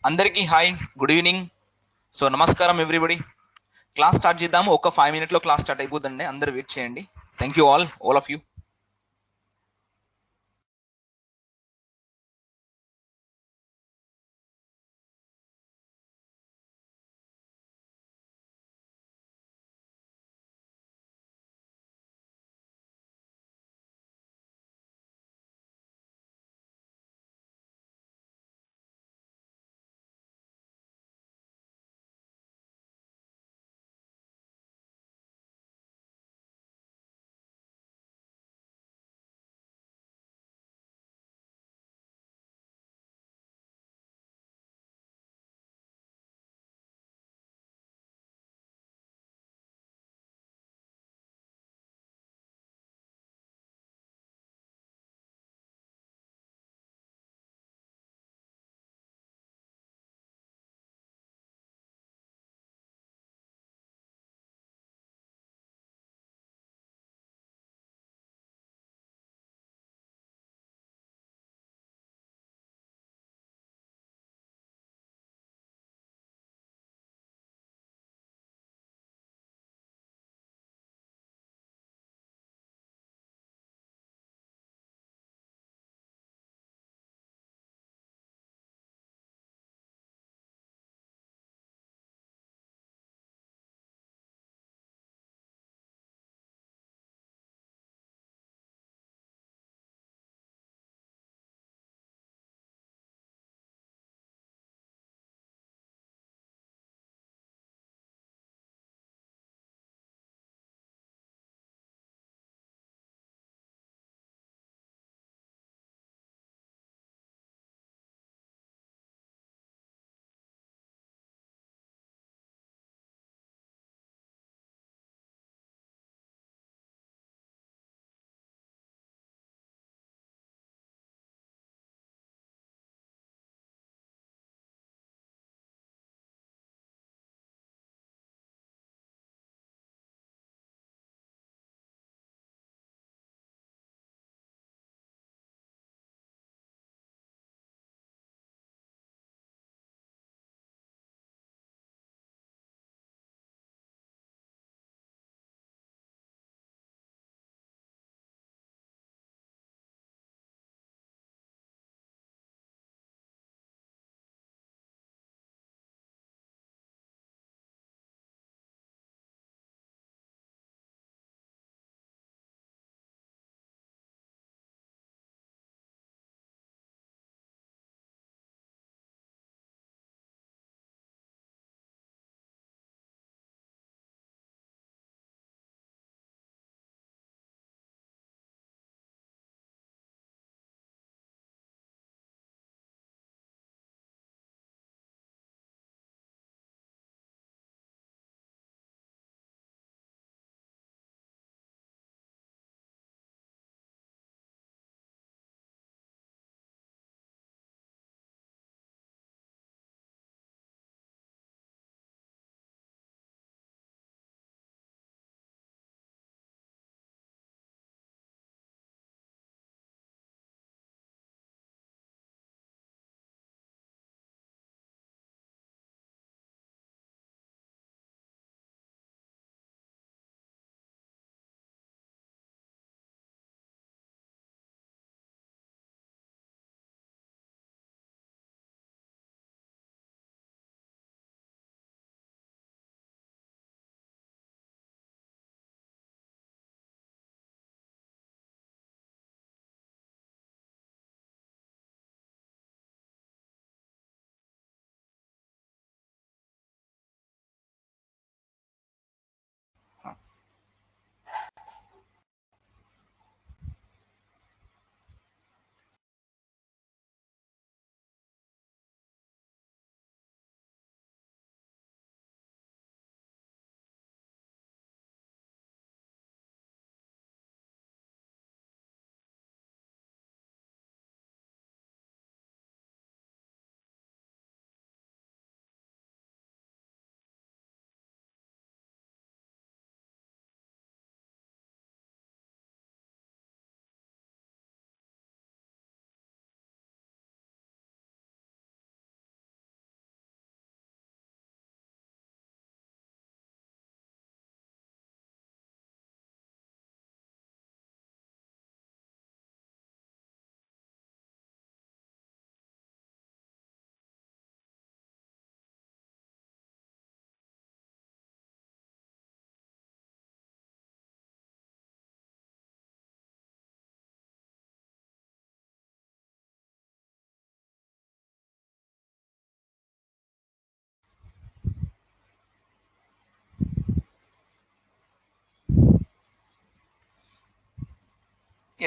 అందరికీ hi, good evening. So నమస్కారం everybody. Class start చేద్దాము. ఒక 5 minutes లో క్లాస్ స్టార్ట్ అయిపోతుందండి. అందరు వెయిట్ చేయండి. Thank you all of you.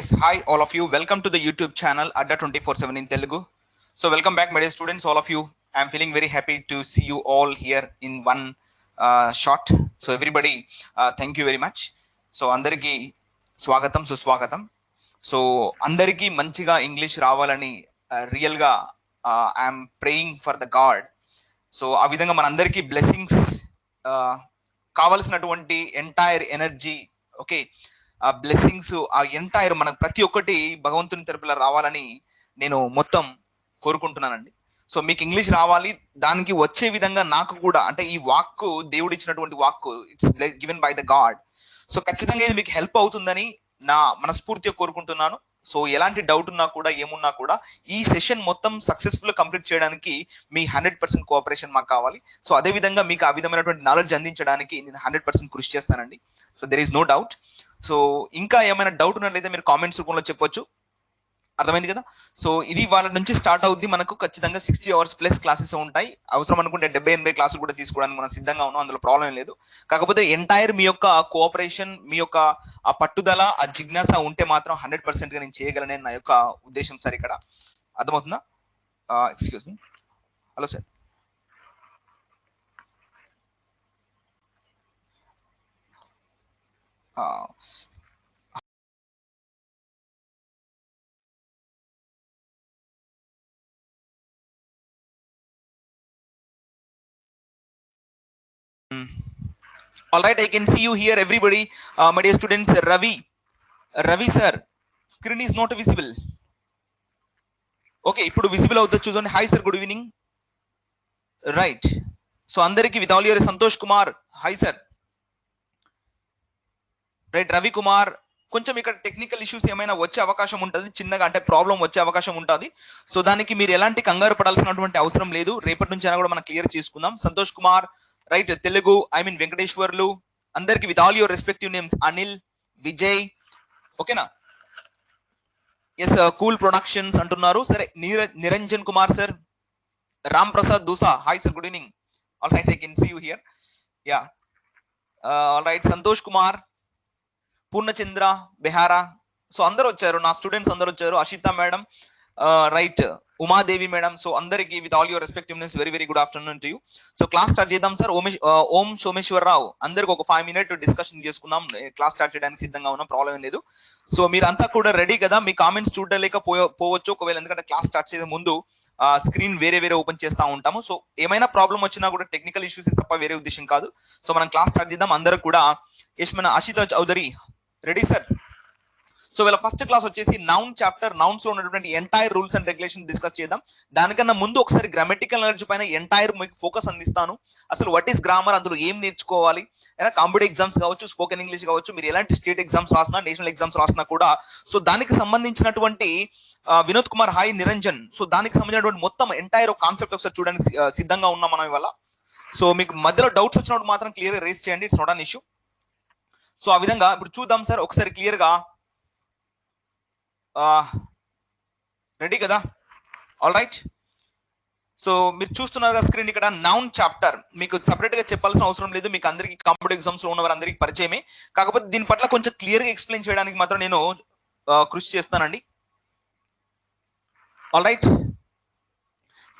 Yes, hi all of you. Welcome to the YouTube channel Adda 24/7 in Telugu. So welcome back, my dear students, all of you. I'm feeling very happy to see you all here in one shot. So everybody, thank you very much. So andariki swagatam suswagatam. So andariki manchiga English రావాలని real గా I'm praying for the God. So ఆ విధంగా మన అందరికీ blessings కావలసినటువంటి entire energy, okay, ఆ blessings ఆ entire మనకు ప్రతి ఒక్కటి భగవంతుని తరపున రావాలని నేను మొత్తం కోరుకుంటున్నానండి. సో మీకు ఇంగ్లీష్ రావాలి, దానికి వచ్చే విధంగా నాకు కూడా, అంటే ఈ వాక్కు దేవుడు ఇచ్చినటువంటి వాక్కు, it's given by the God. So ఖచ్చితంగా ఇది మీకు హెల్ప్ అవుతుందని నా మనస్ఫూర్తిగా కోరుకుంటున్నాను. సో ఎలాంటి డౌట్ ఉన్నా కూడా, ఏమున్నా కూడా, ఈ సెషన్ మొత్తం సక్సెస్ఫుల్ కంప్లీట్ చేయడానికి మీ 100% కోఆపరేషన్ మాకు కావాలి. సో అదే విధంగా మీకు ఆ విధమైనటువంటి నాలెడ్జ్ అందించడానికి నేను 100% కృషి చేస్తానండి. So there is no doubt. So ఇంకా ఏమైనా డౌట్ ఉన్నట్లయితే మీరు కామెంట్స్ రూపంలో చెప్పొచ్చు. అర్థమైంది కదా? సో ఇది వాళ్ళ నుంచి స్టార్ట్ అవుద్ది. మనకు ఖచ్చితంగా 60 hours ప్లస్ క్లాసెస్ ఉంటాయి. అవసరం అనుకుంటే 70-80 క్లాసులు కూడా తీసుకోవడానికి మనం సిద్ధంగా ఉన్నాం, అందులో ప్రాబ్లం లేదు. కాకపోతే ఎంటైర్ మీ యొక్క కోఆపరేషన్, మీ యొక్క ఆ పట్టుదల, ఆ జిజ్ఞాస ఉంటే మాత్రం 100% గా నేను చేయగలనని నా యొక్క ఉద్దేశం సార్. ఇక్కడ అర్థమవుతుందా? Excuse me. Hello sir. All right, I can see you here, everybody. My dear students, Ravi sir, screen is not visible. Okay, ఇప్పుడు విజిబుల్ అవుతుంది చూడండి. Hi sir, good evening. Right. So అందరికి with all your Santosh Kumar, hi sir. Right, Ravi Kumar. కొంచెం ఇక్కడ technical issues ఏమైనా వచ్చే అవకాశం ఉంటుంది, చిన్నగా అంటే ప్రాబ్లం వచ్చే అవకాశం ఉంటుంది. సో దానికి మీరు ఎలాంటి కంగారు పడాల్సినటువంటి అవసరం లేదు. రేపటి నుంచి అయినా కూడా మనం క్లియర్ చేసుకుందాం. Santosh Kumar, right, Telugu, I mean Venkateswarlu, అందరికి with all your respective names, Anil, Vijay, ఓకేనా? ఎస్, కూల్ ప్రొడక్షన్స్ అంటున్నారు. సరే, Niranjan Kumar sir, Ram Prasad Dusa, hi sir, good evening. All right, I can see you here. Ya, all right, Santosh Kumar, Purnachandra Behara. So అందరూ వచ్చారు, నా స్టూడెంట్స్ అందరూ వచ్చారు. Ashita madam, right, Umadevi madam. So అందరికి with all your respectiveness very very good afternoon to you. So class start చేద్దాం sir. ఓం సోమేశ్వరరావు, అందరికి ఒక 5 minutes discussion చేసుకుందాం. క్లాస్ స్టార్ట్ చేయడానికి సిద్ధంగా ఉన్నాం, ప్రాబ్లం ఏం లేదు. సో మీరంతా కూడా రెడీ కదా? మీ కామెంట్స్ చూడలేక పోవచ్చు ఒకవేళ, ఎందుకంటే క్లాస్ స్టార్ట్ చేసే ముందు స్క్రీన్ వేరే వేరే ఓపెన్ చేస్తూ ఉంటాము. సో ఏమైనా ప్రాబ్లం వచ్చినా కూడా టెక్నికల్ ఇష్యూస్ తప్ప వేరే ఉద్దేశం కాదు. సో మనం క్లాస్ స్టార్ట్ చేద్దాం. అందరూ కూడా ఎస్, మన Ashita Chaudhari ready sir? So వీళ్ళ ఫస్ట్ క్లాస్ వచ్చేసి నౌన్ చాప్టర్, నౌన్స్ లో ఉన్నటువంటి entire rules and regulation discuss చేద్దాం. దానికన్నా ముందు ఒకసారి గ్రామటికల్ నాలెడ్జ్ పైన ఎంటైర్ మీకు ఫోకస్ అందిస్తాను. అసలు వాట్ ఈస్ గ్రామర్, అందులో ఏం నేర్చుకోవాలి, అయినా కాంపిటేటివ్ ఎగ్జామ్స్ కావచ్చు, స్పోకెన్ ఇంగ్లీష్ కావచ్చు, మీరు ఎలాంటి స్టేట్ ఎగ్జామ్స్ రాసినా, నేషనల్ ఎగ్జామ్స్ రాసినా కూడా, సో దానికి సంబంధించినటువంటి వినోద్ కుమార్, హాయ్, నిరంజన్. సో దానికి సంబంధించినటువంటి మొత్తం ఎంటైర్ కాన్సెప్ట్ ఒకసారి చూడడానికి సిద్ధంగా ఉన్నాం మనం ఇవాళ. సో మీకు మధ్యలో డౌట్స్ వచ్చినప్పుడు మాత్రం క్లియర్ గా రేస్ చేయండి, it's not an issue. So ఆ విధంగా ఇప్పుడు చూద్దాం సార్ ఒకసారి క్లియర్ గా. రెడీ కదా? All right. సో మీరు చూస్తున్నారు కదా స్క్రీన్, ఇక్కడ నౌన్ చాప్టర్ మీకు సపరేట్ గా చెప్పాల్సిన అవసరం లేదు, మీకు అందరికి కాంపిటేటివ్ ఎగ్జామ్స్ లో ఉన్న వారందరికీ పరిచయమే. కాకపోతే దీని పట్ల కొంచెం క్లియర్ గా ఎక్స్ప్లెయిన్ చేయడానికి మాత్రం నేను కృషి చేస్తానండి. All right.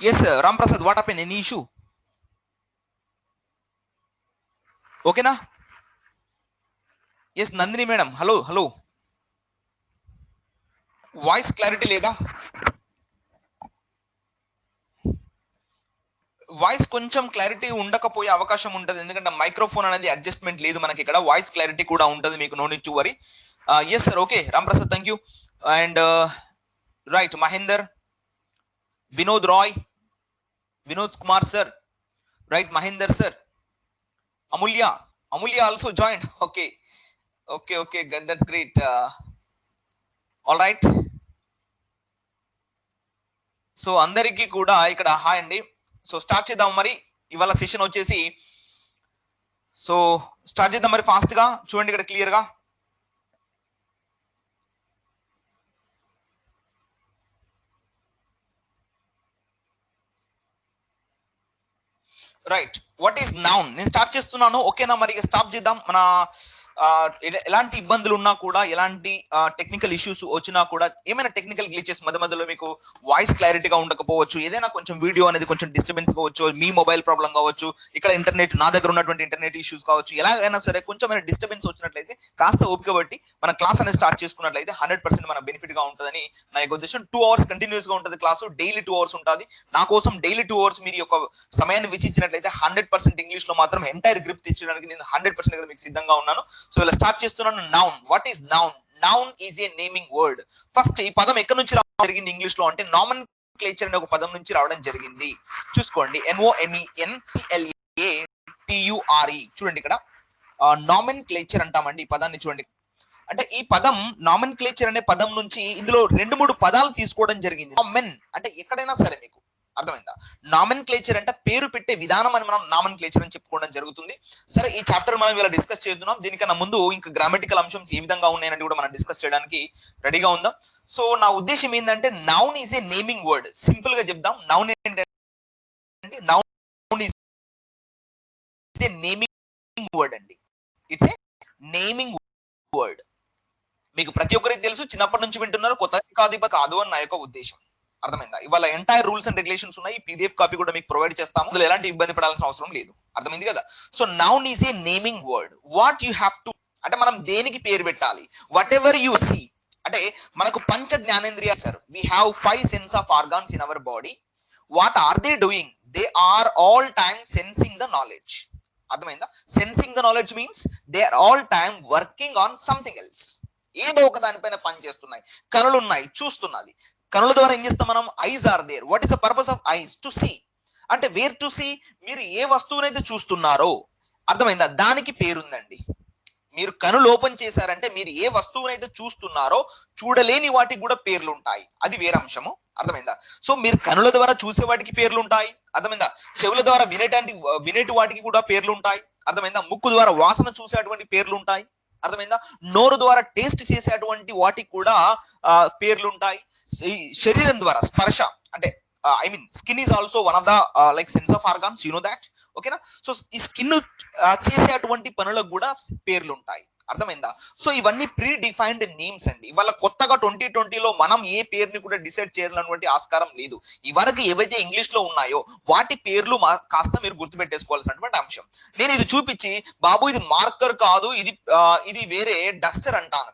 Yes Ram Prasad, what happen, any issue? ఓకేనా? Yes Nandini madam, hello hello. Voice clarity లేదా? వాయిస్ కొంచెం క్లారిటీ ఉండకపోయే అవకాశం ఉంటుంది, ఎందుకంటే మైక్రోఫోన్ అనేది అడ్జస్ట్మెంట్ లేదు మనకి ఇక్కడ. వాయిస్ క్లారిటీ కూడా ఉంటుంది, మీకు no need to worry. Yes sir, okay Ram Prasad, thank you. And right, Mahender, Vinod Rai, Vinod Kumar sir, right, Mahender sir, Amulya also join. Okay okay okay, that's great. All right. So అందరికీ కూడా ఇక్కడ హాయ్ అండి. సో స్టార్ట్ చేద్దాం మరి ఇవాళ సెషన్ వచ్చేసి. సో స్టార్ట్ చేద్దాం మరి ఫాస్ట్ గా. చూడండి ఇక్కడ క్లియర్ గా. రైట్, వాట్ ఈస్ నౌన్ నేను స్టార్ట్ చేస్తున్నాను ఓకేనా. మరి స్టాప్ చేద్దాం. మన ఎలాంటి ఇబ్బందులు ఉన్నా కూడా, ఎలాంటి టెక్నికల్ ఇష్యూస్ వచ్చినా కూడా, ఏమైనా టెక్నికల్ గ్లిచెస్ మధ్య మధ్యలో మీకు వాయిస్ క్లారిటీగా ఉండకపోవచ్చు, ఏదైనా కొంచెం వీడియో అనేది కొంచెం డిస్టర్బెన్స్ కావచ్చు, మీ మొబైల్ ప్రాబ్లం కావచ్చు, ఇక్కడ ఇంటర్నెట్ నా దగ్గర ఉన్నటువంటి ఇంటర్నెట్ ఇష్యూస్ కావచ్చు, ఎలాగైనా సరే కొంచెం డిస్టర్బెన్స్ వచ్చినట్లయితే కాస్త ఓపిక బట్టి మన క్లాస్ అనేది స్టార్ట్ చేసుకున్నట్లయితే 100% మన బెనిఫిట్ గా ఉంటుందని నా యొక్క ఉద్దేశం. 2 hours కంటిన్యూస్ గా ఉంటుంది క్లాసు, డైలీ 2 hours ఉంటుంది. నా కోసం డైలీ 2 hours మీరు యొక్క సమయాన్ని వెచ్చించినట్లయితే 100% ఇంగ్లీష్ లో మాత్రం ఎంటైర్ గ్రిప్ తెచ్చడానికి నేను 100% మీకు సిద్ధంగా ఉన్నాను. సో ఇలా స్టార్ట్ చేస్తున్నాను. Noun, what is noun? Noun is a naming word. First ఈ పదం ఎక్కడి నుంచి రావడం జరిగింది ఇంగ్లీష్ లో అంటే నామన్ క్లేచర్ అనే ఒక పదం నుంచి రావడం జరిగింది. చూసుకోండి, NOMENCLATURE. చూడండి ఇక్కడ నామన్ క్లేచర్ అంటామండి ఈ పదాన్ని. చూడండి, అంటే ఈ పదం నామన్ క్లేచర్ అనే పదం నుంచి ఇందులో 2-3 పదాలు తీసుకోవడం జరిగింది. నామెన్ అంటే ఎక్కడైనా సరే మీకు అర్థమైందా? నామన్ క్లేచర్ అంటే పేరు పెట్టే విధానం అని మనం నామన్ క్లేచర్ అని చెప్పుకోవడం జరుగుతుంది. సరే, ఈ చాప్టర్ మనం ఇలా డిస్కస్ చేస్తున్నాం. దీనికన్నా ముందు ఇంకా గ్రామటికల్ అంశం ఏ విధంగా ఉన్నాయని కూడా మనం డిస్కస్ చేయడానికి రెడీగా ఉందాం. సో నా ఉద్దేశం ఏంటంటే noun is a naming word. Simple గా చెప్దాం, నౌన్ ఏంటంటే noun is a naming word అండి. It's a naming word. మీకు ప్రతి ఒక్కరికి తెలుసు, చిన్నప్పటి నుంచి వింటున్నారు, కొత్త కాదు అని నా యొక్క ఉద్దేశం. అర్థమైందా? ఇవాళ ఎంటైర్ రూల్స్ అండ్ రెగ్యులేషన్స్ ఉన్నాయి. పీడిఎఫ్ కాపీ కూడా మీకు ప్రొవైడ్ చేస్తాము. అందులో ఎలాంటి ఇబ్బంది పడాల్సిన అవసరం లేదు. అర్థమైంది కదా? So noun is a naming word. What you have to అంటే మనం దేనికి పేరు పెట్టాలి? వాట్ ఎవర్ యు సీ అంటే మనకు పంచ జ్ఞానేంద్రియాలు sir. We have 5 sense of organs in our body. What are they doing? They are all time sensing the knowledge. అర్థమైందా? Sensing the knowledge means they are all time working on something else. ఏదో ఒక దానిపైన పని చేస్తున్నాయి. కనులు ఉన్నాయి, చూస్తున్నది. కనుల ద్వారా ఏం చేస్తాం మనం? Eyes are there. What is the purpose of eyes? To see. అంటే వేర్ టు సీ? మీరు ఏ వస్తువునైతే చూస్తున్నారో, అర్థమైందా, దానికి పేరుందండి. మీరు కనులు ఓపెన్ చేశారంటే మీరు ఏ వస్తువునైతే చూస్తున్నారో చూడలేని వాటికి కూడా పేర్లు ఉంటాయి. అది వేరే అంశము. అర్థమైందా? సో మీరు కనుల ద్వారా చూసే వాటికి పేర్లు ఉంటాయి. అర్థమైందా? చెవుల ద్వారా వినేటి వాటికి కూడా పేర్లు ఉంటాయి. అర్థమైందా? ముక్కు ద్వారా వాసన చూసేటువంటి పేర్లు ఉంటాయి. అర్థమైందా? నోరు ద్వారా టేస్ట్ చేసేటువంటి వాటికి కూడా పేర్లు ఉంటాయి. శరీరం ద్వారా స్పర్శ అంటే I mean skin is also one of the like sense of organs, you know that. ఓకేనా? సో ఈ స్కిన్ చేసేటువంటి పనులకు కూడా పేర్లు ఉంటాయి. అర్థమైందా? సో ఇవన్నీ ప్రీ డిఫైన్డ్ నేమ్స్ అండి. ఇవాళ కొత్తగా 2020లో మనం ఏ పేరుని కూడా డిసైడ్ చేయాలన్నటువంటి ఆస్కారం లేదు. ఇవరకు ఏవైతే ఇంగ్లీష్ లో ఉన్నాయో వాటి పేర్లు కాస్త మీరు గుర్తుపెట్టేసుకోవాల్సినటువంటి అంశం. నేను ఇది చూపించి బాబు ఇది మార్కర్ కాదు, ఇది వేరే డస్టర్ అంటాను.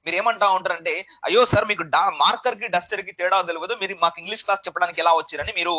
మీరు ఏమంటా ఉంటారంటే, అయ్యో సార్ మీకు మార్కర్ కి డస్టర్ కి తేడా తెలియదు, మీరు మాకు ఇంగ్లీష్ క్లాస్ చెప్పడానికి ఎలా వచ్చారని మీరు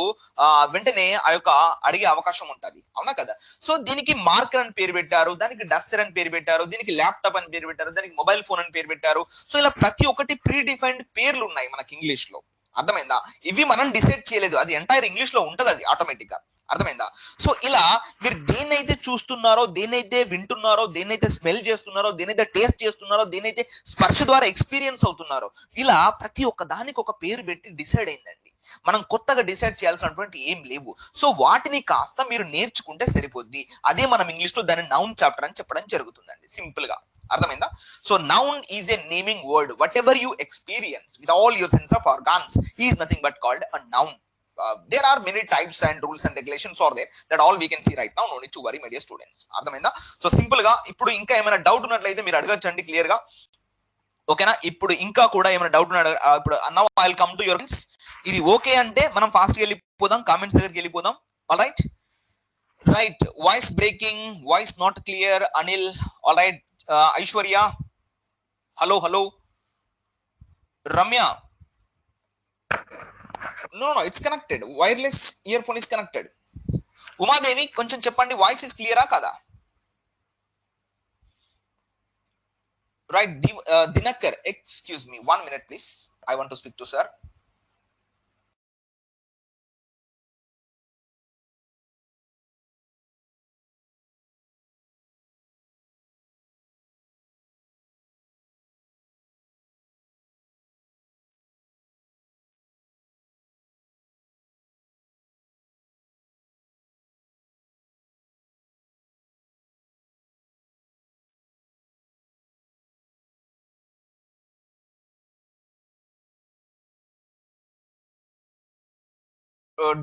వెంటనే ఆ యొక్క అడిగే అవకాశం ఉంటుంది. అవునా కదా? సో దీనికి మార్కర్ అని పేరు పెట్టారు, దానికి డస్టర్ అని పేరు పెట్టారు, దీనికి ల్యాప్టాప్ అని పేరు పెట్టారు, దానికి మొబైల్ ఫోన్ అని పేరు పెట్టారు. సో ఇలా ప్రతి ఒక్కటి ప్రీ డిఫైన్డ్ పేర్లు ఉన్నాయి మనకి ఇంగ్లీష్ లో. అర్థమైందా? ఇవి మనం డిసైడ్ చేయలేదు, అది ఎంటైర్ ఇంగ్లీష్ లో ఉంటది, అది ఆటోమేటిక్ గా. అర్థమైందా? సో ఇలా మీరు దేన్నైతే చూస్తున్నారో, దేన్నైతే వింటున్నారో, దేన్నైతే స్మెల్ చేస్తున్నారో, దేన్నైతే టేస్ట్ చేస్తున్నారో, దేన్నైతే స్పర్శ ద్వారా ఎక్స్పీరియన్స్ అవుతున్నారో, ఇలా ప్రతి ఒక్క దానికి ఒక పేరు పెట్టి డిసైడ్ అయిందండి. మనం కొత్తగా డిసైడ్ చేయాల్సినటువంటి ఏం లేవు. సో వాటిని కాస్త మీరు నేర్చుకుంటే సరిపోద్ది. అదే మనం ఇంగ్లీష్ లో దాన్ని నౌన్ చాప్టర్ అని చెప్పడం జరుగుతుందండి, సింపుల్ గా. అర్థమైందా? So noun is a naming word. What ever you experience with all your sense of organs is nothing but called a noun. There are many types and rules and regulations are there, that all we can see right now. No need to worry, my dear students. అర్థమైందా? So simple గా ఇప్పుడు ఇంకా ఏమైనా doubt ఉన్నట్లయితే మీరు అడగచ్చండి clear గా. ఓకేనా? ఇప్పుడు ఇంకా కూడా ఏమైనా డౌట్ ఇప్పుడు now I will come to your. ఇది ఓకే అంటే మనం ఫాస్ట్ గా వెళ్ళిపోదాం, కామెంట్స్ దగ్గరికి వెళ్ళిపోదాం. All right, right. Voice breaking, voice not clear. Anil, all right. Aishwarya, hello hello. Ramya, no, it's connected. Wireless earphone is connected. Umadevi, కొంచెం చెప్పండి, వాయిస్ ఇస్ క్లియరా కదా? Right. Dinakar, excuse me 1 minute please, I want to speak to sir.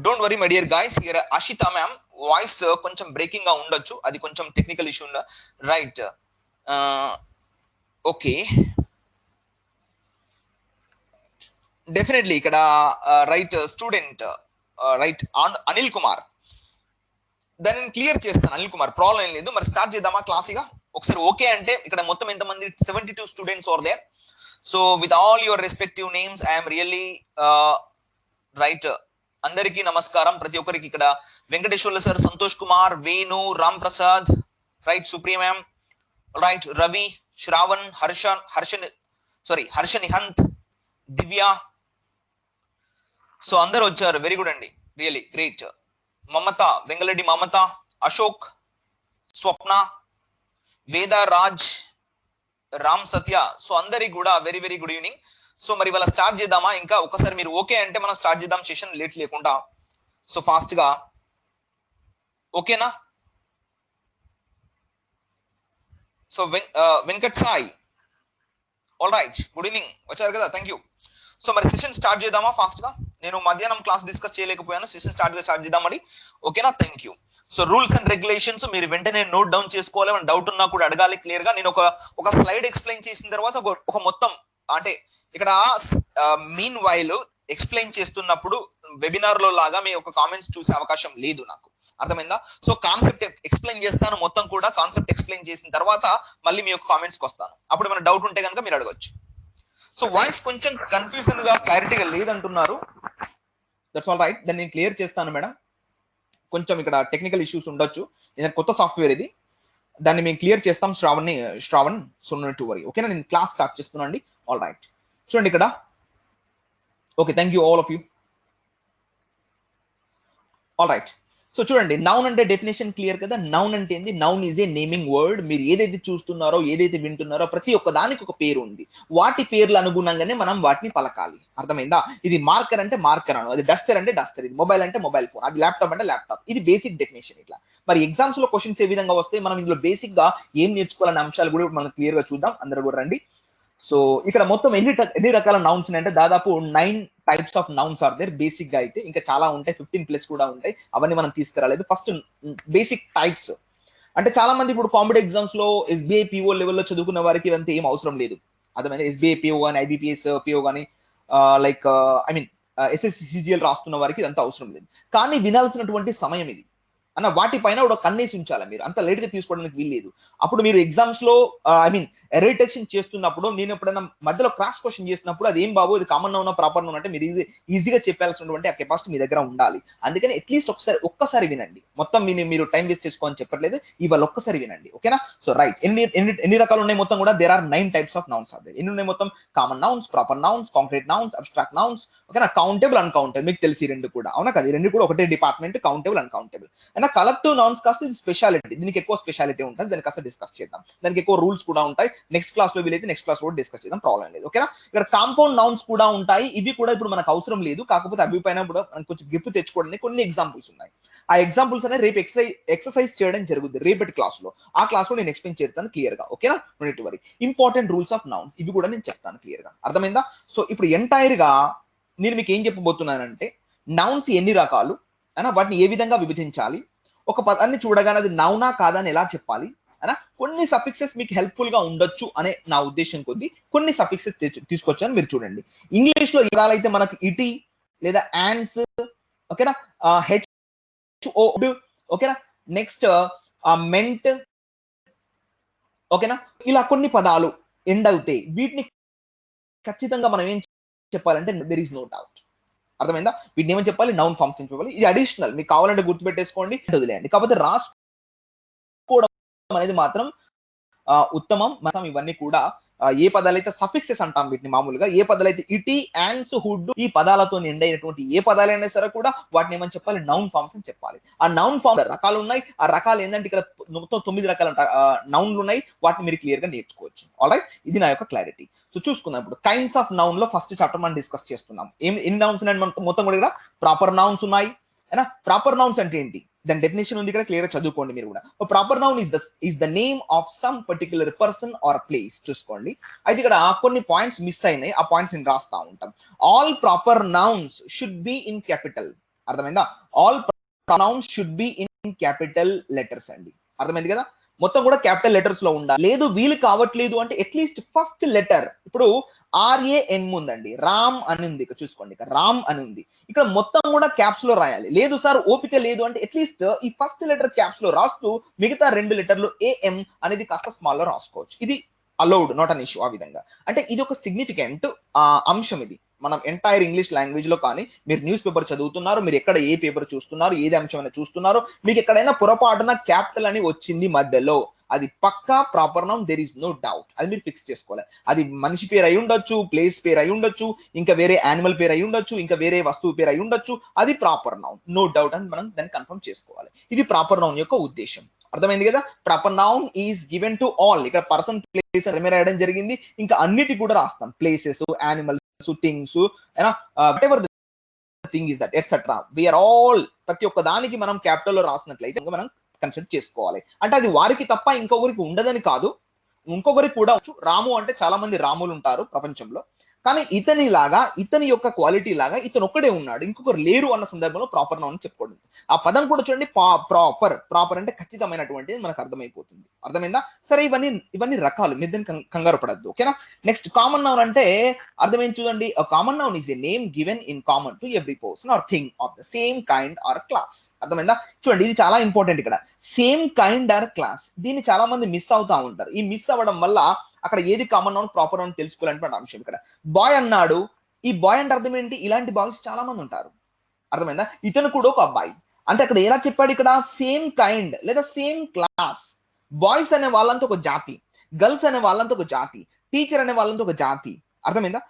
Don't worry my dear guys, here Ashita ma'am voice కొంచెం breaking గా ఉండొచ్చు, అది కొంచెం technical issue right. Okay, definitely ఇక్కడ right student right Anil Kumar, దాన్ని నేను క్లియర్ చేస్తాను అనిల్ కుమార్, ప్రాబ్లం ఏం లేదు. మరి స్టార్ట్ చేద్దామా క్లాసిగా ఒకసారి? ఓకే అంటే ఇక్కడ మొత్తం ఎంతమంది? 72 students are there. So with all your respective names I'm really right. అందరికీ నమస్కారం, ప్రతి ఒక్కరికి. ఇక్కడ Venkateswarlu sir, Santosh Kumar, Venu, Ram Prasad, right, Supriya ma'am, right, Ravi, Shravan, Harsha Nihanth, Divya. So అందరు వచ్చారు, వెరీ గుడ్ అండి, really great. Mamata, Vengalreddy Mamata, Ashok, Swapna, Veda, Raj, Ram Satya. So అందరికి కూడా very very good evening. So మరి వాళ్ళ స్టార్ట్ చేద్దామా? ఇంకా ఒకసారి మీరు ఓకే అంటే మనం స్టార్ట్ చేద్దాం సెషన్, లేట్ లేకుండా. సో ఫాస్ట్ గా ఓకేనా? So Venkat Sai, all right, good evening, వచ్చారు కదా, థ్యాంక్ యూ. సో మరి సెషన్ స్టార్ట్ చేద్దామా ఫాస్ట్ గా? నేను మధ్యాహ్నం క్లాస్ డిస్కస్ చేయలేకపోయాను, సెషన్ స్టార్ట్ చేద్దామని. ఓకేనా? Thank you. So rules and regulations మీరు వెంటనే నోట్ డౌన్ చేసుకోవాలి, ఏమైనా డౌట్ ఉన్నా కూడా అడగాలి క్లియర్ గా. నేను ఒక స్లైడ్ ఎక్స్ప్లెయిన్ చేసిన తర్వాత ఒక మొత్తం అంటే ఇక్కడ మీన్ వైల్ ఎక్స్ప్లెయిన్ చేస్తున్నప్పుడు వెబినార్ లో లాగా మీ ఒక కామెంట్స్ చూసే అవకాశం లేదు నాకు, అర్థమైందా? సో కాన్సెప్ట్ ఎక్స్ప్లెయిన్ చేస్తాను, మొత్తం కూడా కాన్సెప్ట్ ఎక్స్ప్లెయిన్ చేసిన తర్వాత మళ్ళీ మీ యొక్క కామెంట్స్ కి వస్తాను. అప్పుడు ఏమైనా డౌట్ ఉంటే కనుక మీరు అడగచ్చు. సో వాయిస్ కొంచెం కన్ఫ్యూజన్ గా క్లారిటీగా లేదంటున్నారు, దట్స్ ఆల్ రైట్, దాన్ని నేను క్లియర్ చేస్తాను మేడం. కొంచెం ఇక్కడ టెక్నికల్ ఇష్యూస్ ఉండొచ్చు, ఇది కొత్త సాఫ్ట్వేర్ ఇది, దాన్ని మేము క్లియర్ చేస్తాం. Shravan, so note to worry. ఓకేనా? నేను క్లాస్ స్టార్ట్ చేస్తున్నాను అండి. ఆల్ రైట్, చూడండి ఇక్కడ. Okay, thank you all of you. All right, so చూడండి, నౌన్ అంటే డెఫినేషన్ క్లియర్ కదా. నౌన్ అంటే ఏంది? Noun is a naming word. మీరు ఏదైతే చూస్తున్నారో, ఏదైతే వింటున్నారో, ప్రతి ఒక్క దానికి ఒక పేరు ఉంది. వాటి పేర్లు అనుగుణంగానే మనం వాటిని పలకాలి, అర్థమైందా? ఇది మార్కర్ అంటే మార్కర్ అను, అది డస్టర్ అంటే డస్టర్, ఇది మొబైల్ అంటే మొబైల్ ఫోన్, అది ల్యాప్టాప్ అంటే ల్యాప్టాప్. ఇది బేసిక్ డెఫినేషన్. ఇట్లా మరి ఎగ్జామ్స్ లో క్వశ్చన్స్ ఏ విధంగా వస్తాయి, మనం ఇందులో బేసిక్ గా ఏం నేర్చుకోవాలనే అంశాలు కూడా మనం క్లియర్ గా చూద్దాం. అందరూ కూడా రండి. సో ఇక్కడ మొత్తం ఎన్ని రకాల నౌన్స్ అంటే దాదాపు 9 types of nouns are there basic గా అయితే. ఇంకా చాలా ఉంటాయి, 15+ కూడా ఉంటాయి, అవన్నీ మనం తీసుకురాలేదు. ఫస్ట్ బేసిక్ టైప్స్ అంటే చాలా మంది ఇప్పుడు కాంపిటేటివ్ ఎగ్జామ్స్ లో ఎస్బీఐ పిఓ లెవెల్లో చదువుకున్న వారికి ఇవంతా ఏం అవసరం లేదు, అర్థమైంది? ఎస్బీఐ పిఓ కానీ, ఐబీపీఎస్ పిఓ కానీ, like I mean SSC CGL రాస్తున్న వారికి ఇదంతా అవసరం లేదు. కానీ వినాల్సినటువంటి సమయం ఇది అన్న, వాటిపైన ఒక కన్నేసి ఉంచాలి. మీరు అంత లేట్ గా తీసుకోవడానికి వీల్లేదు. అప్పుడు మీరు ఎగ్జామ్స్ లో ఐ మీన్ ఎర్రర్ డిటెక్షన్ చేస్తున్నప్పుడు, నేను ఎప్పుడైనా మధ్యలో క్రాస్ క్వశ్చన్ చేసినప్పుడు అది ఏం బాబు, ఇది కామన్ నౌనా ప్రాపర్ నౌనా అంటే మీరు ఈజీగా చెప్పాల్సినటువంటి ఆ కెపాసిటీ మీ దగ్గర ఉండాలి. అందుకని అట్లీస్ట్ ఒక్కసారి వినండి. మొత్తం మీరు టైం వేస్ట్ చేసుకోవాలని చెప్పట్లేదు, ఇవాళ ఒక్కసారి వినండి. ఓకేనా? సో రైట్, ఎన్ని రకాలు ఉన్నాయి మొత్తం కూడా? There are 9 types of nouns are there. ఎన్ని ఉన్నాయి మొత్తం? Common nouns, proper nouns, concrete nouns, abstract nouns. ఓకేనా? కౌంటబుల్, అన్కౌంటబుల్, మీకు తెలిసి రెండు కూడా, అవునా కదా? రెండు కూడా ఒకటే డిపార్ట్మెంట్, కౌంటబుల్, అన్కౌంటబుల్. అయినా కలెక్టివ్ నౌన్స్ కాస్త ఇది స్పెషాలిటీ, దీనికి ఎక్కువ స్పెషాలిటీ ఉంటుంది, దాన్ని కాస్త డిస్కస్ చేద్దాం. దానికి ఎక్కువ రూల్స్ కూడా ఉంటాయి. నెక్స్ట్ క్లాస్ లో వీలైతే నెక్స్ట్ క్లాస్ లో డిస్కస్ చేద్దాం, ప్రాబ్లం లేదు. ఓకేనా? ఇక్కడ కాంపౌండ్ నౌన్స్ కూడా ఉంటాయి, ఇవి కూడా ఇప్పుడు మనకు అవసరం లేదు, కాకపోతే అవి పైన కూడా కొంచెం గ్రిప్ తెచ్చుకోవడానికి కొన్ని ఎగ్జాంపుల్స్ ఉన్నాయి. ఆ ఎగ్జాంపుల్స్ అనేది రేపు ఎక్సర్సైజ్ చేయడం జరుగుతుంది రేపటి క్లాస్ లో. ఆ క్లాస్ లో నేను ఎక్స్ప్లెయిన్ చేస్తాను క్లియర్ గా. ఓకేనా? Don't worry. Important rules of nouns ఇవి కూడా నేను చెప్తాను క్లియర్ గా, అర్థమైందా? సో ఇప్పుడు ఎంటైర్ గా నేను మీకు ఏం చెప్పబోతున్నానంటే, నౌన్స్ ఎన్ని రకాలు అయినా, వాటిని ఏ విధంగా విభజించాలి, ఒక పదాన్ని చూడగానే అది నౌనా కాదా అని ఎలా చెప్పాలి అనా, కొన్ని సఫిక్సెస్ మీకు హెల్ప్ఫుల్ గా ఉండొచ్చు అనే నా ఉద్దేశం కొద్ది కొన్ని సఫిక్సెస్ తీసుకొచ్చాను. మీరు చూడండి, ఇంగ్లీష్ లో ఏదైతే మనకు ఇటీ లేదా యాన్స్, ఓకేనా, హెచ్ఓ, ఓకేనా, నెక్స్ట్ మెంట్, ఓకేనా, ఇలా కొన్ని పదాలు ఎండ్ అవుతాయి. వీటిని ఖచ్చితంగా మనం ఏం చెప్పాలంటే దెర్ ఈస్ నో డౌట్, అర్థమైందా? వీటిని ఏమని చెప్పాలి? నౌన్ ఫార్మ్స్ అని చెప్పాలి. ఇది అడిషనల్, మీకు కావాలంటే గుర్తుపెట్టేసుకోండి, వదిలేయండి. కాకపోతే రాసుకోవడం అనేది మాత్రం ఉత్తమం. మనం ఇవన్నీ కూడా ఏ పదాలైతే సఫిక్సెస్ అంటాం వీటిని మామూలుగా, ఏ పదాలైతే ఇటీ, యాన్స్, హుడ్ ఈ పదాలతో ఎండ్ అయినటువంటి ఏ పదాలైనా సరే కూడా వాటిని ఏమని చెప్పాలి? నౌన్ ఫార్మ్స్ అని చెప్పాలి. ఆ నౌన్ ఫార్మ్ రకాలు ఉన్నాయి. ఆ రకాలు ఏంటంటే ఇక్కడ మొత్తం 9 రకాల నౌన్లు ఉన్నాయి. వాటిని మీరు క్లియర్ గా నేర్చుకోవచ్చు. ఆల్రైట్, ఇది నా యొక్క క్లారిటీ. సో చూసుకుందాం ఇప్పుడు కైండ్స్ ఆఫ్ నౌన్ లో ఫస్ట్ చాప్టర్ మనం డిస్కస్ చేస్తున్నాం. ఎన్ని నౌన్స్ ఉన్నాయి మొత్తం కూడా? ఇక్కడ ప్రాపర్ నౌన్స్ ఉన్నాయి. ప్రాపర్ నౌన్స్ అంటే ఏంటి? దాని డెఫినేషన్ ఉంది ఇక్కడ, క్లియర్ గా చదువుకోండి మీరు కూడా. Proper noun is the name of some particular person are place. చూసుకోండి, అయితే ఇక్కడ కొన్ని పాయింట్స్ మిస్ అయినాయి, ఆ పాయింట్స్ నేను రాస్తా ఉంటాం. All proper nouns should be in capital. అర్థమైందా? All pronouns should be in capital letters అండి. అర్థమైంది కదా? మొత్తం కూడా క్యాపిటల్ లెటర్స్ లో ఉండాలి. లేదు వీలు కావట్లేదు అంటే అట్లీస్ట్ ఫస్ట్ లెటర్, ఇప్పుడు RAN ఉందండి, రామ్ అని ఉంది, ఇక్కడ చూసుకోండి, ఇక్కడ రామ్ అని ఉంది, ఇక్కడ మొత్తం కూడా క్యాప్స్ లో రాయాలి. లేదు సార్ ఓపిక లేదు అంటే అట్లీస్ట్ ఈ ఫస్ట్ లెటర్ క్యాప్స్ లో రాస్తూ మిగతా 2 లెటర్లు AM అనేది కాస్త స్మాల్ లో రాసుకోవచ్చు. ఇది అలౌడ్, నాట్ అన్ ఇష్యూ. ఆ విధంగా అంటే ఇది ఒక సిగ్నిఫికెంట్ అంశం. ఇది మనం ఎంటైర్ ఇంగ్లీష్ లాంగ్వేజ్ లో కానీ, మీరు న్యూస్ పేపర్ చదువుతున్నారు, మీరు ఎక్కడ ఏ పేపర్ చూస్తున్నారు, ఏది అంశం అయినా చూస్తున్నారు, మీకు ఎక్కడైనా పొరపాటున క్యాపిటల్ అని వచ్చింది మధ్యలో, అది పక్కా proper noun, there is no doubt. అది మీరు ఫిక్స్ చేసుకోవాలి. అది మనిషి పేరు అయి ఉండొచ్చు, ప్లేస్ పేరు అయి ఉండొచ్చు, ఇంకా వేరే యానిమల్ పేరు అయి ఉండొచ్చు, ఇంకా వేరే వస్తువు పేరు అయి ఉండొచ్చు, అది ప్రాపర్ నౌన్, నో డౌట్ అని మనం దాన్ని కన్ఫర్మ్ చేసుకోవాలి. ఇది ప్రాపర్ నౌన్ యొక్క ఉద్దేశం. అర్థమైంది కదా? Proper noun is given to all. ఇక్కడ పర్సన్, ప్లేస్ అని రాయడం జరిగింది, ఇంకా అన్నిటి కూడా రాస్తాం, places, animals, things, whatever the thing is that etc. we are all, ప్రతి ఒక్క దానికి మనం క్యాపిటల్ లో రాసినట్లయితే మనం కన్సిడర్ చేసుకోవాలి. అంటే అది వారికి తప్ప ఇంకొకరికి ఉండదని కాదు, ఇంకొకరికి కూడా. రాము అంటే చాలా మంది రాములు ఉంటారు ప్రపంచంలో, కానీ ఇతని లాగా, ఇతని యొక్క క్వాలిటీ లాగా ఇతను ఒక్కడే ఉన్నాడు, ఇంకొకరు లేరు అన్న సందర్భంలో ప్రాపర్ నౌన్ చెప్పుకోండి. ఆ పదం కూడా చూడండి, ప్రాపర్ అంటే ఖచ్చితమైనటువంటి మనకు అర్థమైపోతుంది. అర్థమైందా? సరే, ఇవన్నీ రకాలు, మీరు దాన్ని కంగారు పడద్దు. ఓకేనా? నెక్స్ట్ కామన్ నౌన్ అంటే అర్థమైంది చూడండి. Common noun is a name given in common to every person or thing of the same kind or class. అర్థమైందా? చూడండి, ఇది చాలా ఇంపార్టెంట్. ఇక్కడ సేమ్ కైండ్ ఆర్ క్లాస్, దీన్ని చాలా మంది మిస్ అవుతా ఉంటారు. ఈ మిస్ అవ్వడం వల్ల అక్కడ ఏది కామన్ నౌన్, ప్రాపర్ నౌన్ తెలుసుకోవాలనేటువంటి అంశం. ఇక్కడ బాయ్ అన్నాడు, ఈ బాయ్ అంటే అర్థం ఏంటి? ఇలాంటి బాయ్స్ చాలా మంది ఉంటారు. అర్థమైందా? ఇతను కూడా ఒక అబ్బాయి అంటే అక్కడ ఎలా చెప్పాడు? ఇక్కడ సేమ్ కైండ్ లేదా సేమ్ క్లాస్. బాయ్స్ అనే వాళ్ళంతా ఒక జాతి, గర్ల్స్ అనే వాళ్ళంతా ఒక జాతి, టీచర్ అనే వాళ్ళంతా ఒక జాతి. అర్థమైందా?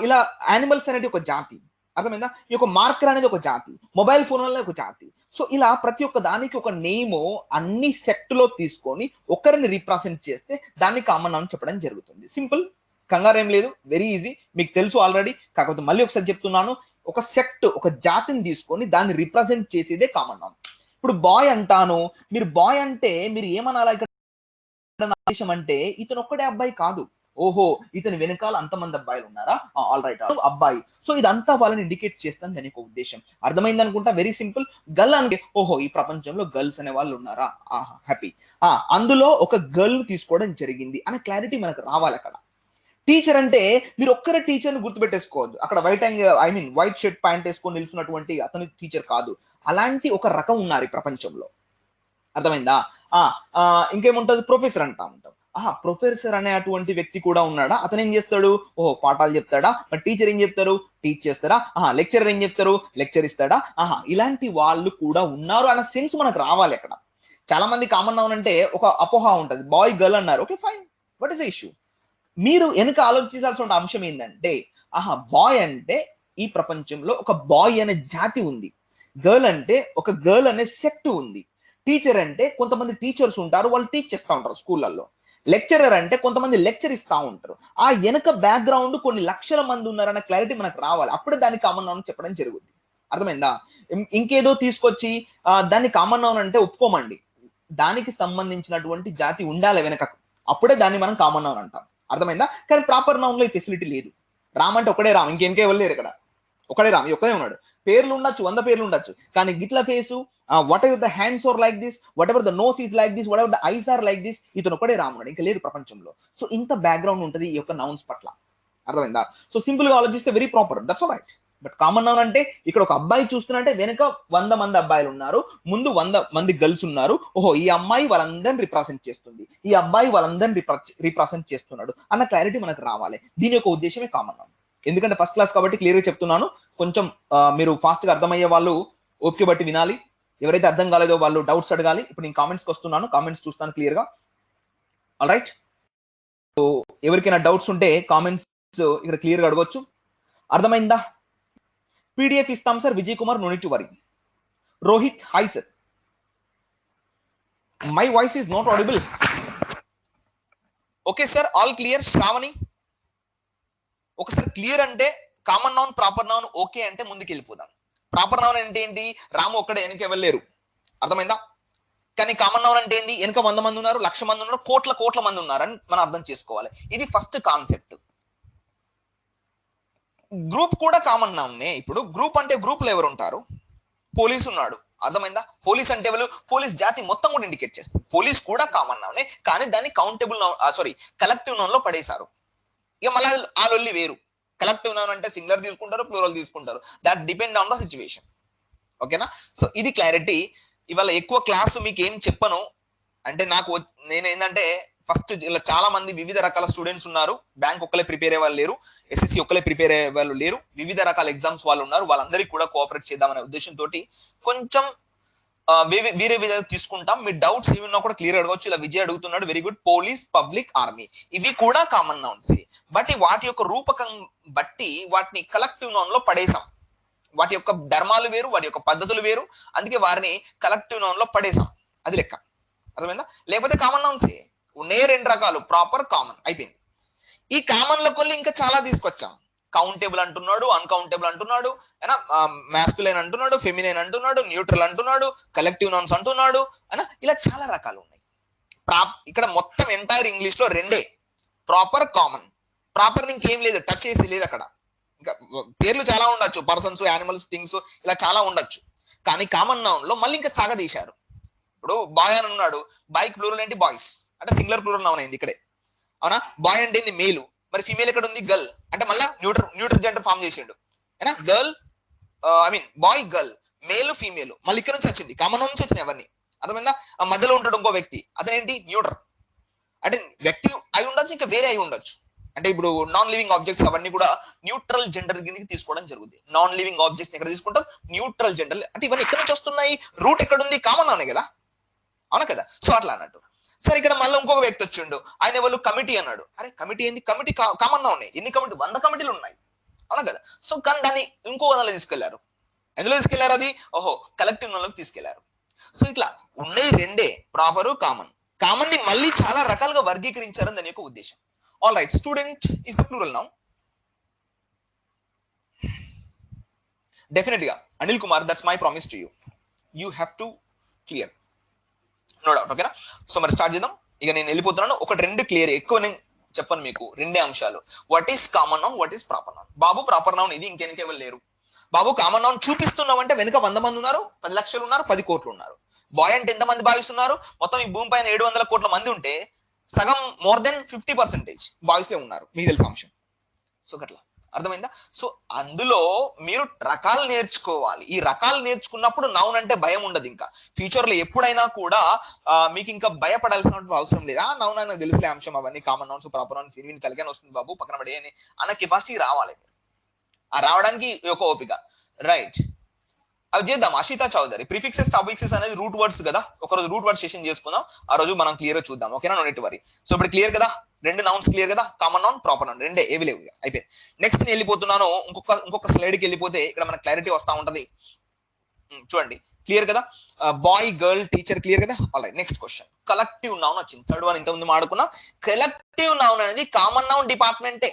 ఇలా యానిమల్స్ అనేది ఒక జాతి. అర్థమైందా? ఈ యొక్క మార్కర్ అనేది ఒక జాతి, మొబైల్ ఫోన్ వల్ల ఒక జాతి. సో ఇలా ప్రతి ఒక్క దానికి ఒక నేమ్ అన్ని సెట్ లో తీసుకొని ఒకరిని రిప్రజెంట్ చేస్తే దాన్ని కామన్ నౌన్ చెప్పడం జరుగుతుంది. సింపుల్, కంగారేం లేదు, వెరీ ఈజీ, మీకు తెలుసు ఆల్రెడీ. కాకపోతే మళ్ళీ ఒకసారి చెప్తున్నాను, ఒక సెట్, ఒక జాతిని తీసుకొని దాన్ని రిప్రజెంట్ చేసేదే కామన్ నౌన్. ఇప్పుడు బాయ్ అంటాను, మీరు బాయ్ అంటే మీరు ఏమనాలా? ఇక్కడ అంటే ఇతను ఒక్కడే అబ్బాయి కాదు, ఓహో ఇతని వెనకాల అంతమంది అబ్బాయిలు ఉన్నారా, ఆల్ రైట్, అబ్బాయి. సో ఇదంతా వాళ్ళని ఇండికేట్ చేస్తాను దాని ఒక ఉద్దేశం. అర్థమైంది అనుకుంటా, వెరీ సింపుల్. గర్ల్ అంటే ఓహో ఈ ప్రపంచంలో గర్ల్స్ అనే వాళ్ళు ఉన్నారా, ఆహా హ్యాపీ, అందులో ఒక గర్ల్ తీసుకోవడం జరిగింది అనే క్లారిటీ మనకు రావాలి అక్కడ. టీచర్ అంటే మీరు ఒక్కరే టీచర్ ని గుర్తుపెట్టేసుకోవద్దు. అక్కడ వైట్ షర్ట్ ప్యాంట్ వేసుకొని నిలుచున్నటువంటి అతని టీచర్ కాదు, అలాంటి ఒక రకం ఉన్నారు ఈ ప్రపంచంలో. అర్థమైందా? ఇంకేముంటది? ప్రొఫెసర్ అంటా ఉంటాం. ప్రొఫెసర్ అనే అటువంటి వ్యక్తి కూడా ఉన్నాడా? అతను ఏం చేస్తాడు? ఓహో పాఠాలు చెప్తాడా? మరి టీచర్ ఏం చెప్తారు? టీచ్ చేస్తారా? లెక్చరర్ ఏం చెప్తారు? లెక్చర్ ఇస్తాడా? ఇలాంటి వాళ్ళు కూడా ఉన్నారు అన్న సెన్స్ మనకు రావాలి అక్కడ. చాలా మంది కామన్ నౌన్ అంటే ఒక అపోహ ఉంటది, బాయ్ గర్ల్ అన్నారు, okay fine, what is the issue? మీరు వెనుక ఆలోచించాల్సిన అంశం ఏంటంటే, బాయ్ అంటే ఈ ప్రపంచంలో ఒక బాయ్ అనే జాతి ఉంది, గర్ల్ అంటే ఒక గర్ల్ అనే సెక్ట్ ఉంది, టీచర్ అంటే కొంతమంది టీచర్స్ ఉంటారు, వాళ్ళు టీచ్ చేస్తూ ఉంటారు స్కూళ్ళల్లో, లెక్చరర్ అంటే కొంతమంది లెక్చర్ ఇస్తా ఉంటారు. ఆ వెనక బ్యాక్గ్రౌండ్ కొన్ని లక్షల మంది ఉన్నారన్న క్లారిటీ మనకు రావాలి, అప్పుడే దాన్ని కామన్ నౌన్ చెప్పడం జరుగుతుంది. అర్థమైందా? ఇంకేదో తీసుకొచ్చి దాన్ని కామన్ నౌన్ అంటే ఒప్పుకోమండి, దానికి సంబంధించినటువంటి జాతి ఉండాలి వెనక, అప్పుడే దాన్ని మనం కామన్ నౌన్ అంటాం. అర్థమైందా? కానీ ప్రాపర్ నౌన్ లో ఈ ఫెసిలిటీ లేదు. రామ్ అంటే ఒకడే రామ్, ఇంకెంకే వెళ్ళలేరు ఇక్కడ, ఒకడే రామ్, ఒక్కడే ఉన్నాడు. పేర్లు ఉండొచ్చు, 100 పేర్లు ఉండొచ్చు, కానీ గిట్ల face, whatever the hands are like this, whatever the nose is like this, whatever the eyes are like this, ఇతను ఒకడే రామ్ ఉన్నాడు, ఇంకా లేరు ప్రపంచంలో. సో ఇంత బ్యాక్గ్రౌండ్ ఉంటుంది ఈ యొక్క నౌన్స్ పట్ల. అర్థమైందా? సో సింపుల్ గా ఆలోచిస్తే very proper, that's all right. But common noun అంటే ఇక్కడ ఒక అబ్బాయి చూస్తున్నట్టే వెనక 100 మంది అబ్బాయిలు ఉన్నారు, ముందు 100 మంది గర్ల్స్ ఉన్నారు, ఓహో ఈ అమ్మాయి వాళ్ళందరిని రిప్రజెంట్ చేస్తుంది, ఈ అబ్బాయి వాళ్ళందరిని రిప్రజెంట్ చేస్తున్నాడు అన్న క్లారిటీ మనకు రావాలి. దీని యొక్క ఉద్దేశమే కామన్ నౌన్. ఎందుకంటే ఫస్ట్ క్లాస్ కాబట్టి క్లియర్ గా చెప్తున్నాను, కొంచెం మీరు ఫాస్ట్ గా అర్థమయ్యే వాళ్ళు ఓపిక బట్టి వినాలి, ఎవరైతే అర్థం కాలేదో వాళ్ళు డౌట్స్ అడగాలి. ఇప్పుడు నేను కామెంట్స్కి వస్తున్నాను, కామెంట్స్ చూస్తాను క్లియర్ గా. ఆల్ రైట్, సో ఎవరికైనా డౌట్స్ ఉంటే కామెంట్స్ ఇక్కడ క్లియర్ గా అడగొచ్చు. అర్థమైందా? పీడిఎఫ్ ఇస్తాం sir, Vijay Kumar, no need to worry. Rohit, hi sir, my voice is not audible. Okay sir, all clear. Shravani, ఒకసారి క్లియర్ అంటే common noun, proper noun okay అంటే ముందుకు వెళ్ళిపోదాం. ప్రాపర్ నౌన్ అంటే ఏంటి? రాము ఒక్కడే, వెనక వెళ్ళలేరు. అర్థమైందా? కానీ కామన్ నౌన్ అంటే ఏంటి? వెనక 100 మంది ఉన్నారు, 1,00,000 మంది ఉన్నారు, కోట్ల మంది ఉన్నారని మనం అర్థం చేసుకోవాలి. ఇది ఫస్ట్ కాన్సెప్ట్. గ్రూప్ కూడా కామన్ నౌన్. ఇప్పుడు గ్రూప్ అంటే గ్రూప్ లో ఎవరు ఉంటారు? పోలీస్ ఉన్నాడు. అర్థమైందా? పోలీస్ అంటే ఎవరు? పోలీస్ జాతి మొత్తం కూడా ఇండికేట్ చేస్తుంది. పోలీస్ కూడా కామన్ నౌనే, కానీ దాన్ని కౌంటబుల్ నౌన్ కలెక్టివ్ నౌన్ లో పడేశారు. ఇక మళ్ళీ ఆ లొల్లి వేరు. కలెక్టివ్ నౌన్ అంటే సింగులర్ తీసుకుంటారు, ప్లూరల్ తీసుకుంటారు. That depend on the situation. ఓకేనా? సో ఇది క్లారిటీ. ఇవాళ ఎక్కువ క్లాసు మీకు ఏం చెప్పను. అంటే నేను ఏంటంటే ఫస్ట్ ఇలా చాలా మంది వివిధ రకాల స్టూడెంట్స్ ఉన్నారు. బ్యాంక్ ఒక్కలే ప్రిపేర్ అయ్యే వాళ్ళు లేరు, ఎస్ఎస్సి ఒక్కలే ప్రిపేర్ అయ్యే వాళ్ళు లేరు, వివిధ రకాల ఎగ్జామ్స్ వాళ్ళు ఉన్నారు. వాళ్ళందరికీ కూడా కోఆపరేట్ చేద్దామనే ఉద్దేశంతో కొంచెం వేరే విధంగా తీసుకుంటాం. మీ డౌట్స్ ఏమన్నా కూడా క్లియర్ అడగవచ్చు. ఇలా విజయ్ అడుగుతున్నాడు, very good. Police, public, army ఇవి కూడా కామన్ నౌన్స్. బట్ వాటి యొక్క రూపకం బట్టి వాటిని కలెక్టివ్ నౌన్ లో పడేసాం. వాటి యొక్క ధర్మాలు వేరు, వాటి యొక్క పద్ధతులు వేరు, అందుకే వారిని కలెక్టివ్ నౌన్ లో పడేసాం. అది లెక్క. అర్థమైందా? లేకపోతే కామన్ నౌన్సే ఉన్నాయి, 2 రకాలు, ప్రాపర్, కామన్, అయిపోయింది. ఈ కామన్ లకు ఇంకా చాలా తీసుకొచ్చాం. కౌంటబుల్ అంటున్నాడు, అన్కౌంటబుల్ అంటున్నాడు, మాస్కులైన్ అంటున్నాడు, ఫెమినైన్ అంటున్నాడు, న్యూట్రల్ అంటున్నాడు, కలెక్టివ్ నౌన్స్ అంటున్నాడు, ఇలా చాలా రకాలు ఉన్నాయి. ఇక్కడ మొత్తం ఎంటైర్ ఇంగ్లీష్ లో 2 ప్రాపర్, కామన్. ప్రాపర్ ఇంకేం లేదు, టచ్ చేసి లేదు అక్కడ. ఇంకా పేర్లు చాలా ఉండొచ్చు, పర్సన్స్, యానిమల్స్, థింగ్స్, ఇలా చాలా ఉండొచ్చు. కానీ కామన్ నౌన్ లో మళ్ళీ ఇంకా సాగదీశారు. ఇప్పుడు బాయ్ అని ఉన్నాడు, బాయ్ ప్లూరల్ ఏంటి? బాయ్స్. అంటే సింగులర్ ప్లూరల్ నౌన్ అయింది ఇక్కడే. అవునా? బాయ్ అంటే ఏంది? మేలు. మరి ఫీమేల్ ఎక్కడ ఉంది? గర్ల్. అంటే మళ్ళీ న్యూట్రల్ జెండర్ ఫామ్ చేసిండు. ఏనా? Girl, boy, girl, male, female. మళ్ళీ ఇక్కడ నుంచి వచ్చింది, కామన్ నుంచి వచ్చినాయి అవన్నీ. అర్థమైందా? ఆ మధ్యలో ఉంటాడు ఇంకో వ్యక్తి, అతనేంటి? న్యూట్రల్. అంటే వ్యక్తి అయి ఉండొచ్చు, ఇంకా వేరే అయి ఉండొచ్చు. అంటే ఇప్పుడు నాన్ లివింగ్ ఆబ్జెక్ట్స్ అవన్నీ కూడా న్యూట్రల్ జెండర్ కిందకి తీసుకోవడం జరుగుతుంది. నాన్ లివింగ్ ఆబ్జెక్ట్స్ ఎక్కడ తీసుకుంటాం? Neutral gender. అంటే ఇవన్నీ ఎక్కడి నుంచి వస్తున్నాయి? రూట్ ఎక్కడ ఉంది? కామన్ నౌనే కదా, అవునా కదా? సో అట్లా అన్నట్టు. సరే, ఇక్కడ మళ్ళీ ఇంకొక వ్యక్తి వచ్చిండు, ఆయన ఎవరు? కమిటీ అన్నాడు. అరే కమిటీ ఏంది? కమిటీ కామన్ నౌనే. ఎన్ని కమిటీ? 100 కమిటీలు ఉన్నాయి, అవునా కదా? సో కానీ దాన్ని ఇంకో దానిలో తీసుకెళ్లారు. ఎందులో తీసుకెళ్లారు? అది కలెక్టివ్ నౌన్లోకి తీసుకెళ్లారు. సో ఇట్లా ఉన్నాయి 2 ప్రాపర్, కామన్. కామన్ ని మళ్ళీ చాలా రకాలుగా వర్గీకరించారని దాని యొక్క ఉద్దేశం. All right, student is the plural noun. Definite గా Anil Kumar, that's my promise to you. You have to clear, no doubt. ఓకేనా? సో మరి స్టార్ట్ చేద్దాం. ఇక నేను వెళ్ళిపోతున్నాను. 1-2 క్లియర్, ఎక్కువ నేను చెప్పను మీకు. 2 అంశాలు. What is common noun, what is proper noun. Babu proper noun ఇది, ఇంకెవరు లేరు. బాబు కామన్ నౌన్ చూపిస్తున్నావు అంటే వెనుక 100 మంది ఉన్నారు, 10 లక్షలు ఉన్నారు, 10 కోట్లు ఉన్నారు. బాయ్ అంటే ఎంతమంది భావిస్తున్నారు? మొత్తం ఈ భూమి పైన 700 కోట్ల మంది ఉంటే సగం మోర్ దెన్ 50% బాయ్స్ లే ఉన్నారు. మీకు తెలిసిన అంశం. సో అట్లా అర్థమైందా? సో అందులో మీరు రకాలు నేర్చుకోవాలి. ఈ రకాలు నేర్చుకున్నప్పుడు నౌన్ అంటే భయం ఉండదు. ఇంకా ఫ్యూచర్ లో ఎప్పుడైనా కూడా మీకు ఇంకా భయపడాల్సిన అవసరం లేదు. నౌన్ నాకు తెలిసిన అంశం, అవన్నీ కామన్ నౌన్స్, ప్రాపర్ నౌన్స్, విని తలకాయ వస్తుంది బాబు, పక్కన పడే అని అన్న కెపాసిటీ రావాలి. ఆ రావడానికి ఒక ఓపిక. రైట్, అవి చేద్దాం. అషితా చౌదరి, ప్రిఫిక్సెస్, టాపిక్సెస్ అనేది రూట్ వర్డ్స్ కదా. ఒకరోజు రూట్ వర్డ్ సెషన్ చేసుకుందాం, ఆ రోజు మనం క్లియర్ గా చూద్దాం. ఓకేనా? No need worry. సో ఇప్పుడు క్లియర్ కదా, 2 నౌన్స్ క్లియర్ కదా, కామన్ నౌన్, ప్రాపర్ నౌన్, 2 ఏవి లేవు. అయిపోయింది. నెక్స్ట్ నేను వెళ్ళిపోతున్నాను, ఇంకొక స్లైడ్ కి వెళ్ళిపోతే ఇక్కడ మనకు క్లారిటీ వస్తా ఉంటది. చూడండి, క్లియర్ కదా. బాయ్, గర్ల్, టీచర్, క్లియర్ కదా. All right, next question. Collective noun వచ్చింది. 3rd వన్ ఇంతకుముందు మాడుకున్నాం. కలెక్టివ్ నౌన్ అనేది కామన్ నౌన్ డిపార్ట్మెంటే.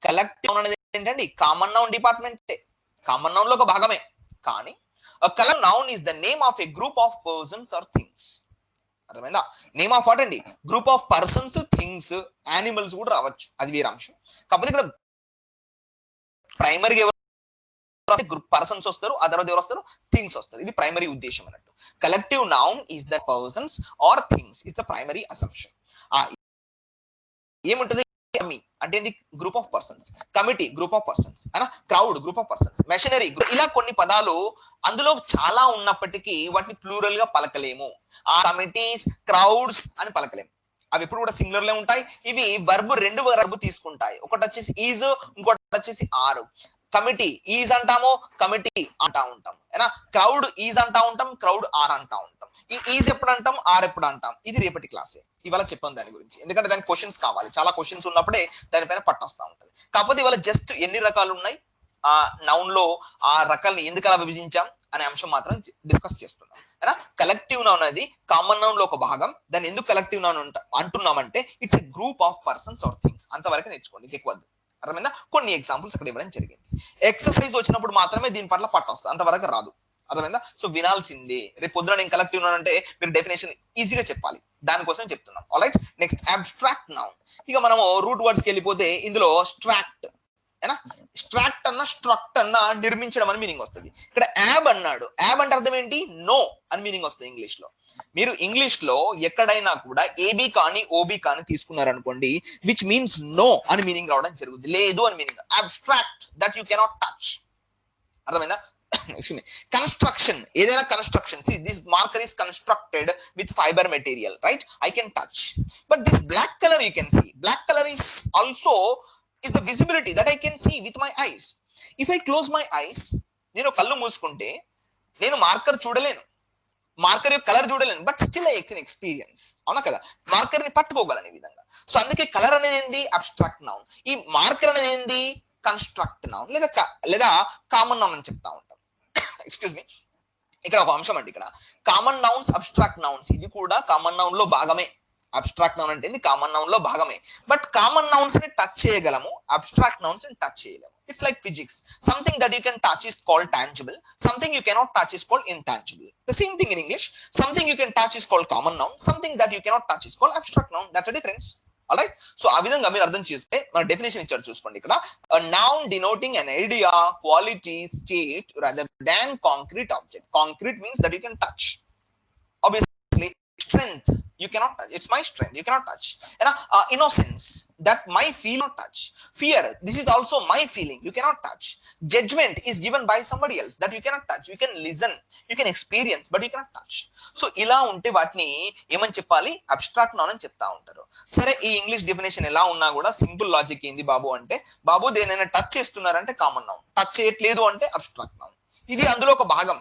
కలెక్టివ్ నౌన్ అనేది ఏంటండి? కామన్ నౌన్ డిపార్ట్మెంటే, కామన్ నౌన్ లో ఒక భాగమే. కానీ collective noun is the name of a group of persons or things. అర్థమైందా? నేమ్ ఆఫ్ వాట్ అండి? Group of persons, things, animals కూడా రావచ్చు, అది వేరే అంశం. కాకపోతే ఇక్కడ ప్రైమరీగా గ్రూప్ పర్సన్స్ వస్తారు, ఆ తర్వాత ఎవరు వస్తారు? థింగ్స్ వస్తారు. ఇది ప్రైమరీ ఉద్దేశం అన్నట్టు. Collective noun is the persons or things is the primary assumption. ఏముంటది? అంటే group of persons, committee group of persons, crowd group of persons, machinery, ఇలా కొన్ని పదాలు అందులో చాలా ఉన్నప్పటికీ వాటిని ప్లూరల్ గా పలకలేము. ఆ కమిటీస్, క్రౌడ్స్ అని పలకలేము. అవి ఎప్పుడు కూడా సింగులర్ లో ఉంటాయి. ఇవి వర్బ్ 2 వర్బ్ తీసుకుంటాయి. ఒకటి వచ్చేసి ఈజ్, ఇంకోటి వచ్చేసి ఆర్. కమిటీ ఈజ్ అంటాము, కమిటీ అంటా ఉంటాం. క్రౌడ్ ఈజ్ అంటా ఉంటాం, క్రౌడ్ ఆర్ అంటా ఉంటాం. ఈ ఈజ్ ఎప్పుడు అంటాం, ఆర్ ఎప్పుడు అంటాం, ఇది రేపటి క్లాసే. ఇవాళ చెప్పాను దాని గురించి, ఎందుకంటే దానికి క్వశ్చన్స్ కావాలి. చాలా క్వశ్చన్స్ ఉన్నప్పుడే దానిపైన పట్టొస్తా ఉంటది. కాకపోతే ఇవాళ జస్ట్ ఎన్ని రకాలు ఉన్నాయి, ఆ నౌన్ లో ఆ రకాలని ఎందుకు అలా విభజించాం అనే అంశం మాత్రం డిస్కస్ చేస్తున్నాం. కలెక్టివ్ నౌన్ అనేది కామన్ నౌన్ లో ఒక భాగం. దాన్ని ఎందుకు కలెక్టివ్ నౌన్ అంటున్నామంటే it's a group of persons or things. అంతవరకు నేర్చుకోండి, ఎక్కువ. అర్థమైందా? కొన్ని ఎగ్జాంపుల్స్ అక్కడ ఇవ్వడం జరిగింది. ఎక్సర్సైజ్ వచ్చినప్పుడు మాత్రమే దీని పట్ల పట్టొస్తుంది, అంతవరకు రాదు. అర్థమైందా? సో వినాల్సిందే. రేపు పొద్దున నేను కలెక్టివ్ నౌన్ అంటే మీరు డెఫినేషన్ ఈజీగా చెప్పాలి, దానికోసం చెప్తున్నాం. Alright, next abstract noun. ఇక మనము రూట్ వర్డ్స్ కి వెళ్ళిపోతే ఇందులో స్ట్రాక్ట్, ఏనా స్ట్రాక్ట్ అన్న స్ట్రక్ట్ అన్న నిర్మించడం అని మీనింగ్ వస్తుంది. ఇక్కడ యాబ్ అన్నాడు, యాబ్ అంటే అర్థం ఏంటి? నో అని మీనింగ్ వస్తుంది ఇంగ్లీష్ లో. మీరు ఇంగ్లీష్ లో ఎక్కడైనా కూడా ఏబి కానీ ఓబి కానీ తీసుకున్నారనుకోండి, విచ్ మీన్స్ నో అని మీనింగ్ రావడం జరుగుతుంది, లేదు అని meaning. Abstract that you cannot touch, అర్థమైందా? కన్స్ట్రక్షన్, ఏదైనా construction, this marker is constructed with fiber material, right? I can touch. But this black color you can see, black color is also is the visibility that I can see with my eyes. If I close my eyes, నేను కళ్ళు మూసుకుంటే నేను marker చూడలేను, marker యొక్క colour చూడలేను, but still I can experience, అవునా కదా? Marker ని పట్టుకోగలను ఈ విధంగా. సో అందుకే కలర్ అనేది ఏంది? Abstract noun. ఈ మార్కర్ అనేది ఏంది? కన్స్ట్రక్ట్ నౌన్ లేదా కామన్ నౌన్ అని చెప్తా ఉంటాం. ఎక్స్క్యూజ్ మీ, ఇక్కడ ఒక అంశం అండి, ఇక్కడ కామన్ నౌన్స్, అబ్స్ట్రాక్ట్ నౌన్స్, ఇది కూడా కామన్ నౌన్ లో భాగమే. అబ్స్ట్రాక్ట్ నౌన్ అంటే కామన్ నౌన్ లో భాగమే, బట్ కామన్ నౌన్స్ ని టచ్ చేయగలము, అబ్స్ట్రాక్ట్ నౌన్స్ ని టచ్ చేయలేము. It's like physics, something that you can touch is called tangible, something you cannot touch is called intangible. The same thing in English, something you can touch is called common noun, something that you cannot touch is called abstract noun. That's a difference. Alright, so ఆ విధంగా మీరు అర్థం చేస్తే మన definition ఇచ్చారు చూసుకోండి ఇక్కడ. A noun denoting an idea, quality, state rather than concrete object. Concrete means that you can touch. Obviously, strength you cannot touch, it's my strength, you cannot touch. And innocence, that my feel not touch. Fear, this is also my feeling, you cannot touch. Judgment is given by somebody else, that you cannot touch. You can listen, you can experience, but you cannot touch. So ఇలా ఉంటే వాటిని ఏమని చెప్పాలి? Abstract noun అని చెప్తా ఉంటారు. సరే, ఈ ఇంగ్లీష్ డెఫినేషన్ ఎలా ఉన్నా కూడా సింపుల్ లాజిక్ ఏంది బాబు అంటే, బాబు దేనైనా టచ్ చేస్తున్నారంటే కామన్ నౌన్, టచ్ చేయట్లేదు అంటే అబ్స్ట్రాక్ట్ నౌన్. ఇది అందులో ఒక భాగం.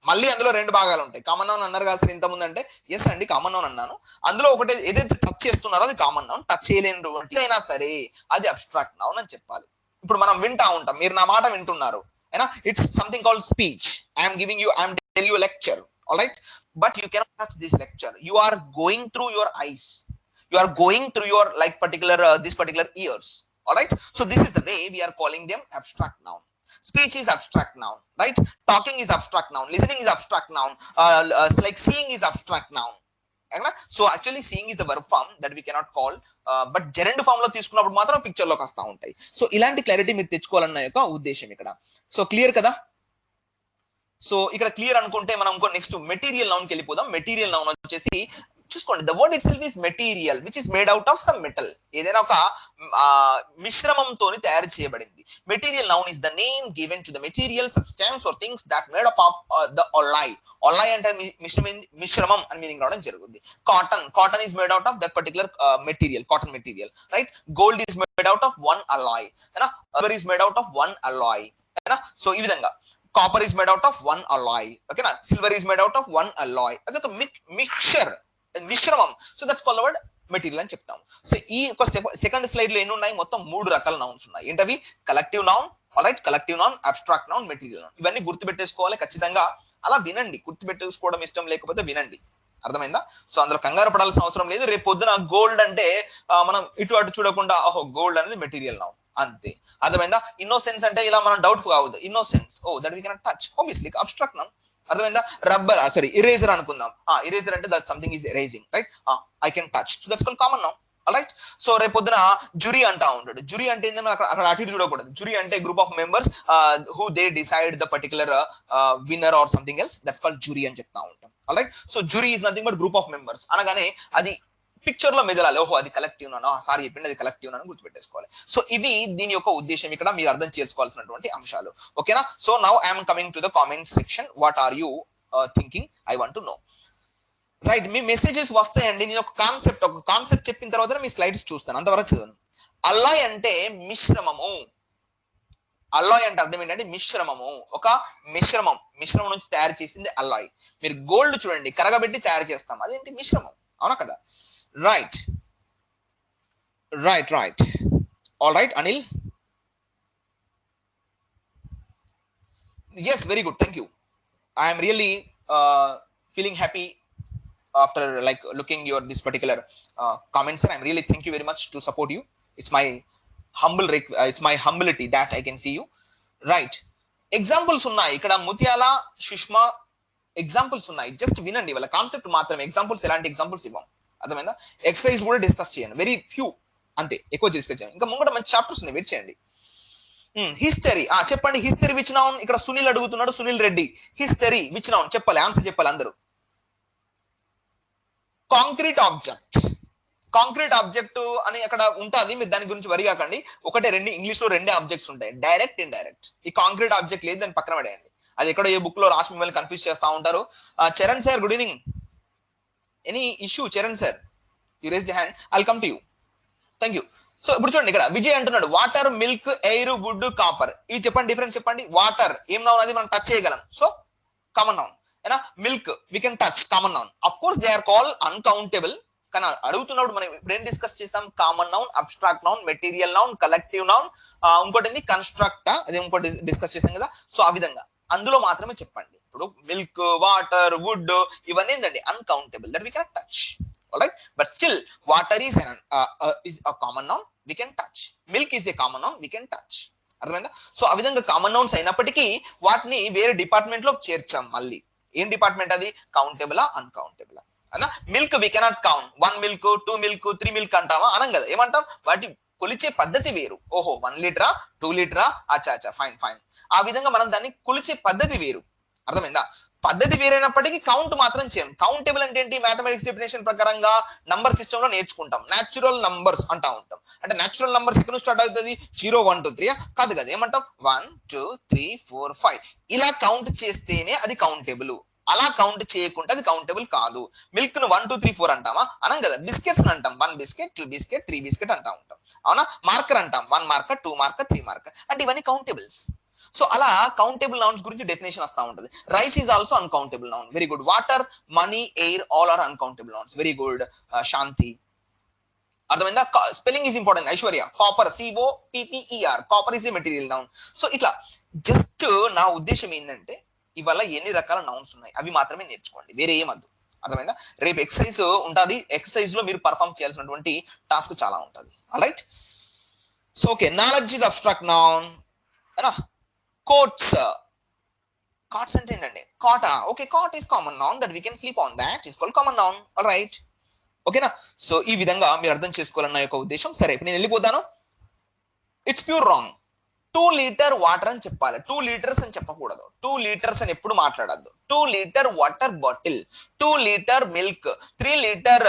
మళ్ళీ అందులో రెండు భాగాలు ఉంటాయి. కామన్ నౌన్ అన్నారు కదా సార్ ఇంతకుముందు అంటే, ఎస్ అండి కామన్ నౌన్ అన్నాను. అందులో ఒకటి ఏదైతే టచ్ చేస్తున్నారో అది కామన్ నౌన్, టచ్ చేయలేనటువంటి అయినా సరే అది అబ్స్ట్రాక్ట్ నౌన్ అని చెప్పాలి. ఇప్పుడు మనం వింటా ఉంటాం, మీరు నా మాట వింటున్నారు, అయినా it's something called speech. I'm giving you, I'm tell you lecture, alright, but you cannot touch this lecture. You are going through your eyes, you are going through your like particular this particular ears, alright. So this is the way we are calling them abstract noun. Speech is abstract noun, right? Talking is abstract noun, listening is abstract noun, like seeing is abstract noun. So actually seeing is the verb form that we cannot call, but gerund form లో తీసుకున్నప్పుడు మాత్రం picture లోకి వస్తా ఉంటాయి. So ఇలాంటి clarity మీరు తెచ్చుకోవాలన్న యొక్క ఉద్దేశం ఇక్కడ. సో క్లియర్ కదా? సో ఇక్కడ క్లియర్ అనుకుంటే మనం ఇంకో నెక్స్ట్ మెటీరియల్ నౌన్ కి వెళ్ళిపోదాం. మెటీరియల్ నౌన్ వచ్చేసి చూసుకోండి, the word itself is material which is made out of some metal. ఏదైనా ఒక మిశ్రమంతోని తయారు చేయబడింది. Material noun is the name given to the material, substance or things that made up of the alloy. Alloy అంటే మిశ్రమం అని meaning రావడం జరుగుతుంది. Cotton is made out of that particular material, cotton material, right? Gold is made out of one alloy, silver is made out of one alloy. So ఈ విధంగా copper is made out of one alloy, okay na? Silver is made out of one alloy. అదొక mixture, మిశ్రమం. So that's called word material అని చెప్తాం. So ఈ second slide లో ఎన్ని ఉన్నాయి? మొత్తం 3 రకాల నౌన్స్ ఉన్నాయి. ఏంటవి? Collective noun, alright, collective noun, abstract noun, material noun. ఇవన్నీ గుర్తుపెట్టేసుకోవాలి ఖచ్చితంగా. అలా వినండి, గుర్తుపెట్టేసుకోవడం ఇష్టం లేకపోతే వినండి, అర్థమైందా? సో అందులో కంగారు పడాల్సిన అవసరం లేదు. రేపు పొద్దున గోల్డ్ అంటే మనం ఇటు అటు చూడకుండా ఓహో గోల్డ్ అనేది మెటీరియల్ నౌన్ అంతే, అర్థమైందా? ఇన్నోసెన్స్ అంటే ఇలా మనం డౌట్ కావద్దు. Innocence, oh that we cannot touch, obviously abstract noun, అర్థమైందా? రబ్బర్, సారీ ఇరేజర్ అనుకుందాం. ఇరేజర్ అంటే that something is erasing, right? I can touch, so that's called common noun, alright. So రేపు పొద్దున జురీ అంటా ఉంటాడు. జురీ అంటే ఏంటంటే అక్కడ అటు ఇటు చూడకూడదు. జురీ అంటే group of members who they decide the particular winner or something else, that's called jury అని చెప్తా ఉంటాం, alright. So jury is nothing but group of members అనగానే అది పిక్చర్ లో మెదలాలి. ఓహో అది కలెక్టివ్ నౌన్, సారీ చెప్పింది అది కలెక్టివ్ నౌన్ గుర్తుపెట్టేసుకోవాలి. సో ఇవి దీని యొక్క ఉద్దేశం ఇక్కడ మీరు అర్థం చేసుకోవాల్సినటువంటి అంశాలు, ఓకేనా? So now I'm coming to the comment section. What are you thinking? I want to know, right? మీ మెసేజెస్ వస్తాయండి. నేను ఒక కాన్సెప్ట్ చెప్పిన తర్వాత మీ స్లైడ్స్ చూస్తాను, అంతవరకు చదవను. అల్లాయ్ అంటే మిశ్రమము. అల్లాయ్ అంటే అర్థం ఏంటంటే మిశ్రమము, ఒక మిశ్రమం నుంచి తయారు చేసింది అల్లాయ్. మీరు గోల్డ్ చూడండి, కరగబెట్టి తయారు చేస్తాం, అదేంటి? మిశ్రమం, అవునా కదా? Right. All right Anil, yes, very good, thank you. I am really feeling happy after like looking your this particular comments, and I'm really thank you very much to support you. It's my humility that I can see you, right? Examples ఉన్నాయి ఇక్కడ, ముత్యాల Sushma examples ఉన్నాయి, just వినండి. వాళ్ళ concept మాత్రమే, examples ఎలాంటి examples ఇవ్వం, అర్థమైందా? ఎక్సర్సైజ్ కూడా డిస్కస్ చేయండి, వెరీ ఫ్యూ అంతే, ఎక్కువ డిస్కస్ చేయండి. ఇంకా ముంగట మంచి చాప్టర్స్ ఉన్నాయి, వెయిట్ చేయండి. హిస్టరీ చెప్పండి. History which noun? ఇక్కడ సునీల్ అడుగుతున్నాడు, Sunil Reddy. History which noun చెప్పాలి, ఆన్సర్ చెప్పాలి అందరూ. Concrete object. కాంక్రీట్ ఆబ్జెక్ట్ అని అక్కడ ఉంటుంది, మీరు దాని గురించి వరి కాకండి. ఒకటే రెండు, ఇంగ్లీష్ లో రెండే ఆబ్జెక్ట్స్ ఉంటాయి, డైరెక్ట్ ఇండైరెక్ట్. ఈ కాంక్రీట్ ఆబ్జెక్ట్ లేదు, దాన్ని పక్కన పడేయండి. అది ఎక్కడో ఏ బుక్ లో రాసి మిమ్మల్ని కన్ఫ్యూజ్ చేస్తా ఉంటారు. Charan sir, good evening. Any issue Charan sir? You raise the hand, I'll come to you. Thank you. So ఇప్పుడు చూడండి, ఇక్కడ విజయ్ అంటున్నాడు water, milk, air, wood, copper. ఇవి చెప్పండి, డిఫరెన్స్ చెప్పండి. వాటర్ ఏం నౌన్? అది మనం టచ్ చేయగలం, సో కామన్ నౌన్. ఏనా? Milk we can touch, common noun. Of course they are called uncountable. కానీ అడుగుతున్నప్పుడు మనం ఇప్పుడు ఏం డిస్కస్ చేసాం? Common noun, abstract noun, material noun, collective noun, ఇంకోటి ఏంది కన్స్ట్రక్ట్, అది ఇంకోటి డిస్కస్ చేసాం కదా. సో ఆ విధంగా అందులో మాత్రమే చెప్పండి. ఇప్పుడు మిల్క్, వాటర్, వుడ్ ఇవన్నీ ఏంటండి uncountable, that we can touch. Alright, but still water is a common noun, we can touch. Milk is a common noun, we can touch. అర్థమైందా? సో ఆ విధంగా కామన్ నౌన్స్ అయినప్పటికీ వాటిని వేరే డిపార్ట్మెంట్ లో చేర్చాం. మళ్ళీ ఏం డిపార్ట్మెంట్ అది? కౌంటబులా, అన్కౌంటబులా? అన్నా milk we cannot count. 1 milk, 2 milk, 3 milk అంటామా? అనం కదా. ఏమంటాం? వాటి కొలిచే పద్ధతి వేరు. ఓహో 1 లీటరా, 2 లీటరా, అచ్చా ఫైన్ ఫైన్. ఆ విధంగా మనం దాన్ని కొలిచే పద్ధతి వేరు. అర్థమైందా? పద్ధతి వేరైనప్పటికీ కౌంట్ మాత్రం చేయం. కౌంటబుల్ అంటే ఏంటి? మ్యాథమెటిక్స్ డెఫినేషన్ ప్రకారంగా నంబర్ సిస్టమ్ లో నేర్చుకుంటాం. న్యాచురల్ నంబర్స్ అంటా ఉంటాం. అంటే న్యాచురల్ నంబర్స్ ఎక్కడ స్టార్ట్ అవుతుంది? 0 1 2 3 కాదు కదా. ఏమంటాం? 1 2 3 4 5 ఇలా కౌంట్ చేస్తేనే అది కౌంటబుల్. అలా కౌంట్ చేయకుండా అది కౌంటబుల్ కాదు. మిల్క్ ను 1 2 3 4 అంటామా? అనం కదా. బిస్కెట్స్ అంటాం 1 బిస్కెట్, 2 బిస్కెట్, 3 బిస్కెట్ అంటా ఉంటాం. అవునా? మార్కర్ అంటాం 1 మార్కర్, 2 మార్కర్, 3 మార్కర్. అంటే ఇవన్నీ కౌంటబుల్స్. సో అలా కౌంటబుల్ నౌన్స్ గురించి డెఫినేషన్ వస్తా ఉంటుంది. Rice is also uncountable noun. Very good. Water, money, air all are uncountable nouns. Very good Shanti. అర్థమైందా? Spelling is important. Aishwarya. Copper, COPPER, copper is a material noun. So ఇట్లా just నా ఉద్దేశం ఏంటంటే ఇవాళ ఎన్ని రకాల నౌన్స్ ఉన్నాయి అవి మాత్రమే నేర్చుకోండి, వేరే ఏమద్దు. అర్థమైందా? రేపు ఎక్సర్సైజ్ ఉంటుంది. ఎక్సర్సైజ్ లో మీరు పర్ఫామ్ చేయాల్సినటువంటి టాస్క్ చాలా ఉంటుంది. Alright. So okay, knowledge is abstract noun. Cots. Cots అంటే ఏంటండి? కాటా. Okay, cot is common noun, that we can sleep on, that is called common noun. All right, ఓకేనా? సో ఈ విధంగా మీరు అర్థం చేసుకోవాలన్న యొక్క ఉద్దేశం. సరే, ఇప్పుడు నేను వెళ్ళిపోతాను. It's pure wrong. 2 litre water అని చెప్పాలి, 2 లీటర్స్ అని చెప్పకూడదు. 2 లీటర్స్ అని ఎప్పుడు మాట్లాడద్దు. 2 litre water bottle, 2 litre milk, 3 litre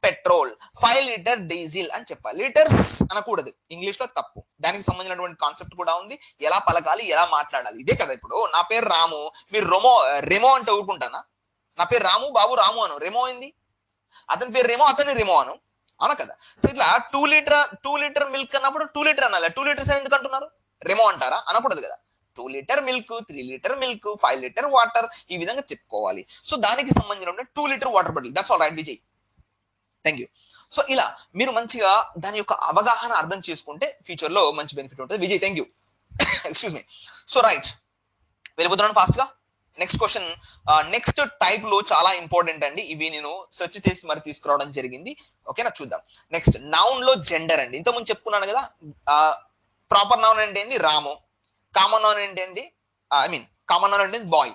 petrol, 5 litre diesel అని చెప్పాలి. లీటర్స్ అనకూడదు, ఇంగ్లీష్ లో తప్పు. దానికి సంబంధించినటువంటి కాన్సెప్ట్ కూడా ఉంది, ఎలా పలకాలి, ఎలా మాట్లాడాలి. ఇదే కదా. ఇప్పుడు నా పేరు రాము, మీరు రెమో అంటే ఊరుకుంటానా? నా పేరు రాము, బాబు రాము అను. రెమో అయింది, అతని పేరు రెమో, అతని రెమో అను. అవునా కదా? సో ఇట్లా 2 లీటర్ మిల్క్ అన్నప్పుడు 2 లీటర్ అనాలి. 2 లీటర్స్ ఎందుకు అంటున్నారు? రెమో అంటారా? అనకూడదు కదా. 2 litre milk, 3 litre milk, 5 litre water, ఈ విధంగా చెప్పుకోవాలి. సో దానికి సంబంధించిన 2 litre water bottle. That's all right Vijay, thank you. So ఇలా మీరు మంచిగా దాని యొక్క అవగాహన అర్థం చేసుకుంటే ఫ్యూచర్ లో మంచి బెనిఫిట్ ఉంటుంది. Vijay, thank you. Excuse me. So right, వెళ్ళిపోతున్నాను ఫాస్ట్ గా. Next question. నెక్స్ట్ టైప్ లో చాలా ఇంపార్టెంట్ అండి. ఇవి నేను సెర్చ్ చేసి మరి తీసుకురావడం జరిగింది. ఓకేనా? చూద్దాం. నెక్స్ట్ నౌన్ లో జెండర్ అండి. ఇంతకుముందు చెప్పుకున్నాను కదా. ప్రాపర్ నౌన్ అంటే ఏంటి? రాము. కామన్ నౌన్ ఏంటి? కామన్ నౌన్ అంటే బాయ్.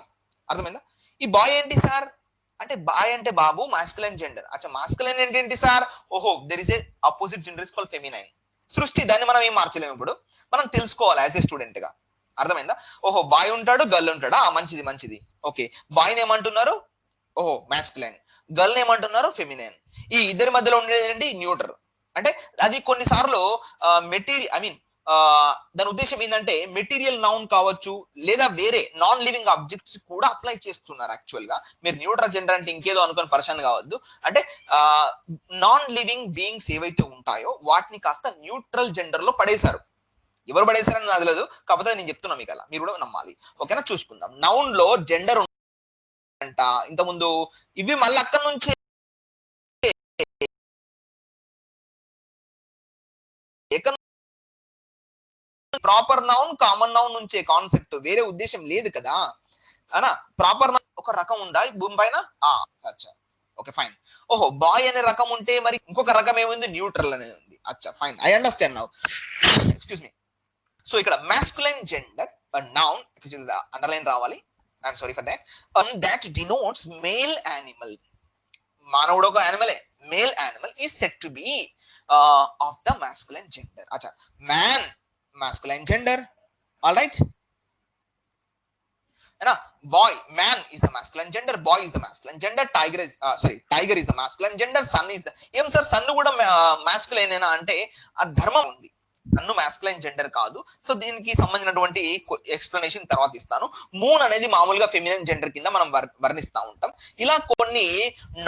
అర్థమైందా? ఈ బాయ్ ఏంటి సార్ అంటే, బాయ్ అంటే బాబు, మాస్కులైన్ జెండర్. అచ్చా, మాస్కులైన్ ఏంటి సార్? ఓహో, there is a opposite gender is called feminine. సృష్టి, దాన్ని మనం ఏం మార్చలేము. ఇప్పుడు మనం తెలుసుకోవాలి యాజ్ ఏ స్టూడెంట్ గా. అర్థమైందా? ఓహో, బాయ్ ఉంటాడు, గర్ల్ ఉంటాడా? మంచిది మంచిది. ఓకే, బాయ్ ఏమంటున్నారు? ఓహో, మాస్కులైన్. గర్ల్ ఏమంటున్నారు? ఫెమినైన్. ఈ ఇద్దరి మధ్యలో ఉండేది ఏంటి? న్యూటర్. అంటే అది కొన్నిసార్లు మెటీరియల్ దాని ఉద్దేశం ఏంటంటే మెటీరియల్ నౌన్ కావచ్చు, లేదా వేరే నాన్ లివింగ్ ఆబ్జెక్ట్స్ కూడా అప్లై చేస్తున్నారు. యాక్చువల్ గా మీరు న్యూట్రల్ జెండర్ అంటే ఇంకేదో అనుకుని పరేషాన్ కావద్దు. అంటే నాన్ లివింగ్ బీయింగ్స్ ఏవైతే ఉంటాయో వాటిని కాస్త న్యూట్రల్ జెండర్ లో పడేశారు. ఎవరు పడేశారని నాకు తెలియదు, కాకపోతే నేను చెప్తున్నా మీకు, అలా మీరు కూడా నమ్మాలి. ఓకేనా? చూసుకుందాం. నౌన్ లో జెండర్ అంట. ఇంతకుముందు ఇవి మళ్ళీ అక్కడి నుంచి ప్రాపర్ నౌన్, కామన్ నౌన్ నుంచే కాన్సెప్ట్, వేరే ఉద్దేశం లేదు కదా. అనా ప్రాపర్ నౌన్ ఒక రకం ఉందా భూమి పైన? అచ్చా, ఓకే ఫైన్. ఓహో, బాయ్ అనే రకం ఉంటే మరి ఇంకొక రకం ఏముంది? న్యూట్రల్ అనేది ఉంది. అచ్చా fine, I understand now. Excuse me. So ఇక్కడ మాస్కులైన్ జెండర్ నౌన్ అండర్లైన్ రావాలి. I'm sorry for that. That denotes male animal. మానవుడు ఒక యానిమలే. Male animal is said to be of the masculine gender. అచ్చా, man masculine gender, all right है ना. Boy, man is the masculine gender, boy is the masculine gender, tiger is tiger is the masculine gender, sun is the ఏం sir sun కూడా masculine ఏనా అంటే ఆ ధర్మం ఉంది, సన్ను మాస్కులైన్ జెండర్ కాదు. సో దీనికి సంబంధించినటువంటి ఎక్స్ప్లెనేషన్ తర్వాత ఇస్తాను. మూన్ అనేది మామూలుగా ఫెమినిన్ జెండర్ కింద మనం వర్ణిస్తా ఉంటాం. ఇలా కొన్ని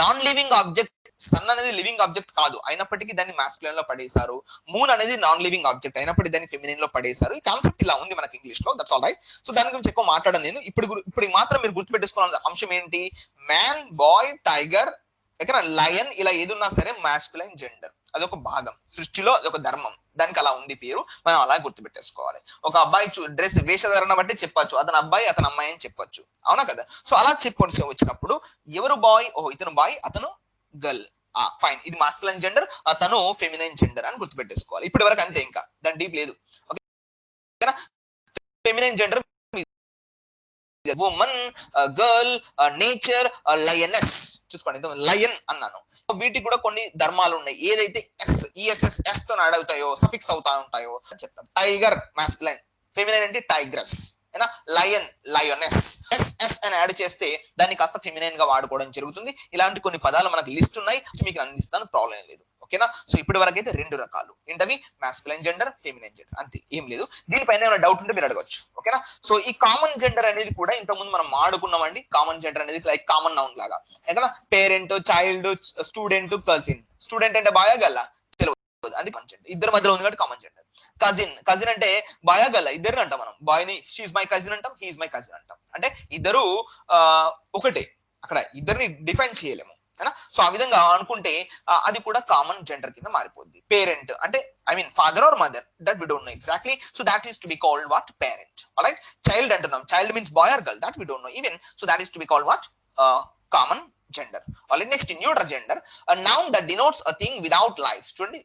నాన్ లివింగ్ ఆబ్జెక్ట్, సన్ అనేది లివింగ్ ఆబ్జెక్ట్ కాదు అయినప్పటికీ దాన్ని మాస్కులైన్ లో పడేశారు, మూన్ అనేది నాన్ లివింగ్ ఆబ్జెక్ట్ అయినప్పటికీ దాన్ని ఫెమినిన్ లో పడేశారు. ఈ కాన్సెప్ట్ ఇలా ఉంది మనకి ఇంగ్లీష్ లో. That's all right. సో దాని గురించి ఎక్కువ మాట్లాడను నేను. ఇప్పుడు మాత్రం మీరు గుర్తుపెట్టేసుకోవాల్సిన అంశం ఏంటి, మ్యాన్, బాయ్, టైగర్, ఇక్కడ లయన్, ఇలా ఏదున్నా సరే మాస్కులైన్ జెండర్, అదొక భాగం సృష్టిలో, అదొక ధర్మం, దానికి అలా ఉంది పేరు, మనం అలా గుర్తుపెట్టేసుకోవాలి. ఒక అబ్బాయి డ్రెస్ వేషధారణ బట్టి చెప్పొచ్చు అతను అబ్బాయి అతను అమ్మాయి అని చెప్పొచ్చు, అవునా కదా. సో అలా చెప్పొచ్చు వచ్చినప్పుడు ఎవరు బాయ్, ఓ ఇతను బాయ్ అతను గర్ల్, ఫైన్, ఇది మాస్కులైన్ జెండర్, తను ఫెమినైన్ జెండర్ అని గుర్తుపెట్టేసుకోవాలి. ఇప్పటి వరకు అంతే, ఇంకా దాని డీప్ లేదు. Okay, feminine gender woman, girl, nature, lioness. చూసుకోండి లయన్ అన్నాను. వీటికి కూడా కొన్ని ధర్మాలు ఉన్నాయి. ఏదైతే ఎస్ తో అడుగుతాయో సఫిక్స్ అవుతా ఉంటాయో చెప్తాం. టైగర్ మాస్కులైన్, ఫెమినైన్ అంటే టైగ్రస్, లయన్ లయనెస్, ఎస్ అని యాడ్ చేస్తే దాన్ని కాస్త ఫెమినైన్ గా వాడుకోవడం జరుగుతుంది. ఇలాంటి కొన్ని పదాలు మనకు లిస్ట్ ఉన్నాయి, మీకు అందిస్తాను, ప్రాబ్లం లేదు. ఓకేనా. సో ఇప్పటి వరకు అయితే రెండు రకాలు ఏంటవి, మాస్కులైన్ జెండర్, ఫెమినైన్ జెండర్, అంతే, ఏం లేదు. దీనిపైన ఏమైనా డౌట్ ఉంటే మీరు అడగచ్చు. ఓకేనా. సో ఈ కామన్ జెండర్ అనేది కూడా ఇంతకుముందు మనం ఆడుకున్నామండి. కామన్ జెండర్ అనేది లైక్ కామన్ నౌన్ లాగా, ఎక్కడ parent, child, student, cousin. Student అంటే బాయా గల్లా తెలియదు, అది కామన్ జెండర్, ఇద్దరు మధ్యలో ఉంది కాబట్టి కామన్ జెండర్. కజిన్ అంటే బాయా గల్లా ఇద్దరిని అంటాం మనం, బాయ్ ని షీఈ్ మై కజిన్ అంటాం, హీఈ్ మై కజిన్ అంటాం. అంటే ఇద్దరు ఒకటే, అక్కడ ఇద్దరిని డిఫైన్ చేయలేము. సో ఆ విధంగా అనుకుంటే అది కూడా కామన్ జెండర్ కింద మారిపోద్ది. పేరెంట్ అంటే I mean father or mother, that we don't know exactly. So that is to be called what, parent. Alright. Child అంటున్నాం, child means boy or girl, that we don't know even. So that is to be called what, common gender. Alright. Next neutral gender, noun that denotes a thing without life. చూడండి,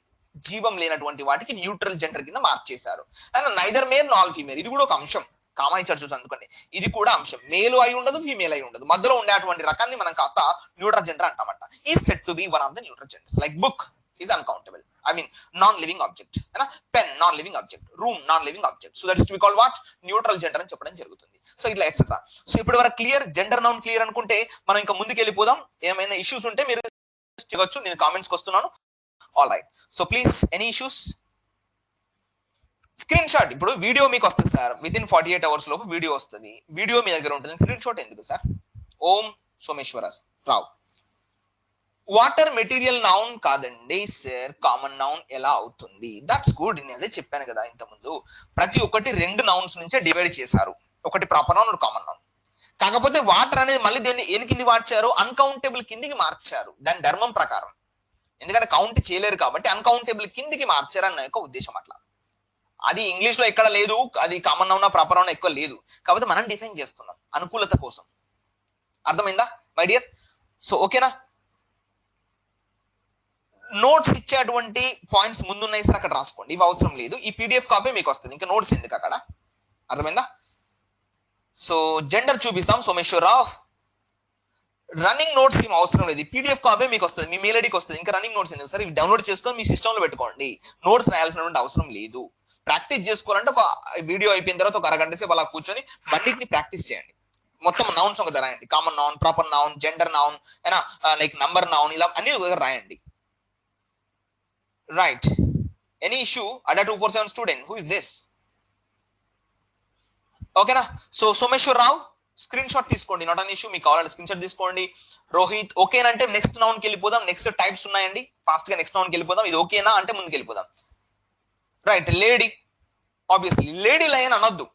జీవం లేనటువంటి వాటికి neutral gender కింద మార్చేశారు. And neither male nor female, ఇది కూడా ఒక అంశం. కామా ఇచ్చారు చూసి అందుకోండి, ఇది కూడా అంశం. మేలు అయి ఉండదు, ఫీమేల్ అయి ఉండదు, మధ్యలో ఉండేటువంటి రకాన్ని మనం కాస్త న్యూట్రల్ జెండర్ అంటామంట. ఈ said to be one of the neutral genders. Like book is uncountable, I mean non living object. Pen non living object, room non living object. So that is to be called what, neutral gender అని చెప్పడం జరుగుతుంది. So ఇట్లా etcetera. So ఇప్పుడు వరకు clear, gender noun clear అనుకుంటే మనం ఇంకా ముందుకు వెళ్ళిపోదాం. ఏమైనా ఇష్యూస్ ఉంటే మీరు చేయవచ్చు, నేను కామెంట్స్ కి వస్తున్నాను. All right. So please, any issues? Screen shot, ఇప్పుడు వీడియో మీకు వస్తుంది సార్, విత్ ఇన్ 48 hours లోపు వీడియో వస్తుంది. వీడియో మీ దగ్గర ఉంటుంది, స్క్రీన్ షాట్ ఎందుకు సార్? ఓం సోమేశ్వర రావు. వాటర్ మెటీరియల్ నౌన్ కాదండి సార్, కామన్ నౌన్ ఎలా అవుతుంది? That's good. నేను అదే చెప్పాను కదా ఇంతకుముందు, ప్రతి ఒక్కటి రెండు నౌన్స్ నుంచే డివైడ్ చేశారు, ఒకటి ప్రాపర్ నౌన్, ఒకటి కామన్ నౌన్. కాకపోతే వాటర్ అనేది మళ్ళీ దేన్ని ఏని కింది మార్చారు, అన్కౌంటబుల్ కిందికి మార్చారు, దాని ధర్మం ప్రకారం. ఎందుకంటే కౌంట్ చేయలేరు కాబట్టి అన్కౌంటబుల్ కిందికి మార్చారు అన్న యొక్క ఉద్దేశం. అట్లా అది ఇంగ్లీష్ లో ఎక్కడ లేదు, అది కామన్ నౌన్ ప్రాపర్ నౌన్ ఎక్కువ లేదు, కాబట్టి మనం డిఫైన్ చేస్తున్నాం అనుకూలత కోసం. అర్థమైందా మై డియర్? సో ఓకేనా. నోట్స్ ఇచ్చేటువంటి పాయింట్స్ ముందున్నాయి సార్, అక్కడ రాసుకోండి, ఇవి అవసరం లేదు. ఈ పీడిఎఫ్ కాపీ మీకు వస్తుంది, ఇంకా నోట్స్ ఎందుకు అక్కడ. అర్థమైందా? సో జెండర్ చూపిస్తాం సోమేశ్వరరావు. రన్నింగ్ నోట్స్ ఏం అవసరం లేదు, పీడిఎఫ్ కాపీ మీకు వస్తుంది, మీ మెయిల్ ఐడికి వస్తుంది. ఇంకా రన్నింగ్ నోట్స్ ఎందుకు సార్? ఇవి డౌన్లోడ్ చేసుకొని మీ సిస్టమ్ లో పెట్టుకోండి, నోట్స్ రాయాల్సినటువంటి అవసరం లేదు. ప్రాక్టీస్ చేసుకోవాలంటే ఒక వీడియో అయిపోయిన తర్వాత ఒక అరగంట సేపు అలా కూర్చొని మన్నిటిని ప్రాక్టీస్ చేయండి. మొత్తం నౌన్స్ ఒక రాయండి, common noun, proper noun, gender noun, like number noun, ఇలా అన్ని ఒక దగ్గర రాయండి. రైట్. Any issue? అడా 247 స్టూడెంట్, హూ ఇస్ దిస్? ఓకేనా. సో సోమేశ్వర్ రావు స్క్రీన్ షాట్ తీసుకోండి, నాట్ అన్ ఇష్యూ. మీకు కావాలంటే స్క్రీన్ షాట్ తీసుకోండి. రోహిత్ ఓకేనంటే నెక్స్ట్ నౌన్ కి వెళ్ళిపోదాం. నెక్స్ట్ టైప్స్ ఉన్నాయండి, ఫాస్ట్ గా నెక్స్ట్ నౌన్ కి వెళ్ళిపోదాం. ఇది ఓకేనా అంటే ముందుకు వెళ్ళిపోదాం. Right. Lady, obviously lady lion అనొద్దు.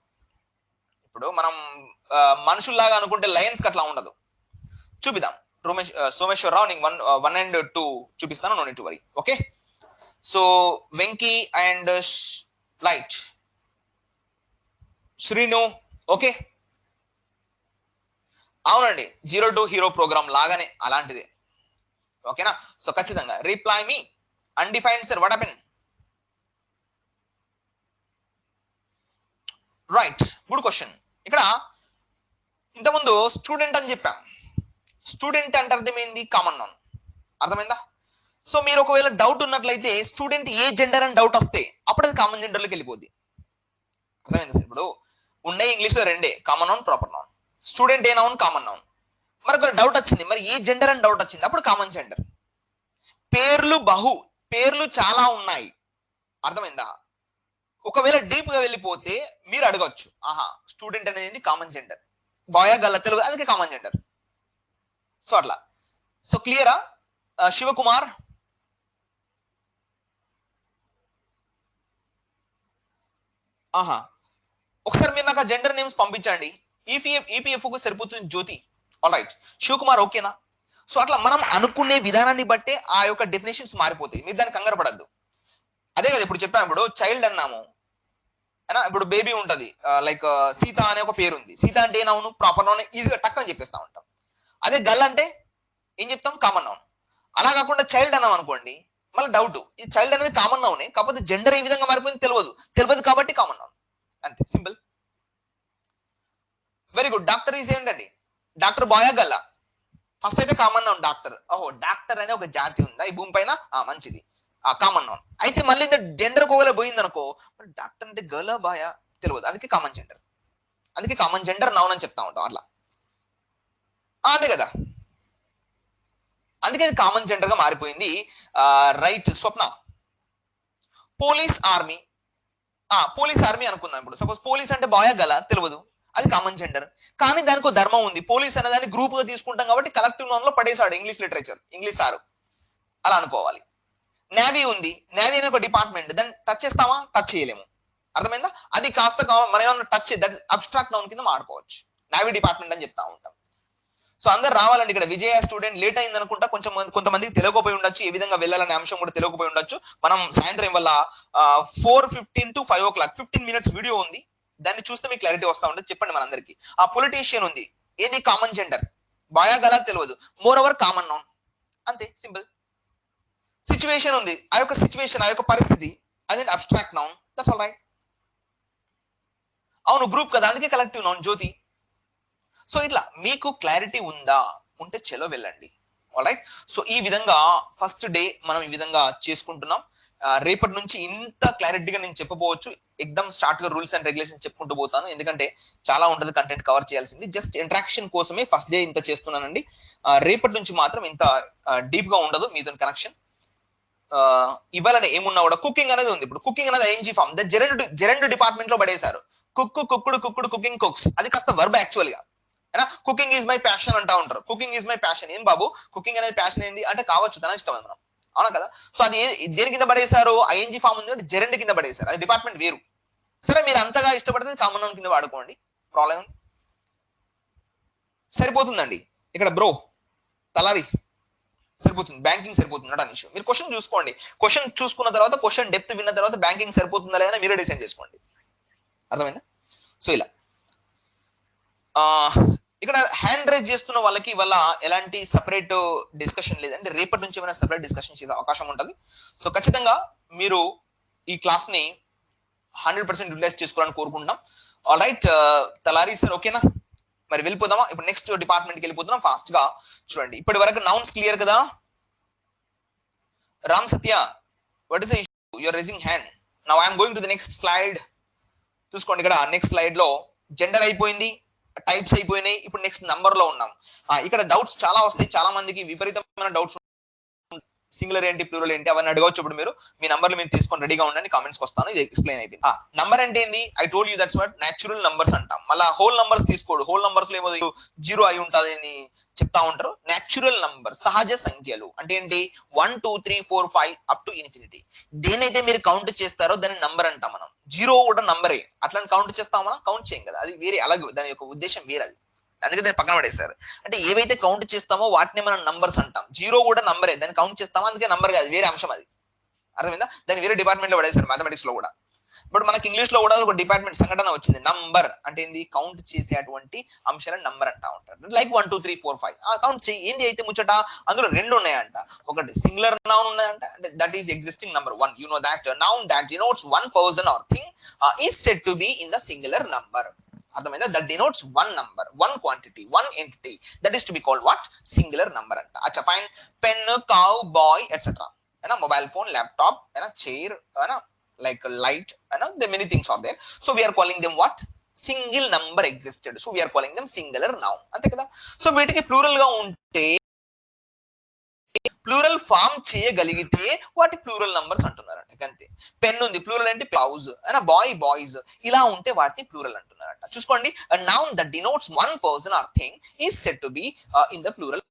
ఇప్పుడు మనం మనుషుల్లాగా అనుకుంటే లయన్స్ కి అట్లా ఉండదు. చూపిద్దాం. సోమేశ్వర్ రావు నీకు 1 and 2 చూపిస్తాను, no need to worry. Okay. So Venky and light, Srinu. Okay, అవునండి, 0 to హీరో ప్రోగ్రామ్ లాగానే అలాంటిదే. ఓకేనా. సో ఖచ్చితంగా reply me undefined sir, what happen? Right, good question. ఇక్కడ ఇంతకుముందు స్టూడెంట్ అని చెప్పాం. స్టూడెంట్ అంటే అర్థం ఏంది? Common noun. అర్థమైందా? సో మీరు ఒకవేళ డౌట్ ఉన్నట్లయితే స్టూడెంట్ ఏ జెండర్ అని డౌట్ వస్తే అప్పుడు అది కామన్ జెండర్ లోకి వెళ్ళిపోద్ది. అర్థమైందా సార్? ఇప్పుడు ఉన్నాయి ఇంగ్లీష్ లో రెండే, common noun proper noun. Student a noun, common noun. మరి ఒక డౌట్ వచ్చింది, మరి ఏ జెండర్ అని డౌట్ వచ్చింది, అప్పుడు కామన్ జెండర్. పేర్లు చాలా ఉన్నాయి, అర్థమైందా? ఒకవేళ డీప్ గా వెళ్ళిపోతే మీరు అడగచ్చు, ఆహా స్టూడెంట్ అనేది కామన్ జెండర్, బాయ్ గల్ల తెలుగు, అందుకే కామన్ జెండర్. సో అట్లా. సో క్లియరా శివకుమార్? ఆహా, ఒకసారి మీరు నాకు ఆ జెండర్ నేమ్స్ పంపించండి. ఈపీఎఫ్ కు సరిపోతుంది జ్యోతి. ఆల్ రైట్ శివకుమార్, ఓకేనా? సో అట్లా మనం అనుకునే విధానాన్ని బట్టే ఆ యొక్క డెఫినేషన్స్ మారిపోతాయి, మీరు దానికి కంగారు పడద్దు. అదే కదా ఇప్పుడు చెప్పాము, ఇప్పుడు చైల్డ్ అన్నాము, ఇప్పుడు బేబీ ఉంటది, లైక్ సీత అనే ఒక పేరు ఉంది, సీత అంటే నౌన్, ప్రాపర్ నౌన్, ఈజీగా టక్ అని చెప్పేస్తా ఉంటాం. అదే గర్ల్ అంటే ఏం చెప్తాం, కామన్ నౌన్. అలా కాకుండా చైల్డ్ అన్నాం అనుకోండి, మళ్ళీ డౌట్, ఈ చైల్డ్ అనేది కామన్ నౌనే, కాకపోతే జెండర్ ఏ విధంగా మారిపోయింది తెలియదు కాబట్టి కామన్ నౌన్, అంతే, simple. Very good. Doctor is ఏంటండి, డాక్టర్ బాయా గల్లా? ఫస్ట్ అయితే కామన్ నౌన్ డాక్టర్. ఓహో, డాక్టర్ అనే ఒక జాతి ఉందా ఈ భూమి పైన, మంచిది, కామన్ నౌన్. అయితే మళ్ళీ జెండర్ కోవలే పోయింది అనుకో, డాక్టర్ అంటే గర్ల్ బాయా తెలియదు, అందుకే కామన్ జెండర్. అందుకే కామన్ జెండర్ నౌన్ అని చెప్తా ఉంటాం అట్లా. అదే కదా, అందుకే కామన్ జెండర్ గా మారిపోయింది. రైట్ స్వప్న. పోలీస్ ఆర్మీ, పోలీస్ ఆర్మీ అనుకుందాం. ఇప్పుడు సపోజ్ పోలీస్ అంటే బాయా గల తెలియదు, అది కామన్ జెండర్. కానీ దానికి ఒక ధర్మం ఉంది, పోలీస్ అనే దాన్ని గ్రూప్ గా తీసుకుంటాం కాబట్టి కలెక్టివ్ నౌన్ లో పడేసాడు ఇంగ్లీష్ లిటరేచర్, ఇంగ్లీష్ సారు, అలా అనుకోవాలి. నేవీ ఉంది, నేవీ అనేది ఒక డిపార్ట్మెంట్, దాన్ని టచ్ చేస్తామా, టచ్ చేయలేము, అర్థమైందా? అది కాస్త మనం ఏమన్నా టచ్, దట్ అబ్స్ట్రాక్ట్ నౌన్ కింద మాడుకోవచ్చు, నేవీ డిపార్ట్మెంట్ అని చెప్తా ఉంటాం. సో అందరు రావాలండి. ఇక్కడ విజయ స్టూడెంట్ లేట్ అయింది అనుకుంటా, కొంతమందికి తెలియకపోయి ఉండొచ్చు, ఏ విధంగా వెళ్ళాలనే అంశం కూడా తెలియకపోయి ఉండొచ్చు. మనం సాయంత్రం వల్ల 4:15 to 5 o'clock 15 minutes వీడియో ఉంది, దాన్ని చూస్తే మీకు క్లారిటీ వస్తా ఉంటుంది. చెప్పండి మనందరికి. ఆ పొలిటీషియన్ ఉంది, ఏది కామన్ జెండర్, బాయా గలా తెలియదు, మోర్ ఓవర్ కామన్ నౌన్, అంతే, సింపుల్. సిచ్యువేషన్ ఉంది, ఆ యొక్క సిచ్యువేషన్, ఆ యొక్క పరిస్థితి, అది abstract noun, that's all right. అవును గ్రూప్ కదా, అందుకే కలెక్టివ్ నౌన్ జ్యోతి. సో ఇట్లా మీకు క్లారిటీ ఉందా, ఉంటే చలో వెళ్ళండి. All right. సో ఈ విధంగా ఫస్ట్ డే మనం ఈ విధంగా చేసుకుంటున్నాం. రేపటి నుంచి ఇంత క్లారిటీగా నేను చెప్పబోవచ్చు, ఎగ్దమ్ స్టార్ట్ గా రూల్స్ అండ్ రెగ్యులేషన్ చెప్పుకుంటూ పోతాను, ఎందుకంటే చాలా ఉంటుంది కంటెంట్ కవర్ చేయాల్సింది. జస్ట్ ఇంటరాక్షన్ కోసమే ఫస్ట్ డే ఇంత చేస్తున్నానండి. రేపటి నుంచి మాత్రం ఇంత డీప్ గా ఉండదు మీతో కనెక్షన్. ఇవాళ ఏమున్నా కూడా కుకింగ్ అనేది ఉంది. ఇప్పుడు కుకింగ్ అనేది ఐఎన్జీ ఫామ్, జెరెండ్ డిపార్ట్మెంట్ లో పడేశారు. కుక్కుడు కుకింగ్ కుక్స్, అది కాస్త వర్బ్ యాక్చువల్ గా. కుకింగ్ ఈజ్ మై ప్యాషన్ అంటా ఉంటారు. కుకింగ్ ఈజ్ మై ప్యాషన్, ఏం బాబు కుకింగ్ అనేది ప్యాషన్ ఏంటి అంటే, కావచ్చు తన ఇష్టం మనం, అవునా కదా? సో అది దేని కింద పడేశారు, ఐఎన్జీ ఫామ్ ఉంది, జెరెండ్ కింద పడేశారు, అది డిపార్ట్మెంట్ వేరు. సరే మీరు అంతగా ఇష్టపడితే కామన్ నౌన్ కింద వాడుకోండి, ప్రాబ్లం ఉంది, సరిపోతుందండి. ఇక్కడ బ్రో తలారి సరిపోతుంది, బ్యాంకింగ్ సరిపోతుంది నాట్ అన్ ఇష్యూ. మీరు క్వశ్చన్ చూసుకోండి, క్వశ్చన్ చూసుకున్న తర్వాత, క్వశ్చన్ డెప్త్ విన్న తర్వాత బ్యాంకింగ్ సరిపోతుందా లేదా మీరే డిసైడ్ చేసుకోండి, అర్థమైందా? సో ఇలా ఇక్కడ హ్యాండ్ రైజ్ చేస్తున్న వాళ్ళకి ఇవాళ ఎలాంటి సపరేట్ డిస్కషన్ లేదంటే, రేపటి నుంచి ఏమైనా సపరేట్ డిస్కషన్ చేసే అవకాశం ఉంటుంది. సో ఖచ్చితంగా మీరు ఈ క్లాస్ ని 100% యూటిలైజ్ చేసుకోవాలని కోరుకుంటున్నాం. ఆల్ రైట్ తలారీ సార్, ఓకేనా? మరి వెళ్ళిపోదామా? ఇప్పుడు నెక్స్ట్ డిపార్ట్మెంట్కి వెళ్ళిపోతున్నాం ఫాస్ట్ గా. చూడండి ఇప్పటి వరకు నౌన్స్ క్లియర్ కదా? Ram Satya, what is the issue, you are raising hand. Now I'm going to the next slide. చూసుకోండి, ఇక్కడ నెక్స్ట్ స్లైడ్ లో జెండర్ అయిపోయింది, టైప్స్ అయిపోయినాయి, ఇప్పుడు నెక్స్ట్ నంబర్ లో ఉన్నాం. ఇక్కడ డౌట్స్ చాలా వస్తాయి, చాలా మందికి విపరీతమైన డౌట్స్, సింగులర్ ఏంటి ప్లూరల్ ఏంటి అవన్నీ అడగవచ్చు. ఇప్పుడు మీరు మీ నంబర్లు మీరు తీసుకొని రెడీగా ఉండండి, కామెంట్స్ వస్తాను, ఇది ఎక్స్ప్లెయిన్ అయిపోయింది. నంబర్ అంటే ఏంది, I told you that's what natural numbers అంటాం. మళ్ళీ హోల్ నంబర్స్ తీసుకోడు, హోల్ నంబర్స్ లో ఏమో జీరో అయి ఉంటుంది అని చెప్తా ఉంటారు. న్యాచురల్ నంబర్, సహజ సంఖ్యలు అంటే ఏంటి, 1 2 3 4 5 అప్ టు ఇన్ఫినిటీ. దేనైతే మీరు కౌంట్ చేస్తారో దాన్ని నంబర్ అంటాం మనం. జీరో కూడా నంబరే, అట్లా కౌంట్ చేస్తాం మనం, కౌంట్ చేయం కదా, అది వేరే, అలాగే దాని యొక్క ఉద్దేశం వేరే, అది అందుకే దాన్ని పక్కన పడేస్తారు. అంటే ఏవైతే కౌంట్ చేస్తామో వాటిని మనం నంబర్స్ అంటాం. జీరో కూడా నంబరే, దాన్ని కౌంట్ చేస్తామో, అందుకే నంబర్ కాదు, వేరే అంశం అది, అర్థమైందా? దాన్ని వేరే డిపార్ట్మెంట్ లో పడేశారు, మ్యాథమెటిక్స్ లో కూడా. బట్ మనకి ఇంగ్లీష్ లో కూడా ఒక డిపార్ట్మెంట్ సంఘటన వచ్చింది, నంబర్ అంటే ఏంది, కౌంట్ చేసేటువంటి అంశాలను నంబర్ అంటా ఉంటారు. లైక్ 1 2 3 4 5 కౌంట్ చేయి, ఏంది అయితే ముచ్చట, అందులో రెండు ఉన్నాయంట. ఒకటి సింగులర్ నౌన్ ఉన్నాయంట, అంటే that is existing number 1. You know that noun that denotes one person or thing is said to be in the singular number. అర్థమైందా? That denotes one number, one quantity, one entity, that is to be called what, singular number అంట. అచ్చా fine. Pen, cow, boy etcetera, mobile phone, laptop, chair, like light, there many things are there, so we are calling them what, single number existed, so we are calling them singular noun, అంతే కదా. So వీటికి plural గా ఉంటే, plural form చేయగలిగితే వాటి plural numbers అంటున్నారంట, అంతే. Pen ఉంది, plural అంటే పౌజ్, అయినా బాయ్ బాయ్స్, ఇలా ఉంటే వాటిని ప్లూరల్ అంటున్నారంట. చూసుకోండి, noun that denotes one person or thing is said to be in the plural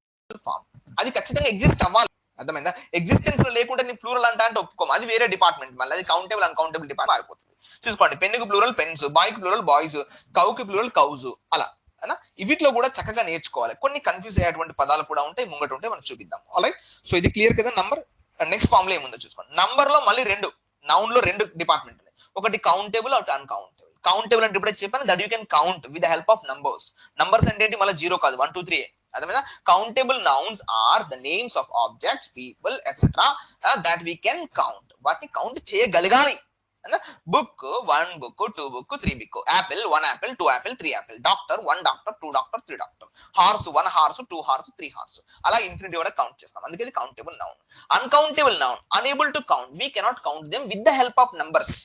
form. అది ఖచ్చితంగా ఎగ్జిస్ట్ అవ్వాలి, అర్థమైందా. ఎగ్జిస్టెన్స్ లో లేకుంటే నీ ప్లూరల్ అంటే ఒప్పుకోము, అది వేరే డిపార్ట్మెంట్, మళ్ళీ అది కౌంటబుల్ అన్కౌంటబుల్ డిపార్ట్మెంట్ మారిపోతుంది. చూసుకోండి, పెన్నుకు ప్లూరల్ పెన్స్, బాయ్ కి ప్లూరల్ బాయ్స్, కౌకి ప్లూరల్ కౌజ్, అలా. వీటిలో కూడా చక్కగా నేర్చుకోవాలి. కొన్ని కన్ఫ్యూజ్ అయ్యేటువంటి పదాలు కూడా ఉంటాయి, ముంగట ఉంటాయి, మనం చూపిద్దాం. ఆల్రైట్, సో ఇది క్లియర్ కదా. నంబర్ నెక్స్ట్ ఫామ్ లో ఏముందో చూసుకోండి. నంబర్ లో మళ్ళీ రెండు, నౌన్ లో రెండు డిపార్ట్మెంట్ ఉన్నాయి, ఒకటి కౌంటబుల్, ఒకటి అన్కౌంటబుల్. కౌంటబుల్ అంటే ఇప్పుడే చెప్పాను, that you can count with the help of numbers. Numbers అంటే ఏంటి, మళ్ళీ 0 కాదు, 1 2 3. అర్థమైందా. Countable nouns are the names of objects, people etcetera that we can count, వాటిని కౌంట్ చేయగలగాలి. Book 1 book, 2 book, 3 book. Apple 1 apple, 2 apple, 3 apple. Doctor 1 doctor, 2 doctor, 3 doctor. Horse 1 horse, 2 horse, 3 horse. అలా infinity కూడా count చేస్తాం, అందుకే ఇది countable noun. Uncountable noun, unable to count, we cannot count them with the help of numbers.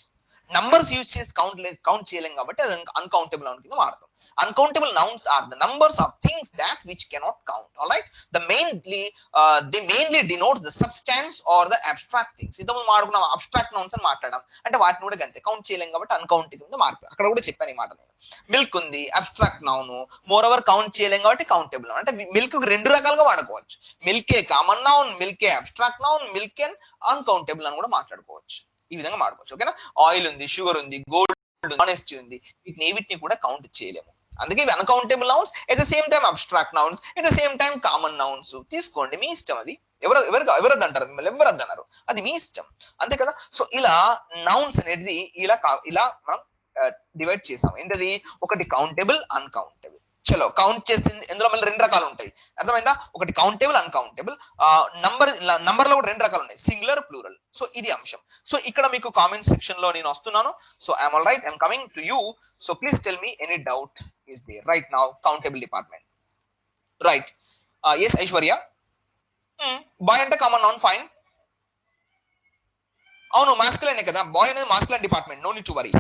Numbers use చేసి count చేయలేం కాబట్టి అది uncountable noun కింద వాడతాం. Uncountable nouns are the numbers of things that which cannot count. Alright, they mainly denote the substance or the abstract things. ఇంతకుముందు మాట్లాడుకున్నాం abstract nouns అని మాట్లాడడం, అంటే వాటిని కూడా అంతే కౌంట్ చేయలేం కాబట్టి అన్కౌంటబుల్ కింద మారిపోయి, అక్కడ కూడా చెప్పాను ఈ మాట నేను. మిల్క్ ఉంది, abstract noun, more over count చేయలేం కాబట్టి కౌంటబుల్ నౌన్. అంటే మిల్క్ రెండు రకాలుగా వాడుకోవచ్చు, మిల్కే కామన్ నౌన్, మిల్కే abstract noun, milk and uncountable అని కూడా మాట్లాడుకోవచ్చు. ఈ విధంగా మాట్లాడుకోవచ్చు, ఓకేనా. ఆయిల్ ఉంది, షుగర్ ఉంది, గోల్డ్, ఆనెస్టీ ఉంది, వీటిని కూడా కౌంట్ చేయలేము, అందుకే ఇవి uncountable nouns, at the same time abstract nouns, at the same time common nouns. తీసుకోండి, మీ ఇష్టం, అది ఎవరది అంటారు, మిమ్మల్ని ఎవరద్దు అన్నారు, అది మీ ఇష్టం, అంతే కదా. సో ఇలా నౌన్స్ అనేది ఇలా మనం డివైడ్ చేసాం. ఏంటది, ఒకటి కౌంటబుల్, అన్కౌంటబుల్. చలో కౌంట్ చేస్తే ఎందులో మళ్ళీ రెండు రకాలు ఉంటాయి, అర్థమైందా. ఒకటి కౌంటబుల్, అన్కౌంటబుల్. నంబర్ లో కూడా రెండు రకాలు ఉన్నాయి, సింగులర్, ప్లూరల్. సో ఇది అంశం. సో ఇక్కడ మీకు కామెంట్ సెక్షన్ లో నేను వస్తున్నాను. So I'm all right, I'm coming to you. So please tell me any doubt is there right now. Countable department, right. Yes Aishwarya, boy అంటే కామన్ నౌన్, ఫైన్. అవును, మాస్కులైనే కదా, బాయ్ అనేది masculine department, no need to worry.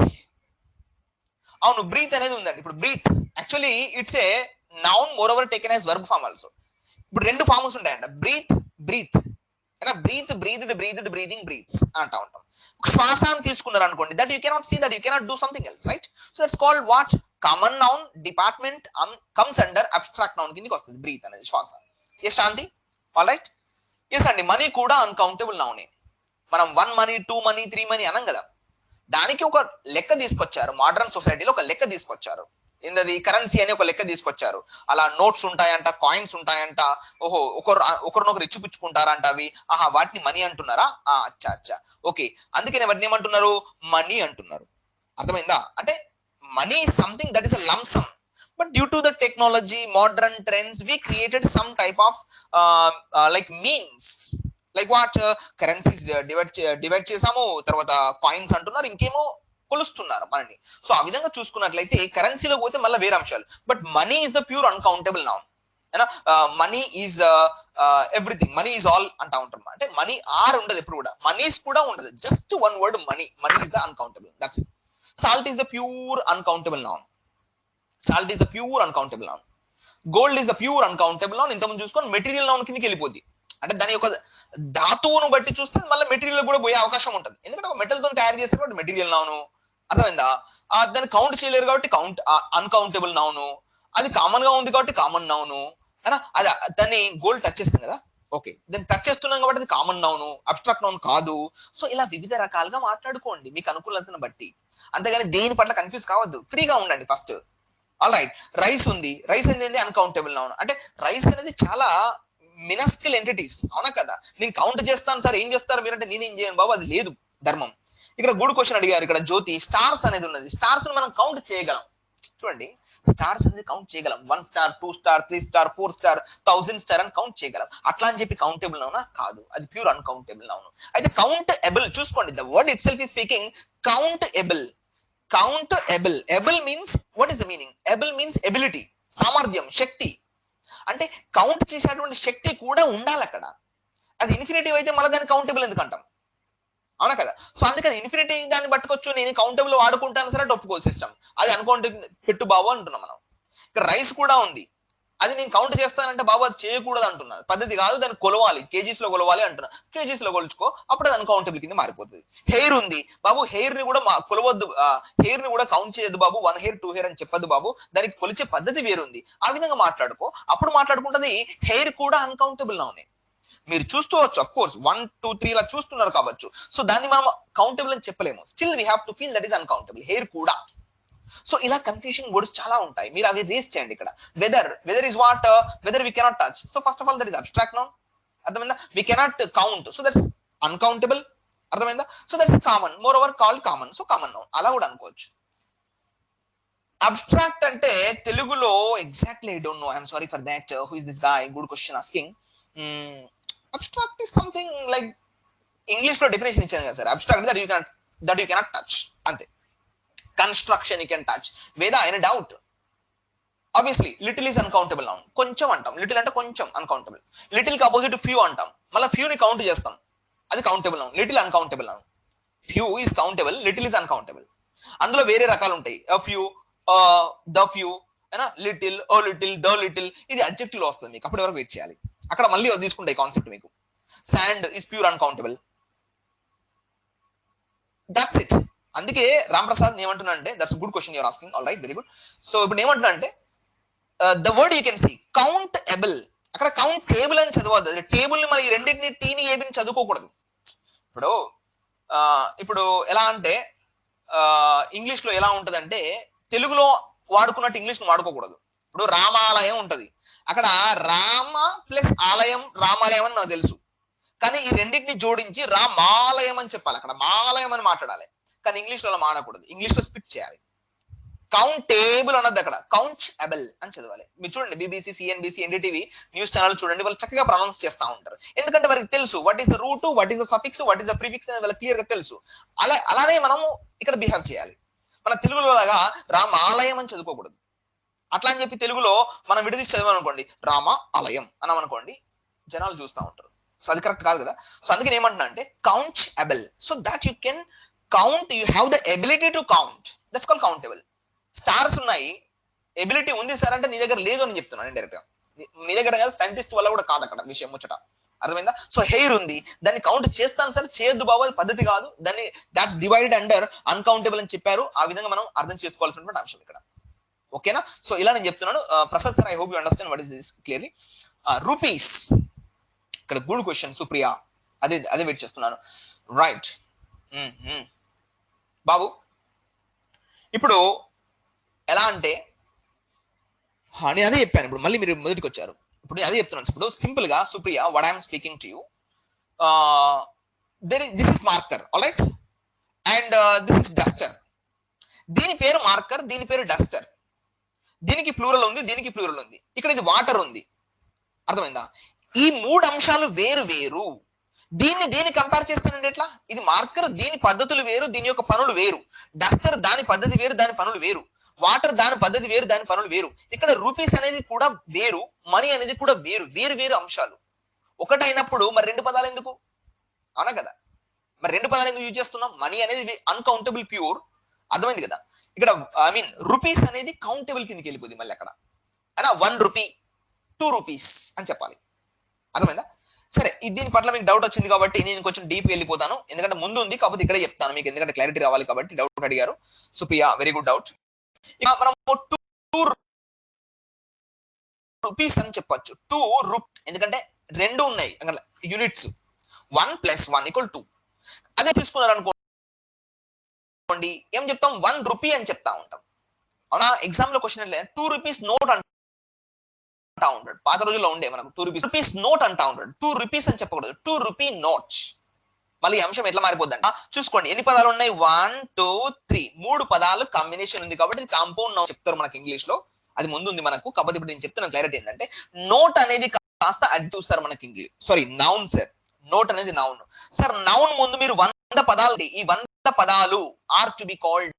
అవును, breath అనేది ఉందండి. ఇప్పుడు breath actually it's a noun, more over taken as verb form also. ఇప్పుడు రెండు ఫార్మ్స్ ఉంటాయంట, breathe, breathe, breathe, breathed, breathed, breathing, breathes అంటా ఉంటాం. శ్వాస అని తీసుకున్నారు అనుకోండి, that you cannot see, that you cannot do something else, right. So that's called what, common noun department comes under abstract noun కిందకి వస్తుంది బ్రీత్ అనేది, శ్వాస. Yes Shanti, all right. Yes అండి, మనీ కూడా అన్కౌంటబుల్ నౌనే. మనం 1 money, 2 money, 3 money అనం కదా, దానికి ఒక లెక్క తీసుకొచ్చారు, మోడర్న్ సొసైటీలో ఒక లెక్క తీసుకొచ్చారు. ఏంటది, కరెన్సీ అని ఒక లెక్క తీసుకొచ్చారు. అలా నోట్స్ ఉంటాయంట, కాయిన్స్ ఉంటాయంట, ఓహో ఒకరినొకరు ఇచ్చిపుచ్చుకుంటారంట అవి, ఆహా వాటిని మనీ అంటున్నారా, అచ్చా అచ్చా, ఓకే. అందుకని వాటిని ఏమంటున్నారు, మనీ అంటున్నారు, అర్థమైందా. అంటే money is something that is a lump sum, but due to the technology, modern trends, we created some type of like means, like what, currencies divide చేసాము, తర్వాత కాయిన్స్ అంటున్నారు, ఇంకేమో కొలుస్తున్నారు మనని. సో ఆ విధంగా చూసుకున్నట్లయితే కరెన్సీలో పోతే మళ్ళీ వేరే అంశాలు, but money is the pure uncountable noun. Money is everything, money is all అంటా ఉంటాం. అంటే మనీ ఆర్ ఉండదు ఎప్పుడు కూడా, మనీస్ కూడా ఉండదు, just one word money. Money is the uncountable, that's it. Salt is the pure uncountable noun. Salt is the pure uncountable noun. Gold is the pure uncountable noun. ఇంతకుముందు చూసుకొని మెటీరియల్ నౌన్ కిందకి వెళ్ళిపోద్ది, అంటే దాని యొక్క ధాతువును బట్టి చూస్తే మళ్ళీ మెటీరియల్ కూడా పోయే అవకాశం ఉంటుంది, ఎందుకంటే ఒక మెటల్ తో తయారు చేస్తే కాబట్టి మెటీరియల్ నౌను, అర్థమైందా. దాన్ని కౌంట్ చేయలేరు కాబట్టి అన్కౌంటబుల్ నౌను. అది కామన్ గా ఉంది కాబట్టి కామన్ నౌను, అది దాన్ని గోల్డ్ టచ్ చేస్తాం కదా, ఓకే, దాన్ని టచ్ చేస్తున్నాం కాబట్టి అది కామన్ నౌను, అబ్స్ట్రాక్ట్ నౌన్ కాదు. సో ఇలా వివిధ రకాలుగా మాట్లాడుకోండి మీకు అనుకూలతను బట్టి, అంతేగాని దేని పట్ల కన్ఫ్యూజ్ కావద్దు, ఫ్రీగా ఉండండి ఫస్ట్. ఆల్ రైట్, రైస్ ఉంది, రైస్ అనేది అన్కౌంటబుల్ నౌన్. అంటే రైస్ అనేది చాలా మినస్కిల్ ఎంటిటీస్, అవునా కదా. నేను కౌంట్ చేస్తాను సార్, ఏం చేస్తారు మీరంటే నేనేం చేయను బాబు, అది లేదు ధర్మం. ఇక్కడ గుడ్ క్వశ్చన్ అడిగారు, ఇక్కడ జ్యోతి. స్టార్స్ అనేది ఉన్నది, స్టార్స్ మనం కౌంట్ చేయగలం, చూడండి, స్టార్స్ అనేది కౌంట్ చేయగలం. 1 star, 2 star, 3 star, 4 star, 1000 star అని కౌంట్ చేయగలం. అట్లా అని చెప్పి కౌంటబుల్ నౌనా కాదు, అది ప్యూర్ అన్కౌంటబుల్ నౌన్. అయితే కౌంట్ ఎబుల్ చూసుకోండి, the word itself is speaking count able. Count able, able means what is the meaning, able means ability, సామర్థ్యం, శక్తి. అంటే కౌంట్ చేసేటువంటి శక్తి కూడా ఉండాలి అక్కడ. అది ఇన్ఫినిటివ్ అయితే మళ్ళీ దాన్ని కౌంటబుల్ ఎందుకు అంటాం, అవునా కదా? సో అందుకని ఇన్ఫినిటీ దాన్ని పట్టుకోవచ్చు, నేను కౌంటబుల్ వాడుకుంటాను సరే ఒప్పుకో సిస్టమ్, అది అన్కౌంటబుల్ పెట్టు బాబు అంటున్నాం మనం. ఇక్కడ రైస్ కూడా ఉంది, అది నేను కౌంట్ చేస్తానంటే బాబు అది చేయకూడదు అంటున్నా, పద్ధతి కాదు, దాన్ని కొలవాలి, కేజీస్ లో కొలవాలి అంటున్నా, కేజీస్ లో కొలుచుకో, అప్పుడు అది అన్కౌంటబుల్ కింద మారిపోతుంది. హెయిర్ ఉంది బాబు, హెయిర్ ని కూడా కొలవద్దు, హెయిర్ ని కూడా కౌంట్ చేయొద్దు బాబు, 1 hair 2 hair అని చెప్పొద్దు బాబు, దానికి కొలిచే పద్ధతి వేరుంది, ఆ విధంగా మాట్లాడుకో, అప్పుడు మాట్లాడుకుంటది హెయిర్ కూడా అన్కౌంటబుల్ లా ఉన్నాయి. మీరు చూస్తూవచ్చు అఫ్ కోర్స్ 1 2 3 ఇలా చూస్తున్నారు కావచ్చు, సో దాన్ని మనం కౌంటబుల్ అని చెప్పలేము, still we have to feel that is uncountable, hair కూడా. సో ఇలా కన్ఫ్యూషన్ వర్డ్స్ చాలా ఉంటాయి, మీరు అవి రేస్ చేయండి. ఇక్కడ weather is what, weather we cannot touch, so first of all that is abstract noun, అర్థమైందా? We cannot count, so that's uncountable, అర్థమైందా? So that's common, moreover called common, so common noun అలా కూడా అనుకోవచ్చు. Abstract అంటే తెలుగులో exactly I don't know, I'm sorry for that, who is this guy, good question asking. Abstract is something like, English లో definition ఇచ్చాను కదా sir, abstract that you cannot touch, అంతే. Construction you can touch, వేద any doubt? Obviously little is uncountable noun, కొంచెం అంటాం, little అంటే కొంచెం uncountable, little కి అపోజిట్ ఫ్యూ అంటాం, మళ్ళీ ఫ్యూ ని కౌంట్ చేస్తాం, అది countable noun, little uncountable noun. Few is countable, little is uncountable. అందులో వేరే రకాలు ఉంటాయి, a few, the few, little, a little, the little, ఇది అడ్జెక్టివ్ లో వస్తుంది మీకు, అప్పటి వరకు వెయిట్ చేయాలి, అక్కడ మళ్ళీ తీసుకుంటాయి కాన్సెప్ట్ మీకు. Sand is pure uncountable, that's it. అందుకే రామ్ ప్రసాద్ ఏమంటున్నా అంటే, that's good question you're asking, all right, very good. So ఇప్పుడు ఏమంటున్నా అంటే, the word you can see countable, అక్కడ కౌంట్ టేబుల్ అని చదవద్దు, టేబుల్ ని మరి ఈ రెండింటిని టీని ఏబిని చదువుకోకూడదు. ఇప్పుడు ఎలా అంటే, ఇంగ్లీష్ లో ఎలా ఉంటదంటే, తెలుగులో వాడుకున్నట్టు ఇంగ్లీష్ వాడుకోకూడదు. ఇప్పుడు రామాలయం ఉంటది, అక్కడ రామ ప్లస్ ఆలయం రామాలయం అని నాకు తెలుసు, కానీ ఈ రెండింటిని జోడించి రామాలయం అని చెప్పాలి, అక్కడ మాలయం అని మాట్లాడాలి, కానీ ఇంగ్లీష్ లో మాడకూడదు, ఇంగ్లీష్ లో స్పిట్ చేయాలి. కౌంటేబుల్ అన్నది అక్కడ కౌంటబుల్ అని చదవాలి. మీరు చూడండి BBC, CNBC, NDTV news channel చూడండి, వాళ్ళు చక్కగా ప్రొనౌన్స్ చేస్తూ ఉంటారు, ఎందుకంటే వారికి తెలుసు what is the route, what is the suffix, what is the prefix అనేది వాళ్ళకి క్లియర్ గా తెలుసు. అలానే మనము ఇక్కడ బిహేవ్ చేయాలి. మన తెలుగులో లాగా రామాలయం అని చదువుకోకూడదు. అట్లా అని చెప్పి తెలుగులో మనం విడదీసి చదివామనుకోండి, రామ ఆలయం అన్నాం అనుకోండి, జనాలు చూస్తూ ఉంటారు, సో అది కరెక్ట్ కాదు కదా. సో అందుకని ఏమంటున్నా అంటే countable, so that you can count, you have the ability to count, that's called countable. Stars ఉన్నాయి, ఎబిలిటీ ఉంది సార్ అంటే నీ దగ్గర లేదు అని చెప్తున్నాను ఇండైరెక్ట్ గా, నీ దగ్గర కాదు, సైంటిస్ట్ వల్ల కూడా కాదు అక్కడ విషయం ముచ్చట, అర్థమైందా? సో హెయిర్ ఉంది, దాన్ని కౌంట్ చేస్తాను సార్, చేయొద్దు బాబు, అది పద్ధతి కాదు, దాన్ని దాట్స్ డివైడెడ్ అండర్ అన్కౌంటబుల్ అని చెప్పారు. ఆ విధంగా మనం అర్థం చేసుకోవాల్సినటువంటి అంశం ఇక్కడ, ఓకేనా? సో ఇలా నేను చెప్తున్నాను. Prasad sir, I hope you understand what is this clearly. Rupees, ఇక్కడ గుడ్ క్వశ్చన్ సుప్రియా, అదే వెయిట్ చేస్తున్నాను, రైట్. బాబు ఇప్పుడు ఎలా అంటే, నేను అదే చెప్పాను, ఇప్పుడు మళ్ళీ మీరు మొదటికి వచ్చారు, ఇప్పుడు నేను అదే చెప్తున్నాను. ఇప్పుడు సింపుల్ గా Supriya, what I'm speaking to you, this is marker, alright, and this is Duster. దీని పేరు మార్కర్, దీని పేరు డస్టర్, దీనికి ప్లూరల్ ఉంది, దీనికి ప్లూరల్ ఉంది, ఇక్కడ ఇది వాటర్ ఉంది, అర్థమైందా? ఈ మూడు అంశాలు వేరు వేరు, దీన్ని కంపేర్ చేస్తానండి ఎట్లా? ఇది మార్కర్, దీని పద్ధతులు వేరు, దీని యొక్క పనులు వేరు. డస్టర్ దాని పద్ధతి వేరు, దాని పనులు వేరు. వాటర్ దాని పద్ధతి వేరు, దాని పనులు వేరు. ఇక్కడ రూపీస్ అనేది కూడా వేరు, మనీ అనేది కూడా వేరు, వేరు వేరు అంశాలు. ఒకటైనప్పుడు మరి రెండు పదాలు ఎందుకు? అవునా కదా, మరి రెండు పదాలు ఎందుకు యూజ్ చేస్తున్నాం? మనీ అనేది అన్కౌంటబుల్ ప్యూర్, అర్థమైంది కదా. ఇక్కడ ఐ మీన్ రూపీస్ అనేది కౌంటబుల్ కిందకి వెళ్ళిపోతుంది మళ్ళీ అక్కడ, అయినా 1 రూపీ 2 రూపీస్ అని చెప్పాలి, అర్థమైందా? సరే, దీని పట్ల మీకు డౌట్ వచ్చింది కాబట్టి నేను కొంచెం డీప్ వెళ్ళిపోతాను, ఎందుకంటే ముందు ఉంది కాకపోతే ఇక్కడే చెప్తాను మీకు, ఎందుకంటే క్లారిటీ రావాలి కాబట్టి. డౌట్ అడిగారు సుప్రియా, వెరీ గుడ్ డౌట్. మనం 2 రూపీస్ అని చెప్పొచ్చు, 2 రూపీ, ఎందుకంటే రెండు ఉన్నాయి యూనిట్స్, 1 + 1 = 2. అదే తీసుకున్నారు అనుకోండి, ఏం చెప్తాం? 1 రూపీ అని చెప్తా ఉంటాం, అవునా? ఎగ్జామ్ లో క్వశ్చన్ 2 రూపీస్ నోట్ అంటా ఉంటాడు, పాత రోజుల్లో ఉండే మనకు 2 రూపీస్ నోట్ అంటా ఉంటాడు, 2 రూపీస్ అని చెప్పకూడదు, 2 రూపీ నోట్. మళ్ళీ అంశం ఎట్లా మారిపోద్దంట చూసుకోండి. ఎన్ని పదాలు ఉన్నాయి? 1 2 3, 3 పదాలు కాంబినేషన్ ఉంది కాబట్టి ఇది కాంపౌండ్ నౌన్ చెప్తారు మనకి ఇంగ్లీష్ లో, అది ముందు ఉంది మనకు. కాకపోతే ఇప్పుడు నేను చెప్తున్న క్లారిటీ ఏంటంటే, నోట్ అనేది కాస్త అడ్జెక్టివ్ సార్ మనకి English, sorry noun sir, note అనేది నౌన్ సార్. నౌన్ ముందు మీరు 100 పదాలు, ఈ 100 పదాలు are to be called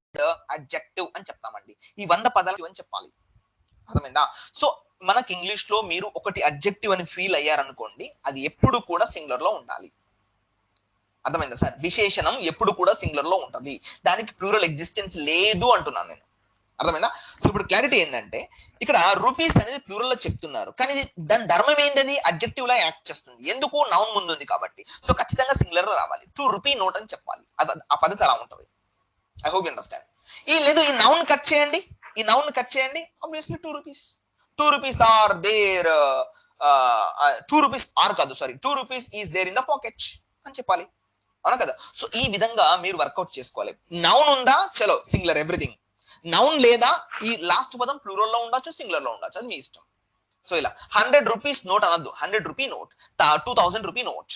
adjective అని చెప్తామండి. ఈ 100 పదాలు అని చెప్పాలి, అర్థమైందా? సో మనకి ఇంగ్లీష్ లో మీరు ఒకటి అడ్జెక్టివ్ అని ఫీల్ అయ్యారనుకోండి, అది ఎప్పుడు కూడా సింగులర్ లో ఉండాలి. అర్థమైందా సార్? విశేషణం ఎప్పుడు కూడా సింగులర్ లో ఉంటది, దానికి ప్లూరల్ ఎగ్జిస్టెన్స్ లేదు అంటున్నాను నేను. అర్థమైందా? సో ఇప్పుడు క్లారిటీ ఏంటంటే ఇక్కడ రూపీస్ అనేది ప్లూరల్ లో చెప్తున్నారు, కానీ దాని ధర్మం ఏంటది? అడ్జెక్టివ్ లా యాక్ట్ చేస్తుంది. ఎందుకు? నౌన్ ముందు ఉంది కాబట్టి. సో ఖచ్చితంగా సింగులర్ లో రావాలి. 2 రూపీ నోట్ అని చెప్పాలి. ఆ పద్ధతి అలా ఉంటది. I hope you understand. లేదు ఈ నౌన్ కట్ చేయండి, ఈ నౌన్ కట్ చేయండి, obviously 2 rupees. 2 rupees are there, 2 rupees are కాదు sorry, 2 rupees is there in the pocket అని చెప్పాలి. అవునా కదా? సో ఈ విధంగా మీరు వర్కౌట్ చేసుకోవాలి. నౌన్ ఉందా, చలో సింగులర్ ఎవ్రీథింగ్. నౌన్ లేదా, ఈ లాస్ట్ పదం ప్లూరల్ లో ఉండొచ్చు, సింగులర్ లో ఉండొచ్చు, అది మీ ఇష్టం. సో ఇలా 100 రూపీస్ నోట్ అనొద్దు, 100 rupee note, 2000 rupee note,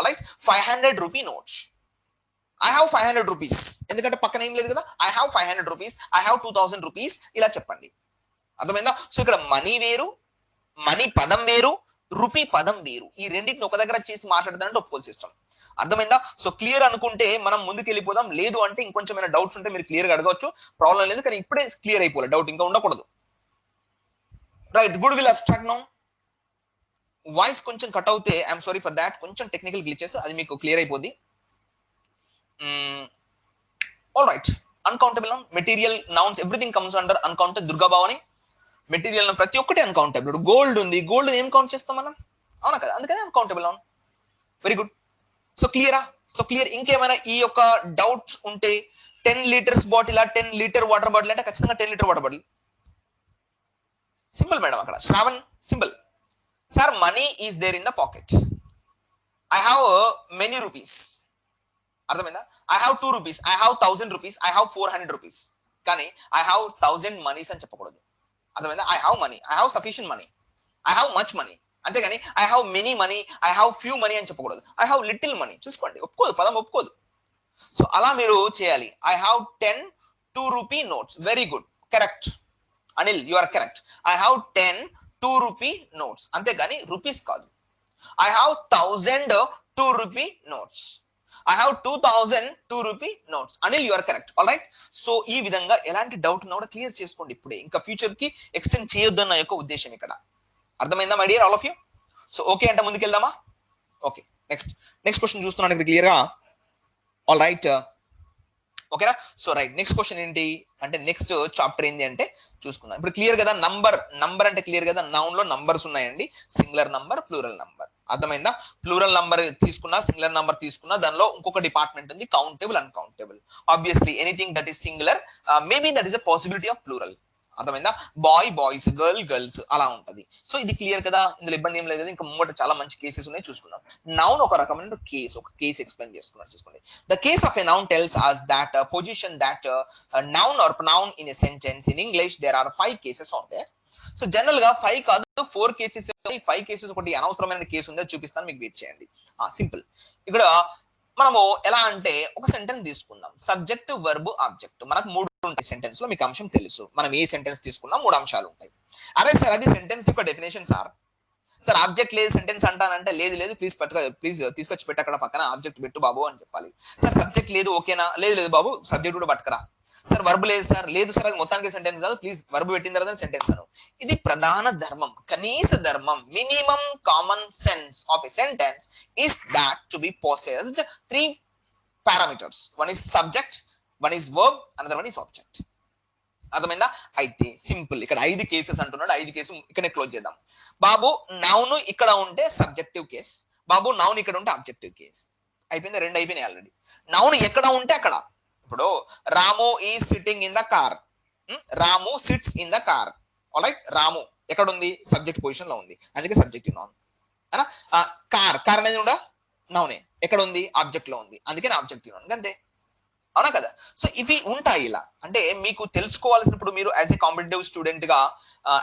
right, 500 rupee note. I have 500 rupees, ఎందుకంటే పక్కన ఏం లేదు కదా. I have 500 rupees, I have 2000 rupees, ఇలా చెప్పండి. అర్థమైందా? సో ఇక్కడ మనీ వేరు, మనీ పదం వేరు, రూపీ పదం వేరు. ఈ రెండింటిని ఒక దగ్గర చేసి మాట్లాడదానంటే ఒప్పుకోల్ సిస్టమ్. అర్థమైందా? సో క్లియర్ అనుకుంటే మనం ముందుకు వెళ్ళిపోదాం, లేదు అంటే ఇంకొంచెం ఏమైనా డౌట్స్ ఉంటే మీరు క్లియర్ గా అడగవచ్చు, ప్రాబ్లం లేదు. కానీ ఇప్పుడే క్లియర్ అయిపోలే, డౌట్ ఇంకా ఉండకూడదు. Right, good will abstract noun. Voice కొంచెం కట్ అవుతే ఐఎమ్ సారీ ఫర్ దాట్, కొంచెం టెక్నికల్ గ్లిచెస్, అది మీకు క్లియర్ అయిపోద్ది. All right, uncountable noun, material nouns, everything comes under uncounted. Durga Bhavani material ప్రతి ఒక్కటి అన్కౌంటబుల్. గోల్డ్ ఉంది, గోల్డ్ ఏం కౌంట్ చేస్తాం మనం? అవునా కదా? అందుకని uncountable noun. Very good. So క్లియరా? So clear. ఇంకేమైనా ఈ యొక్క డౌట్స్ ఉంటే, 10 litres bottle, 10 litre water bottle అంటే ఖచ్చితంగా 10 litre water bottle. Simple madam. అక్కడ Shravan simple. Sir money is there in the pocket, I have many rupees. అర్థమైందా? I have 2 rupees, I have 1000 rupees, I have 400 rupees. కానీ I have 1000 monies అని చెప్పకూడదు. అర్థమైందా? I have money, I have sufficient money, I have much money. అంతేగాని I have many money, I have few money అని చెప్పకూడదు. I have little money. చూసుకోండి, ఒప్పుకోదు, పదం ఒప్పుకోదు. సో అలా మీరు చేయాలి. I have 10 2 rupee notes. Very good, correct Anil, you are correct. I have 10 2 rupee notes, అంతేగాని రూపీస్ కాదు. I have 1000 2 rupee notes, I have 2000 2 rupee notes. Anil, you are correct. All right. So ఈ విధంగా ఎలాంటి డౌట్ ఉన్నా కూడా క్లియర్ చేసుకోండి ఇప్పుడే, ఇంకా ఫ్యూచర్ కి ఎక్స్టెండ్ చేయొద్దు అన్న యొక్క ఉద్దేశం ఇక్కడ. అర్థమైందా my dear all of you? So okay అంటే ముందుకు వెళ్దామా? ఓకే, నెక్స్ట్ క్వశ్చన్ చూస్తున్నాను ఇక్కడ క్లియర్ గా. ఆల్ రైట్, ఓకేనా? సో రైట్, నెక్స్ట్ క్వశ్చన్ ఏంటి అంటే, నెక్స్ట్ చాప్టర్ ఏంటి అంటే చూసుకుందాం. ఇప్పుడు క్లియర్ కదా, నంబర్ అంటే క్లియర్ కదా. నౌన్ లో నంబర్స్ ఉన్నాయండి, సింగులర్ నంబర్, ప్లూరల్ నంబర్. అర్థమైందా? ప్లూరల్ నంబర్ తీసుకున్నా, సింగులర్ నంబర్ తీసుకున్నా, దానిలో ఇంకొక డిపార్ట్మెంట్ ఉంది, countable, uncountable. Obviously anything that is singular, maybe that is a possibility of plural. అర్థమైందా? బాయ్ బాయ్స్, గర్ల్ గర్ల్స్, అలా ఉంటది. సో ఇది క్లియర్ కదా, ఇందులో ఇబ్బంది ఏం లేదు కదా. ఇంకా ముంగట చాలా మంచి కేసెస్ ఉన్నాయి, చూసుకుందాం. నౌన్ ఒక రకమైన కేసు, ఒక కేసు ఎక్స్ప్లెయిన్ చేసుకున్నాం, చూసుకోండి. The case of a noun tells us that position that noun or pronoun in a sentence. In English there are 5 cases are there. So general గా 5 కాదు, 4 కేసెస్. 5 కేసెస్ ఒకటి అనవసరమైన case ఉంది, చూపిస్తాను, మీకు వెయిట్ చేయండి. సింపుల్. ఇక్కడ మనము ఎలా అంటే ఒక సెంటెన్స్ తీసుకుందాం, సబ్జెక్ట్, వర్బ్, ఆబ్జెక్ట్. మనకు 3 ఉంటాయి సెంటెన్స్ లో, మీకు అంశం తెలుసు. మనం ఏ సెంటెన్స్ తీసుకున్నా 3 అంశాలు ఉంటాయి. అరే సార్ అది సెంటెన్స్ యొక్క డెఫినేషన్ సార్ ఆబ్జెక్ట్ లేదు సెంటెన్స్ అంటానంటే, లేదు ప్లీజ్ తీసుకొచ్చి పెట్టు, అక్కడ పక్కన ఆబ్జెక్ట్ పెట్టు బాబు అని చెప్పాలి. సార్ సబ్జెక్ట్ లేదు, ఓకేనా? లేదు బాబు సబ్జెక్ట్ కూడా పట్టుకరా. సార్ వర్బ్ లేదు సార్, లేదు సార్ అది మొత్తానికి సెంటెన్స్ కాదు, ప్లీజ్ వర్బ్ పెట్టిన తర్వాత సెంటెన్స్ అను. ఇది ప్రధాన ధర్మం, కనీస ధర్మం, minimum common sense of a sentence is that to be possessed 3 parameters. One is subject, one is verb, another one is object. అర్థమైందా? అయితే సింపుల్, ఇక్కడ 5 కేసెస్ అంటున్నాడు. 5 కేసు ఇక్కడే క్లోజ్ చేద్దాం. బాబు నౌన్ ఇక్కడ ఉంటే సబ్జెక్టివ్ కేస్, బాబు నౌన్ ఇక్కడ ఉంటే ఆబ్జెక్టివ్ కేస్. అయిపోయింది, 2 అయిపోయినాయి ఆల్రెడీ. నౌన్ ఎక్కడ ఉంటే అక్కడ. ఇప్పుడు Ramu is sitting in the car, Ramu sits in the car. All right, Ramu ఎక్కడ ఉంది? సబ్జెక్ట్ పొజిషన్ లో ఉంది, అందుకే సబ్జెక్టివ్ నౌన్. కార్ అనేది కూడా నౌనే, ఎక్కడ ఉంది? ఆబ్జెక్ట్ లో ఉంది, అందుకే ఆబ్జెక్టివ్ నౌన్. అంతే, అవునా కదా? సో ఇవి ఉంటాయి ఇలా. అంటే మీకు తెలుసుకోవాల్సినప్పుడు, మీరు యాజ్ ఏ కాంపిటేటివ్ స్టూడెంట్ గా,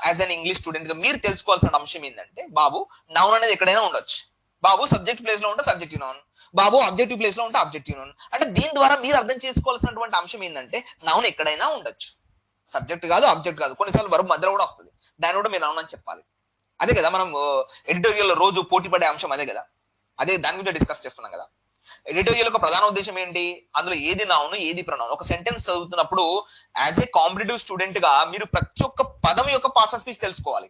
యాజ్ అన్ ఇంగ్లీష్ స్టూడెంట్ గా మీరు తెలుసుకోవాల్సిన అంశం ఏంటంటే, బాబు నౌన్ అనేది ఎక్కడైనా ఉండొచ్చు, బాబు సబ్జెక్ట్ ప్లేస్ లో ఉంటే సబ్జెక్టివ్ నౌన్, బాబు ఆబ్జెక్టివ్ ప్లేస్ లో ఉంటే ఆబ్జెక్టివ్ నౌన్. అంటే దీని ద్వారా మీరు అర్థం చేసుకోవాల్సినటువంటి అంశం ఏంటంటే, నౌన్ ఎక్కడైనా ఉండొచ్చు, సబ్జెక్ట్ కాదు, ఆబ్జెక్ట్ కాదు. కొన్నిసార్లు వర్బ్ మధ్యలో కూడా వస్తుంది, దాన్ని కూడా మీరు నౌన్ అని చెప్పాలి. అదే కదా మనం ఎడిటోరియల్ లో రోజు పోటీ పడే అంశం అదే కదా, అదే దాని గురించి డిస్కస్ చేస్తున్నాం కదా. ఎడిటోరియల్ యొక్క ప్రధాన ఉద్దేశం ఏంటి? అందులో ఏది నౌన్, ఏది ప్రొనౌన్. ఒక సెంటెన్స్ చదువుతున్నప్పుడు యాజ్ ఏ కాంపిటేటివ్ స్టూడెంట్ గా మీరు ప్రతి ఒక్క పదం యొక్క పార్ట్స్ ఆఫ్ స్పీచ్ తెలుసుకోవాలి.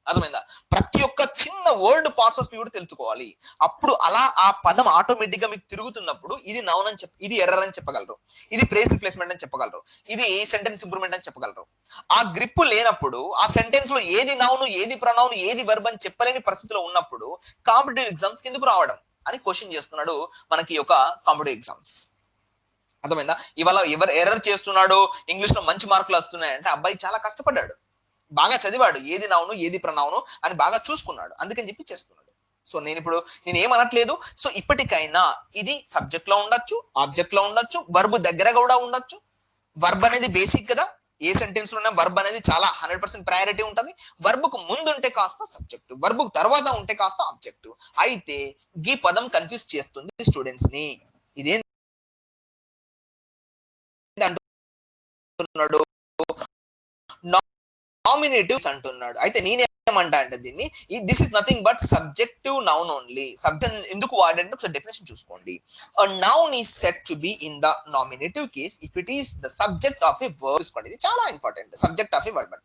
అర్థమైందా? ప్రతి ఒక్క చిన్న వర్డ్ పార్ట్స్ ఆఫ్ స్పీచ్ తెలుసుకోవాలి. అప్పుడు అలా ఆ పదం ఆటోమేటిక్ గా మీకు తిరుగుతున్నప్పుడు ఇది నౌన్ అని ఇది ఎర్రర్ అని చెప్పగలరు, ఇది ఫ్రేజ్ రిప్లేస్మెంట్ అని చెప్పగలరు, ఇది సెంటెన్స్ ఇంప్రూవ్మెంట్ అని చెప్పగలరు. ఆ గ్రిప్ లేనప్పుడు ఆ సెంటెన్స్ లో ఏది నౌన్, ఏది ప్రొనౌన్, ఏది వర్బ్ అని చెప్పలేని పరిస్థితిలో ఉన్నప్పుడు కాంపిటేటివ్ ఎగ్జామ్స్ కి ఎందుకు రావడం అని క్వశ్చన్ చేస్తున్నాడు మనకి ఒక కాంపిటేటివ్ ఎగ్జామ్స్. అర్థమైందా? ఇవాళ ఎవరు ఎర్రర్ చేస్తున్నాడు, ఇంగ్లీష్ లో మంచి మార్కులు వస్తున్నాయంటే అబ్బాయి చాలా కష్టపడ్డాడు, బాగా చదివాడు, ఏది నౌను ఏది ప్రనౌను అని బాగా చూసుకున్నాడు, అందుకని చెప్పి చేస్తున్నాడు. సో నేను ఏమనట్లేదు. సో ఇప్పటికైనా ఇది సబ్జెక్ట్ లో ఉండొచ్చు, ఆబ్జెక్ట్ లో ఉండొచ్చు, వర్బ్ దగ్గర కూడా ఉండొచ్చు. వర్బ్ అనేది బేసిక్ కదా, ఏ సెంటెన్స్ లోనే వర్బ్ అనేది చాలా 100% ప్రయారిటీ ఉంటుంది. వర్బ్ కు ముందు ఉంటే కాస్త సబ్జెక్ట్, వర్బ్ కు తర్వాత ఉంటే కాస్త ఆబ్జెక్ట్. అయితే ఈ పదం కన్ఫ్యూజ్ చేస్తుంది స్టూడెంట్స్ ని. ఇదేం అంటున్నాడు, నామినేటివ్స్ అంటున్నాడు. అయితే నేనేమంటా అంటే దీన్ని, this is nothing but subjective noun only. Subject ఎందుకు వాడంటే ఒకసారి డెఫినేషన్ చూసుకోండి. A noun is said to be in the nominative case if it is the subject of a verb. చూసుకోండి, ఇది చాలా important. Subject of A verb.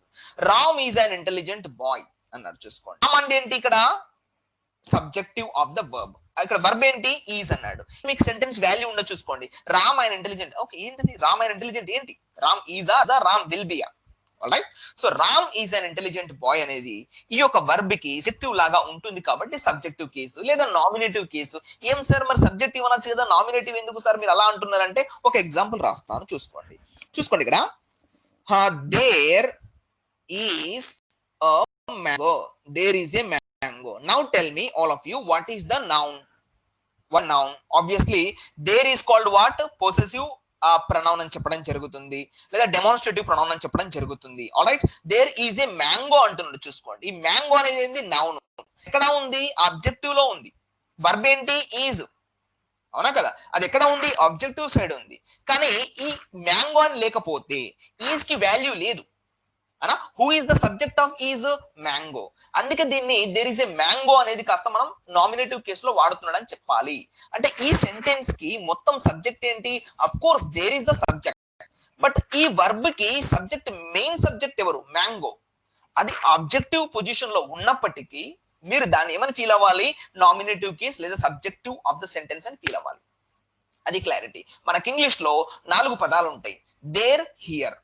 Ram is an intelligent bye అన్నారు. చూసుకోండి, రామ్ అంటే ఏంటి, ఇక్కడ సబ్జెక్టివ్ ఆఫ్ ద వర్బ్. ఇక్కడ verb ఏంటి, ఈజ్ అన్నాడు. మీకు సెంటెన్స్ వాల్యూ ఉండదు. చూసుకోండి, రామ్ ఆయన ఇంటెలిజెంట్. ఓకే, ఏంటిది రామ్ ఆయన ఇంటెలిజెంట్ ఏంటి, రామ్ ఈజా, Ram will be. Right. So Ram is an intelligent boy అనేది ఈ యొక్క వర్బ్ కి సబ్జెక్టివ్ లాగా ఉంటుంది కాబట్టి సబ్జెక్టివ్ కేసు లేదా నామినేటివ్ కేసు. ఏం సార్ మరి సబ్జెక్టివ్ అనొచ్చు కదా, నామినేటివ్ ఎందుకు సార్ మీరు అలా అంటున్నారంటే ఒక ఎగ్జాంపుల్ రాస్తాను. చూసుకోండి ఇక్కడ there is a mango. There is a mango. Now tell me all of you, what is the noun? One noun. Obviously there is called what, possessive pronoun అని చెప్పడం జరుగుతుంది, లేదా డెమాన్స్ట్రేటివ్ ప్రొనౌన్ అని చెప్పడం జరుగుతుంది. Alright, there is a mango అంటున్నాడు. చూసుకోండి, ఈ మ్యాంగో అనేది ఏంది, నౌన్. ఎక్కడ ఉంది, ఆబ్జెక్టివ్ లో ఉంది. వర్బ్ ఏంటి, ఈజ్. అవునా కదా, అది ఎక్కడ ఉంది, ఆబ్జెక్టివ్ సైడ్ ఉంది. కానీ ఈ మ్యాంగో అని లేకపోతే ఈజ్ కి వాల్యూ లేదు. అనా, who is the subject of is, mango. అందుకే దీన్ని దేర్ ఈస్ ఏ మ్యాంగో అనేది కాస్త మనం నామినేటివ్ కేసులో వాడుతున్నాడు అని చెప్పాలి. అంటే ఈ సెంటెన్స్ కి మొత్తం సబ్జెక్ట్ ఏంటి, of course there is the subject. But ఈ వర్బ్ కి సబ్జెక్ట్, మెయిన్ సబ్జెక్ట్ ఎవరు, మ్యాంగో. అది ఆబ్జెక్టివ్ పొజిషన్ లో ఉన్నప్పటికీ మీరు దాన్ని ఏమని ఫీల్ అవ్వాలి, నామినేటివ్ కేస్ లేదా సబ్జెక్టివ్ ఆఫ్ ద సెంటెన్స్ అని ఫీల్ అవ్వాలి. అది క్లారిటీ. మనకి ఇంగ్లీష్ లో 4 పదాలు ఉంటాయి, దేర్, హియర్,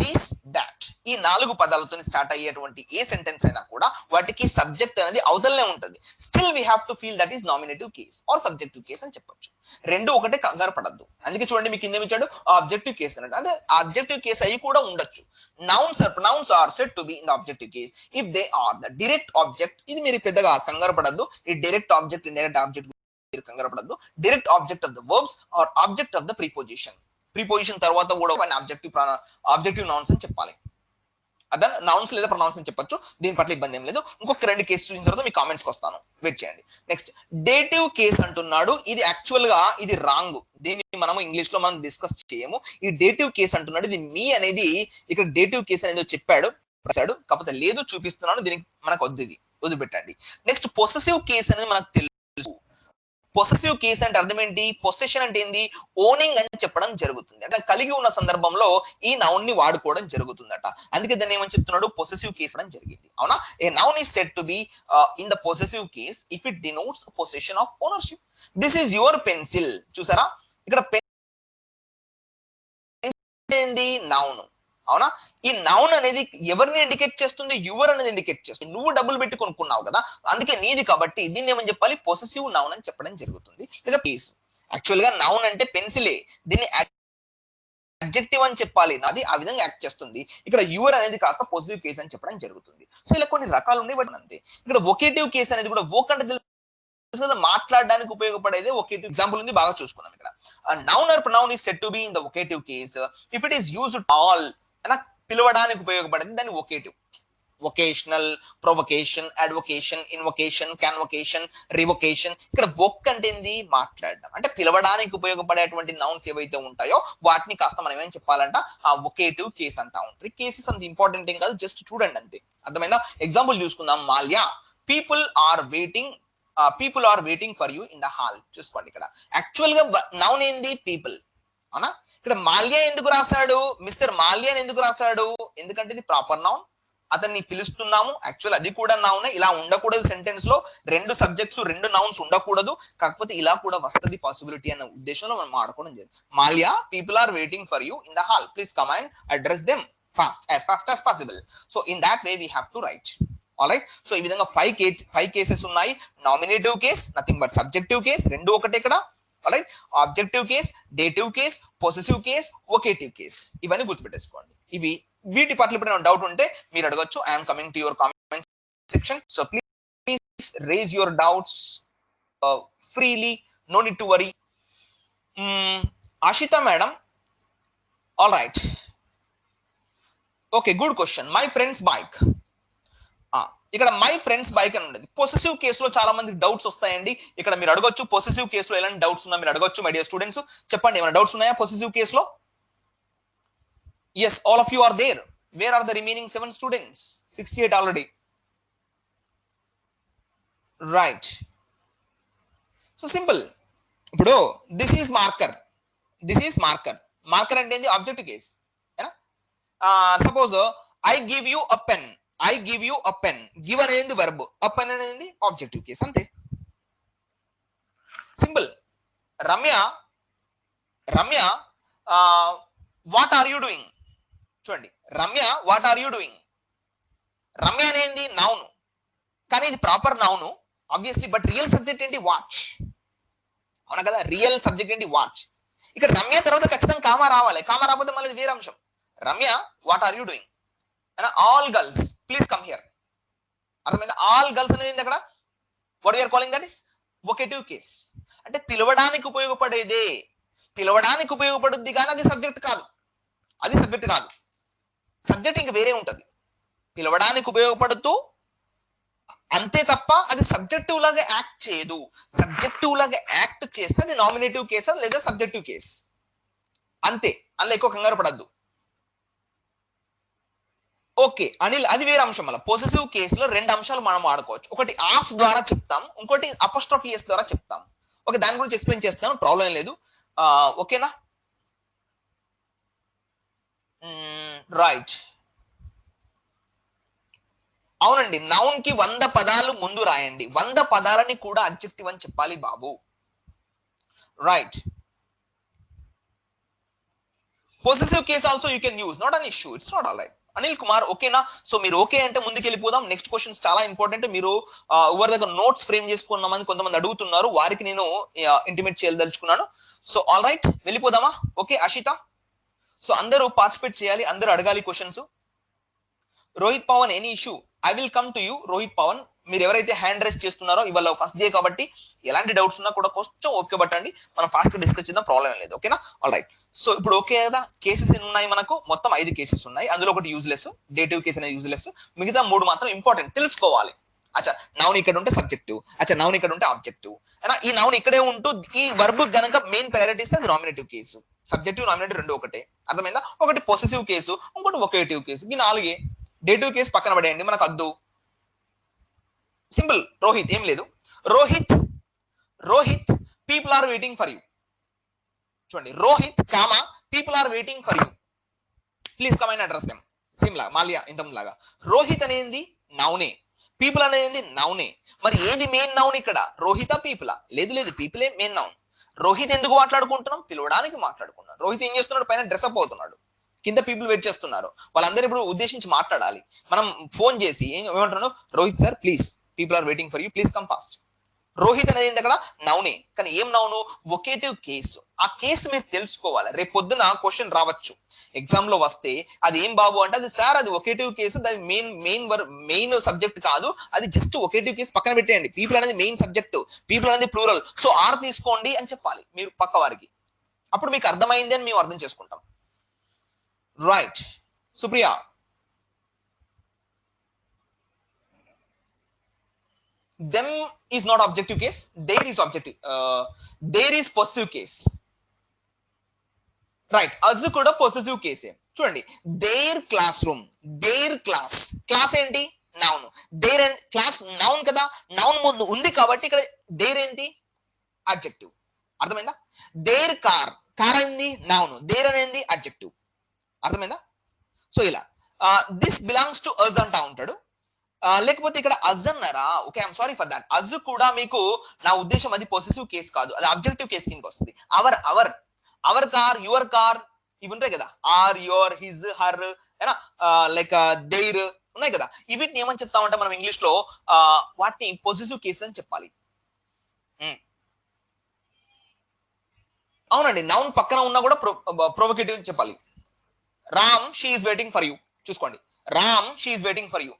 దిస్, దాట్. ఈ 4 పదాలతో స్టార్ట్ అయ్యేటువంటి ఏ సెంటెన్స్ అయినా కూడా వాటికి సబ్జెక్ట్ అనేది అవతలనే ఉంటుంది. Still we have to feel that is nominative case or subjective case అని చెప్పొచ్చు. రెండు ఒకటే, కంగారు పడద్దు. అందుకే చూడండి, మీకు కింద ఇచ్చాడు ఆబ్జెక్టివ్ కేస్ అన్నట్టు. అంటే ఆబ్జెక్టివ్ కేస్ అయి కూడా ఉండొచ్చు. Nouns are said to be in the objective case if they are the direct object. ఇది మీరు పెద్దగా కంగారు పడద్దు. ఈ డైరెక్ట్ ఆబ్జెక్ట్, ఇండైరెక్ట్ ఆబ్జెక్ట్ మీరు కంగారు పడద్దు. Direct object of the verbs or object of the preposition. Preposition తర్వాత కూడా ఒక ఆబ్జెక్టివ్ నౌన్స్ అని చెప్పాలి. అదే నౌన్స్ లేదా ప్రొనౌన్స్ అని చెప్పొచ్చు. దీని పట్ల ఇబ్బంది ఏం లేదు. ఇంకొక 2 కేసు చూసిన తర్వాత మీ కామెంట్స్కి వస్తాను, వెయిట్ చేయండి. నెక్స్ట్ డేటివ్ కేస్ అంటున్నాడు. ఇది యాక్చువల్ గా ఇది రాంగ్. దీన్ని మనం ఇంగ్లీష్ లో మనం డిస్కస్ చేయము. ఈ డేటివ్ కేస్ అంటున్నాడు. ఇది మీ అనేది ఇక్కడ డేటివ్ కేస్ అనేది చెప్పాడు, కాకపోతే లేదు చూపిస్తున్నాను. దీనికి మనకు వద్దు, ఇది వదిలిపెట్టండి. నెక్స్ట్ పొసెసివ్ కేస్ అనేది మనకు తెలుసు. పొసెసివ్ కేస్ అంటే అర్థం ఏంటి, పొసెషన్ అంటే ఏంది, ఓనింగ్ అని చెప్పడం జరుగుతుంది. అంటే కలిగి ఉన్న సందర్భంలో ఈ నౌన్ ని వాడుకోవడం జరుగుతుందట. అందుకే దాన్ని ఏమని చెప్తున్నాడు, పొసెసివ్ కేస్ అని జరిగింది. అవునా, a noun is said to be in the possessive case if it denotes possession of ownership. This is your pencil. చూసారా, ఇక్కడ పెన్ ఏంది, నౌన్. అవునా, ఈ నౌన్ అనేది ఎవరిని ఇండికేట్ చేస్తుంది, యువర్ అనేది ఇండికేట్ చేస్తుంది. నువ్వు డబ్బులు పెట్టి కొనుక్కున్నావు కదా, అందుకే నీది, కాబట్టి దీన్ని ఏమని చెప్పాలి, పొసెసివ్ నౌన్ అని చెప్పడం జరుగుతుంది. లేదా కేస్. యాక్చువల్ గా నౌన్ అంటే పెన్సిలే, దీన్ని అడ్జెక్టివ్ అని చెప్పాలి, అది ఆ విధంగా యాక్ట్ చేస్తుంది. ఇక్కడ యువర్ అనేది కాస్త పొసెసివ్ కేస్ అని చెప్పడం జరుగుతుంది. సో ఇలా కొన్ని రకాలు ఉన్నాయి, బట్ అంతే. ఇక్కడ వొకేటివ్ కేస్ అనేది కూడా, వోక్ అంటే తెలుసు కదా, మాట్లాడడానికి ఉపయోగపడేది. వొకేటివ్ ఎగ్జాంపుల్ ఉంది, బాగా చూసుకుందాం. ఇక్కడ noun or pronoun is said to be in the vocative case if it is used all. పిలవడానికి ఉపయోగపడింది దాన్ని vocative. Vocational, provocation, advocation, invocation, convocation, revocation. ఇక్కడ వొక్ అంటే ఏంది, మాట్లాడడం. అంటే పిలవడానికి ఉపయోగపడేటువంటి నౌన్స్ ఏవైతే ఉంటాయో వాటిని కాస్త మనం ఏం చెప్పాలంట, ఆ వొకేటివ్ కేస్ అంటా ఉంటుంది. కేసెస్ అంత ఇంపార్టెంట్ ఏం కాదు, జస్ట్ చూడండి అంతే. అర్థమైందా? ఎగ్జాంపుల్ చూసుకుందాం. Mallya, people are waiting for you in the hall. చూసుకోండి, ఇక్కడ యాక్చువల్ గా నౌన్ ఏంది, పీపుల్. అవునా, ఇక్కడ మాల్యా ఎందుకు రాశాడు, మిస్టర్ మాల్యా ఎందుకు రాశాడు, ఎందుకంటే ఇది ప్రాపర్ నౌన్. అతన్ని పిలుస్తున్నాము, యాక్చువల్ అది కూడా నౌన్. ఇలా ఉండకూడదు సెంటెన్స్ లో, రెండు సబ్జెక్ట్స్ రెండు నౌన్స్ ఉండకూడదు, కాకపోతే ఇలా కూడా వస్తుంది పాసిబిలిటీ అన్న ఉద్దేశంలో మనం ఆడుకోవడం జరిగింది. Malya, people are waiting for you in the hall, please come and address them fast as possible. So in that way we have to write. Alright, so ఈ విధంగా ఫైవ్ కేసెస్ ఉన్నాయి. Nominative case, nothing but subjective case, రెండు ఒకటే ఇక్కడ. Alright, objective case, dative case, possessive case, vocative case, ఇవన్నీ గుర్తుపెట్టేసుకోండి. ఇవి వీటి పట్ల ఇప్పుడు డౌట్ ఉంటే మీరు అడగొచ్చు. I'm coming to your comment section, so please raise your doubts freely, no need to worry. Ashita madam, all right, okay, good question. My friends bike, ఇక్కడ మై ఫ్రెండ్స్ బైక్ అని ఉండదు. పొసెసివ్ కేసులో చాలా మంది డౌట్స్ వస్తాయండి. ఇక్కడ మీరు అడగొచ్చు పొసెసివ్ కేసులో ఎలాంటి డౌట్స్ ఉన్నా మీరు అడగొచ్చు. మై డియర్ స్టూడెంట్స్, చెప్పండి, ఏమైనా డౌట్స్ ఉన్నాయా పొసెసివ్ కేసులో? Yes, all of you are there. Where are the remaining 7 students? 68 already. Right. So simple. ఇప్పుడు this is marker. This is marker. Marker అంటే ఏంది? Objective case. Suppose I give you a pen. I give you a pen. Give అనేది verb. A pen అనేది objective case. అంతే. Simple. Ramya, what are you doing? చూడండి, Ramya what are you doing. Ramya అనేది noun, కానీ ఇది proper noun obviously, but real subject ఏంటి? Watch. అవునా కదా, రియల్ సబ్జెక్ట్ ఏంటి? వాచ్. ఇక్కడ రమ్య తర్వాత ఖచ్చితంగా కామా రావాలి, కామా రాకపోతే మళ్ళీ వేరే అంశం. Ramya what are you doing, all girls please come here. అర్థమైందా? ఆల్ గర్ల్స్ అనేది అక్కడ what we are calling, that is vocative case. అంటే పిలవడానికి ఉపయోగపడేదే, పిలవడానికి ఉపయోగపడుద్ది, కానీ అది సబ్జెక్ట్ కాదు. అది సబ్జెక్ట్ కాదు, సబ్జెక్ట్ ఇంక వేరే ఉంటది. పిలవడానికి ఉపయోగపడుతూ అంతే తప్ప అది సబ్జెక్టివ్ లాగా యాక్ట్ చేయదు. సబ్జెక్టివ్ లాగా యాక్ట్ చేస్తే అది నామినేటివ్ కేసా లేదా సబ్జెక్టివ్ కేస్, అంతే. అందులో ఎక్కువ కంగారు పడద్దు. ఓకే అనిల్, అది వేరే అంశం. మళ్ళీ పొసెసివ్ కేసులో రెండు అంశాలు మనం ఆడుకోవచ్చు. ఒకటి ఆఫ్ ద్వారా చెప్తాం, ఇంకోటి అపోస్ట్రోఫీ ఎస్ ద్వారా చెప్తాం. ఓకే, దాని గురించి ఎక్స్ప్లెయిన్ చేస్తాను, ప్రాబ్లం ఏం లేదు. ఓకేనా? రైట్, అవునండి, నౌన్ కి 100 పదాలు ముందు రాయండి. 100 పదాలని కూడా అడ్జెక్టివ్ అని చెప్పాలి బాబు. Right, possessive case also you can use, not an issue, it's not all right. Anil Kumar, ఓకేనా? సో మీరు ఓకే అంటే ముందుకు వెళ్ళిపోదాం. నెక్స్ట్ క్వశ్చన్స్ చాలా ఇంపార్టెంట్. మీరు ఎవరి దగ్గర నోట్స్ ఫ్రేమ్ చేసుకున్నామని కొంతమంది అడుగుతున్నారు, వారికి నేను ఇంటిమేట్ చేయదలుచుకున్నాను. సో ఆల్ రైట్, వెళ్ళిపోదామా? ఓకే అషిత, సో అందరూ పార్టిసిపేట్ చేయాలి, అందరూ అడగాలి questions. Rohit Pawan, any issue? I will come to you. Rohit Pawan, మీరు ఎవరైతే హ్యాండ్ రైస్ చేస్తున్నారో, ఇవాళ ఫస్ట్ డే కాబట్టి ఎలాంటి డౌట్స్ ఉన్నా కూడా కొంచెం ఓపిక పట్టండి, మనం ఫాస్ట్ గా డిస్కస్ చేద్దాం, ప్రాబ్లం లేదు. ఓకేనా? ఆల్ రైట్, సో ఇప్పుడు ఓకే కదా. కేసెస్ ఎన్ని ఉన్నాయి మనకు? మొత్తం 5 కేసెస్ ఉన్నాయి. అందులో ఒకటి యూజ్లెస్, డేటివ్ కేస్ అనేది యూజ్లెస్, మిగతా 3 మాత్రం ఇంపార్టెంట్, తెలుసుకోవాలి. అచ్చా, నౌన్ ఇక్కడ ఉంటే సబ్జెక్టివ్, అచ్చా నౌన్ ఇక్కడ ఉంటే ఆబ్జెక్టివ్. ఈ నౌన్ ఇక్కడే ఉంటూ ఈ వర్బ్ గనక మెయిన్ ప్రయారిటీ ఇస్తే అది నామినేటివ్ కేసు. సబ్జెక్టివ్ నామినేటివ్ రెండు ఒకటే, అర్థమైందా? ఒకటి పొసెసివ్ కేసు, ఇంకోటి వొకేటివ్ కేసు. ఈ 4. డేటివ్ కేసు పక్కన పడేయండి, మనకు అద్దు. సింపుల్. రోహిత్, ఏం లేదు. Rohit people are waiting for you. చూడండి, Rohit comma people are waiting for you, please come and address them. Same లాగా మాల్యా ఇంతకుముందు లాగా. రోహిత్ అనేది నౌనే, పీపుల్ అనేది నౌనే. మరి ఏది మెయిన్ నౌన్ ఇక్కడ? రోహిత పీపులా? లేదు, పీపులే మెయిన్ నౌన్. రోహిత్ ఎందుకు మాట్లాడుకుంటున్నాం? పిలవడానికి మాట్లాడుకున్నాం. రోహిత్ ఏం చేస్తున్నాడు? పైన డ్రెస్అప్ అవుతున్నాడు, కింద పీపుల్ వెయిట్ చేస్తున్నారు, వాళ్ళందరూ ఇప్పుడు ఉద్దేశించి మాట్లాడాలి. మనం ఫోన్ చేసి ఏమంటున్నాను? Rohit sir please, people are waiting for you, please come fast. Rohit అనేది అక్కడ నౌనే, కానీ ఏం నౌను? Vocative case. ఆ కేసు మీరు తెలుసుకోవాలి. రేపు పొద్దున క్వశ్చన్ రావచ్చు ఎగ్జామ్ లో వస్తే, అది ఏం బాబు అంటే, అది సార్ అది వొకేటివ్ కేసు, అది మెయిన్ సబ్జెక్ట్ కాదు, అది జస్ట్ వొకేటివ్ కేసు, పక్కన పెట్టేయండి. పీపుల్ అనేది మెయిన్ సబ్జెక్ట్, పీపుల్ అనేది ప్లూరల్, సో ఆర్ తీసుకోండి అని చెప్పాలి మీరు పక్క వారికి. అప్పుడు మీకు అర్థమైంది అని మేము అర్థం చేసుకుంటాం. Right, Supriya. Them is not objective case, there is objective, there is possessive case. Right, us కూడా పొసెసివ్ కేసే. చూడండి, their classroom, their class ఏంటి? Noun. Their and class noun కదా, నౌన్ ముందు ఉంది కాబట్టి ఇక్కడ దేర్ ఏంటి? అడ్జెక్టివ్. అర్థమైందా? దేర్ కార్ ఏంది? నౌన్. దేర్ అనేది అడ్జెక్టివ్. అర్థమైందా? సో ఇలా దిస్ బిలాంగ్స్ టు అజ్ అంటా ఉంటాడు. లేకపోతే ఇక్కడ అజ్ అన్నారా, okay I'm sorry for that. Us కూడా మీకు నా ఉద్దేశం అది పొసెసివ్ కేస్ కాదు, అది అబ్జెక్టివ్ కేస్ కిందకి వస్తుంది. Our our our car, your car ఇవి ఉంటాయి కదా, our, your, his, her, like their ఉన్నాయి కదా, వీటిని ఏమని చెప్తామంటే మనం ఇంగ్లీష్ లో వాటిని పొసెసివ్ కేసెస్ అని చెప్పాలి. అవునండి, నౌన్ పక్కన ఉన్నా కూడా ప్రొవోకేటివ్ చెప్పాలి. Ram she is waiting for you. చూసుకోండి, Ram she is waiting for you.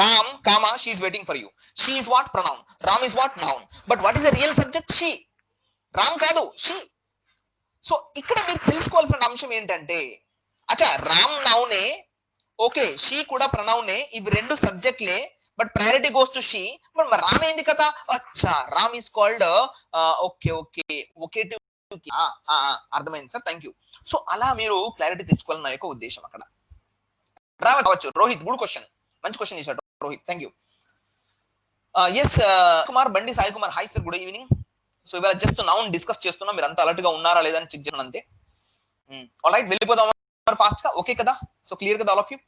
Ram, comma, she is waiting for you. She is what? Pronoun. Ram is what? Noun. But what is the real subject? She. Ram కాదు, she. So ఇక్కడ మీరు తెలుసుకోవాల్సిన అంశం ఏంటంటే, అచ్చా Ram నౌనే, okay she కూడా ప్రనౌనే, ఇవి రెండు సబ్జెక్ట్లే, but priority goes to she. But Ram ఏంది కదా, అచ్చా Ram is called okay okay vocative. అర్థమైంది సార్, థ్యాంక్ యూ. సో అలా మీరు క్లారిటీ తెచ్చుకోవాలని నా యొక్క ఉద్దేశం. అక్కడ రావచ్చు. రోహిత్, గుడ్ క్వశ్చన్, మంచి క్వశ్చన్ చేశాడు Rohit, thank you. S Kumar, Bandi Sai Kumar, hi sir, good evening. So ఇవాళ జస్ట్ నౌన్ డిస్కస్ చేస్తున్నాం, మీరు అంతా అలర్ట్ గా ఉన్నారా లేదా అని చెక్ చేయడం అంతే. ఆల్ రైట్, వెళ్ళిపోదాం ఫాస్ట్ గా, ఓకే కదా. సో క్లియర్ కదా all of you.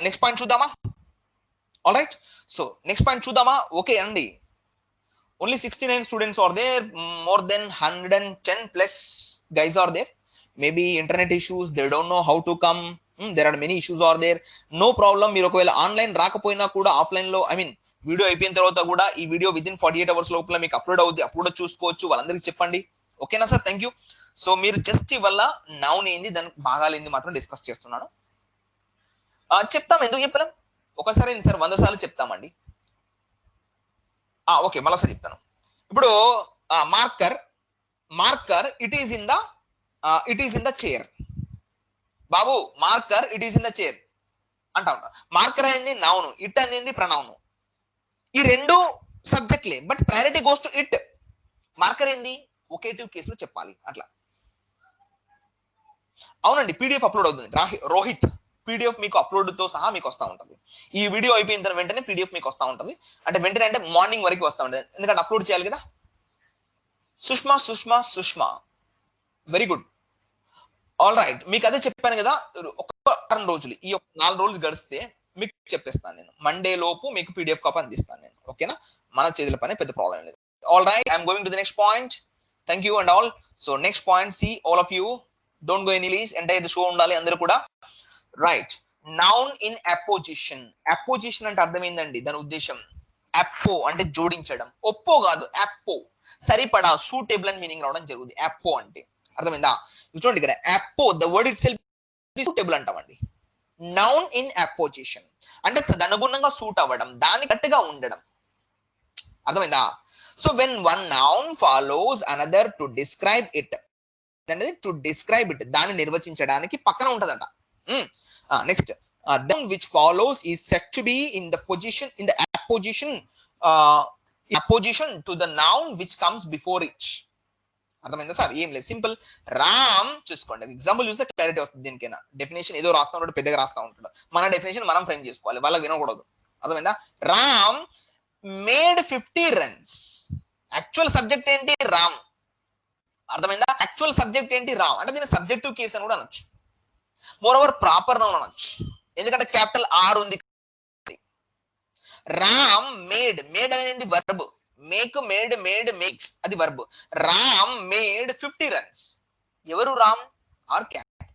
Next point చూద్దామా? All right, so next point చూద్దామా? ఓకే అండి. Only 69 students are there, more than 110 plus guys are there. Maybe internet issues, they don't know how to come. There are many issues are there. No problem. మీరు ఒకవేళ online రాకపోయినా కూడా offline లో, I mean video అయిపోయిన తర్వాత కూడా ఈ video within 48 hours లోపల మీకు అప్లోడ్ అవుతుంది, అప్పుడు చూసుకోవచ్చు. వాళ్ళందరికీ చెప్పండి, ఓకేనా సార్? Thank you. సో మీరు జస్ట్ ఇవల్ల నౌన్ ఏంది, దాని భాగాలు ఏంది మాత్రం డిస్కస్ చేస్తున్నాను. చెప్తాం, ఎందుకు చెప్పలేం? ఒకసారి సార్ 100 సార్లు చెప్తామండి. ఓకే, మళ్ళీ చెప్తాను. ఇప్పుడు marker, marker it is in the chair. Babu marker it is in the chair అంటా ఉంటా. మార్కర్ అనేది నౌను, ఇట్ అనేది ప్రనౌను. ఈ రెండు సబ్జెక్ట్లే, but priority goes to it. Marker ఏంది, ఒకేటివ్ కేసులో చెప్పాలి అట్లా. అవునండి, పీడిఎఫ్ అప్లోడ్ అవుతుంది రోహిత్. పీడిఎఫ్ మీకు అప్లోడ్ తో సహా మీకు వస్తూ ఉంటుంది. ఈ వీడియో అయిపోయిన వెంటనే పీడిఎఫ్ మీకు వస్తూ ఉంటుంది. అంటే వెంటనే అంటే మార్నింగ్ వరకు వస్తూ ఉంటుంది, ఎందుకంటే అప్లోడ్ చేయాలి కదా. Sushma Sushma Sushma, very good. All right, మీకు అదే చెప్పాను కదా, ఒక 4 రోజులు, ఈ 4 రోజులు గడిస్తే మీకు చెప్పేస్తాను నేను. మండే లోపు మీకు పీడిఎఫ్ కాపీ అందిస్తాను నేను, ఓకేనా? మన చేతుల పని, పెద్ద ప్రాబ్లం లేదు. All right, I'm going to the next point. Thank you and all. So next point, see all of you, don't go any please, entire show ఉండాలి అందరూ కూడా. Right, noun in apposition. Apposition అంటే అర్థం ఏందండి, దాని ఉద్దేశం అప్పో అంటే జోడించడం, ఒప్పో కాదు, అప్పో, సరిపడా, సూటేబుల్ అని మీనింగ్ రావడం జరుగుతుంది అప్పో అంటే. అర్థమైందా? చూడండి ఇక్కడ అప్పో, the word itself suitable అంటామండి. నౌన్ ఇన్ అపోజిషన్ అంటే తదనుగుణంగా సూట్ అవ్వడం, దాని గట్టిగా ఉండడం. అర్థమైందా? So when one noun follows another to describe it, అనేది టు డిస్క్రైబ్ ఇట్, దాన్ని నిర్వచించడానికి పక్కన ఉంటదట. Next, then which follows is said to be in the position, in the apposition to the noun which comes before it. అర్థమైందా sir? ఏం లేదు, simple. Ram చూసుకోండి, example చూస్తే క్లారిటీ వస్తుంది. దీనికైనా డెఫినేషన్ ఏదో రాస్తా ఉంటాడు, పెద్దగా రాస్తా ఉంటాడు. మన డెఫినేషన్ మనం ఫ్రేమ్ చేసుకోవాలి, వాళ్ళకి వినకూడదు. అర్థమైందా? Ram made 50 runs. Actual subject ఏంటి? రామ్. అర్థమైందా? యాక్చువల్ సబ్జెక్ట్ ఏంటి? రామ్. అంటే దీని సబ్జెక్టివ్ కేస్ అని కూడా అనొచ్చు. మోర్ ఓవర్ ప్రాపర్ నౌన్ అనొచ్చు, ఎందుకంటే క్యాపిటల్ ఆర్ ఉంది. రామ్ మేడ్, మేడ్ అనేది verb. Make, made, made, makes అది వర్బ్. Ram made 50 runs. ఎవరు? Ram are cap.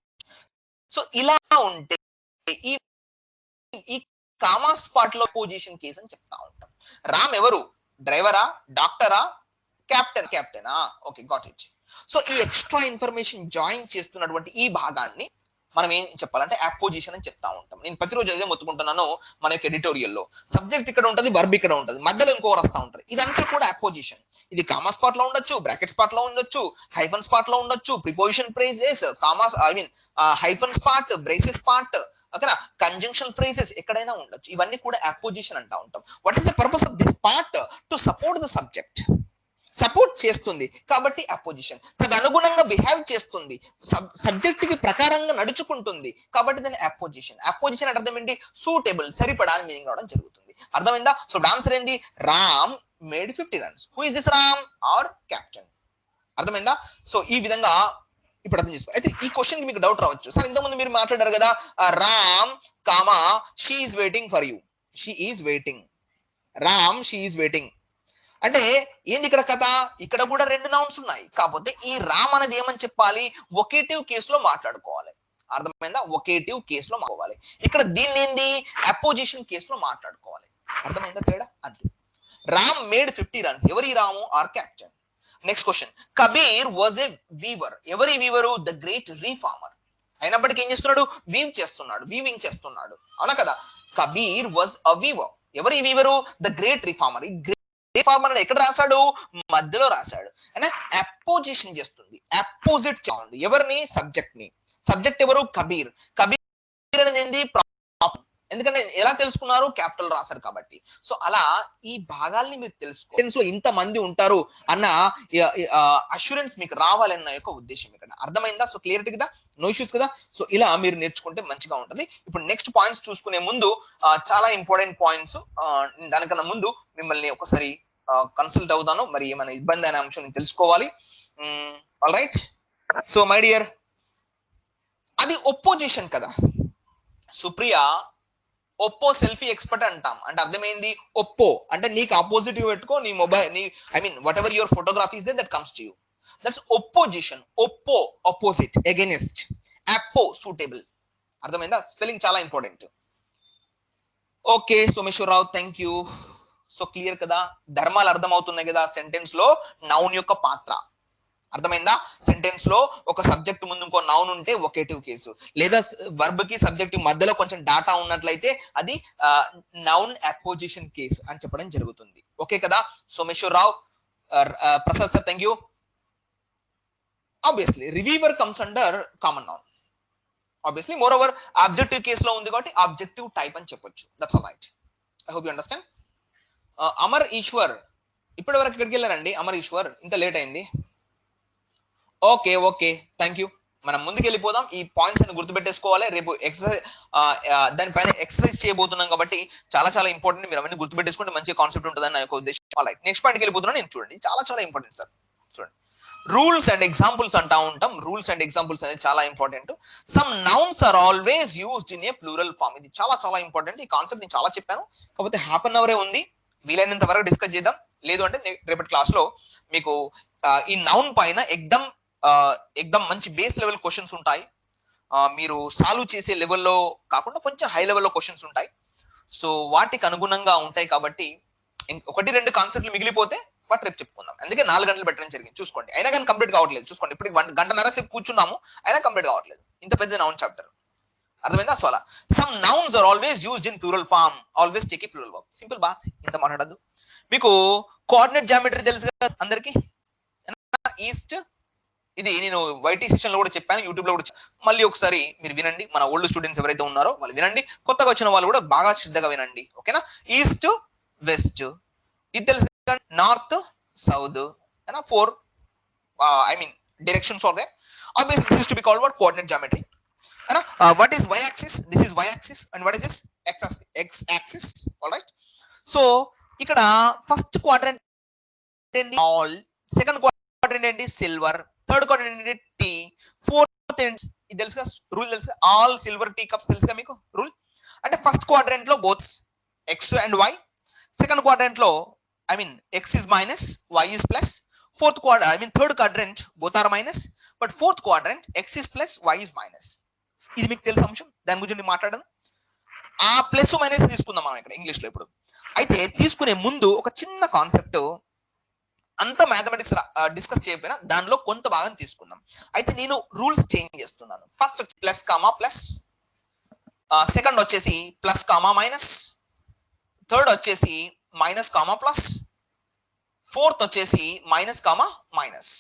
సో ఇలా ఉంటే ఈ కామా స్పాట్ లో పొజిషన్ కేస్ అని చెప్తా ఉంటాం. రామ్ ఎవరు? డ్రైవరా, డాక్టరా, కెప్టెనా? Okay, got it. సో ఈ ఎక్స్ట్రా ఇన్ఫర్మేషన్ జాయిన్ చేస్తున్నటువంటి ఈ భాగాన్ని మనం ఏం చెప్పాలంటే అపోజిషన్ అని చెప్తా ఉంటాం. నేను ప్రతిరోజు అదే మొత్తుకుంటున్నాను మన యొక్క ఎడిటోరియల్లో. సబ్జెక్ట్ ఇక్కడ ఉంటుంది, వర్బ్ ఇక్కడ ఉంటుంది, మధ్యలో ఇంకోరు వస్తూ ఉంటారు. ఇదంతా కూడా అపోజిషన్. ఇది కామా స్పాట్ లో ఉండొచ్చు, బ్రాకెట్ స్పాట్ లో ఉండొచ్చు, హైఫన్ స్పాట్ లో ఉండొచ్చు, preposition phrases, commas I mean hyphen spot, braces spot, ఓకేనా, కంజంక్షన్ ఫ్రేజెస్ ఎక్కడైనా ఉండొచ్చు. ఇవన్నీ కూడా అపోజిషన్ అంటా ఉంటాం. What is the purpose of this part? To support the subject. Support చేస్తుంది కాబట్టి అపోజిషన్. తదనుగుణంగా బిహేవ్ చేస్తుంది, సబ్జెక్ట్ కి ప్రకారంగా నడుచుకుంటుంది కాబట్టి దాని అపోజిషన్. అపోజిషన్ అంటే అర్థం ఏంటి? సూటబుల్, సరిపడా అని మీనింగ్ రావడం జరుగుతుంది. అర్థమైందా? సో ఆన్సర్ ఏంది? Ram made 50 runs. Who is this Ram? Our captain. అర్థమైందా? సో ఈ విధంగా ఇప్పుడు అర్థం చేసుకో. అయితే ఈ క్వశ్చన్ కి మీకు డౌట్ రావచ్చు, సార్ ఇంతకుముందు మీరు మాట్లాడారు కదా Ram comma she is waiting for you, she is waiting, Ram she is waiting అంటే ఏంది ఇక్కడ కథ? ఇక్కడ కూడా రెండు నౌన్స్ ఉన్నాయి, కాకపోతే ఈ రామ్ అనేది ఏమని చెప్పాలి, వొకేటివ్ కేసులో మాట్లాడుకోవాలి. అర్థమైందా? వొకేటివ్ కేసులో మాట్లాడుకోవాలి. ఇక్కడ దీన్ని ఏంది అపోజిషన్ కేసులో మాట్లాడుకోవాలి. అర్థమైందా తేడా? అంతే. Ram made 50 runs. ఎవరి Ramu? Our captain. Next question, Kabir was a weaver. ఎవరి వీవరు? The great reformer. అయినప్పటికీ ఏం చేస్తున్నాడు? వీవ్ చేస్తున్నాడు, వీవింగ్ చేస్తున్నాడు, అవునా కదా? Kabir was a weaver. ఎవరి వీవరు? The great reformer. ఈ రీఫార్మర్ ఎక్కడ రాశాడు? మధ్యలో రాశాడు. అంటే అపోజిషన్ చేస్తుంది, అపోజిట్ చేస్తుంది ఎవరిని? సబ్జెక్ట్ ని. సబ్జెక్ట్ ఎవరు? కబీర్. కబీర్ అనేది ఏంది? ఎందుకంటే ఎలా తెలుసుకున్నారు? క్యాపిటల్ రాశారు కాబట్టి. సో అలా ఈ భాగాల్ని మీరు తెలుసుకో, ఇంత మంది ఉంటారు అన్న అష్యూరెన్స్ మీకు రావాలన్న యొక్క ఉద్దేశం ఇక్కడ. అర్థమైందా? సో క్లియరిటీ కదా, నో ఇష్యూస్ కదా. సో ఇలా మీరు నేర్చుకుంటే మంచిగా ఉంటది. ఇప్పుడు నెక్స్ట్ పాయింట్స్ చూసుకునే ముందు చాలా ఇంపార్టెంట్ పాయింట్స్, దానికన్నా ముందు మిమ్మల్ని ఒకసారి కన్సల్ట్ అవుతాను. మరి ఏమైనా ఇబ్బంది అనే అంశం తెలుసుకోవాలి. All right. So my dear, అది ఒపోజిషన్ కదా. సుప్రియ ఒప్పో సెల్ఫీ ఎక్స్పర్ట్ అంటాం అంటే అర్థమైంది? ఒప్పో అంటే నీకు ఆపోజిట్ పెట్టుకో, నీ మొబైల్, నీ I mean whatever your photography is there that comes to you, that's opposition. ఒప్పో ఆపోజిట్, అగైనెస్ట్. అప్పో సూటబుల్. అర్థమైందా? స్పెల్లింగ్ చాలా important. Okay Someswararao, thank you. So clear కదా, ధర్మాలు అర్థమవుతున్నాయి కదా. సెంటెన్స్ లో నౌన్ యొక్క పాత్ర అర్థమైందా? సెంటెన్స్ లో ఒక సబ్జెక్ట్ ముందు ఇంకో నౌన్ ఉంటే వొకేటివ్ కేసు, లేదా వర్బ్ కి సబ్జెక్ట్ మధ్యలో కొంచెం డాటా ఉన్నట్లయితే అది నౌన్ అపోజిషన్ కేసు అని చెప్పడం జరుగుతుంది. ఓకే కదా Someswararao, Prasad sir, thank you. Obviously reviewer comes under common noun. Obviously more over objective కేసులో ఉంది కాబట్టి ఆబ్జెక్టివ్ టైప్ అని చెప్పొచ్చు. That's all right. I hope you understand. Amar Eshwar, ఇప్పటి వరకు ఎక్కడికి వెళ్ళారండి? అమర్ ఈశ్వర్, ఇంత లేట్ అయింది. Okay okay, thank you. మనం ముందుకు వెళ్ళిపోదాం. ఈ పాయింట్స్ అని గుర్తుపెట్టేసుకోవాలి. రేపు ఎక్సర్సైజ్ దానిపైన ఎక్సర్సైజ్ చేయబోతున్నాం కాబట్టి చాలా చాలా ఇంపార్టెంట్. మీరు అవన్నీ గుర్తుపెట్టేసుకుంటే మంచి కాన్సెప్ట్ ఉంటుందని నా యొక్క ఉద్దేశం. రైట్, నెక్స్ట్ పాయింట్కి వెళ్ళిపోతున్నాను నేను. చూడండి, చాలా చాలా ఇంపార్టెంట్ సార్. చూడండి, రూల్స్ అండ్ ఎగ్జాంపుల్స్ అంటా ఉంటాం. రూల్స్ అండ్ ఎగ్జాంపుల్స్ అనేది చాలా important. Some nouns are always used in a plural form. ఇది చాలా చాలా ఇంపార్టెంట్. ఈ కాన్సెప్ట్ నేను చాలా చెప్పాను, కాకపోతే హాఫ్ అన్ అవరే ఉంది. వీలైనంత వరకు డిస్కస్ చేద్దాం. లేదు అంటే రేపటి క్లాస్ లో మీకు ఈ నౌన్ పైన ఎగ్దమ్ మంచి బేస్ లెవెల్ క్వశ్చన్స్ ఉంటాయి. మీరు సాల్వ్ చేసే లెవెల్లో కాకుండా కొంచెం హై లెవెల్లో క్వశ్చన్స్ ఉంటాయి. సో వాటికి అనుగుణంగా ఉంటాయి కాబట్టి 1-2 కాన్సెప్ట్లు మిగిలిపోతే వాటి రేపు చెప్పుకుందాం. అందుకే 4 గంటలు పెట్టడం జరిగింది. చూసుకోండి, అయినా కానీ కంప్లీట్ కావట్లేదు. చూసుకోండి, ఇప్పుడు 1 గంటన్నర సేపు కూర్చున్నాము, అయినా కంప్లీట్ కావట్లేదు. ఇంత పెద్ద నౌన్ చాప్టర్. అర్థమైందా? సో అలా some nouns are always used in plural form, always take a plural verb. Simple బాత్, ఇంత మాట్లాడద్దు. మీకు కోఆర్డినేట్ జామెట్రీ తెలుసు కదా అందరికి. ఈస్ట్, ఇది నేను వైటీ సెషన్ లో కూడా చెప్పాను, యూట్యూబ్ లో కూడా. మళ్ళీ ఒకసారి మీరు వినండి, మన ఓల్డ్ స్టూడెంట్స్ ఎవరైతే ఉన్నారో వాళ్ళు వినండి, కొత్తగా వచ్చిన వాళ్ళు కూడా బాగా శ్రద్ధగా వినండి. ఓకేనా? ఈస్ట్ వెస్ట్ ఇది తెలుసు, north south, 4 I mean directions are there. Obviously this is to be called what? Coordinate geometry. What is y axis? This is y axis. And what is this? X axis. All right. So ఇక్కడ first quadrant ఏంటి? All. Second quadrant ఏంటి? Silver. Third quadrant ఏంటి? Tea. Fourth ఏంటి? ఇది తెలుసుగా, rule తెలుసుగా, all silver tea cups తెలుసుగా మీకు రూల్. అంటే ఫస్ట్ క్వాడ్రంట్ లో both X and Y. Second quadrant లో I mean x is minus, y is plus. Fourth quadrant, I mean third quadrant, both are minus. But fourth quadrant, x is plus, y is minus. ఇది మీకు తెలుసు అంశం, దాని గురించి నేను మాట్లాడను. ఆ ప్లస్ మైనస్ తీసుకుందాం మనం ఇక్కడ ఇంగ్లీష్ లో. ఇప్పుడు అయితే తీసుకునే ముందు ఒక చిన్న కాన్సెప్ట్, అంత మ్యాథమెటిక్స్ డిస్కస్ చేయకపోయినా దానిలో కొంత భాగం తీసుకుందాం. అయితే నేను రూల్స్ చేంజ్ చేస్తున్నాను. First plus comma plus, second వచ్చేసి ప్లస్ కామా మైనస్, థర్డ్ వచ్చేసి మైనస్ కామా ప్లస్, ఫోర్త్ వచ్చేసి మైనస్ కామా మైనస్.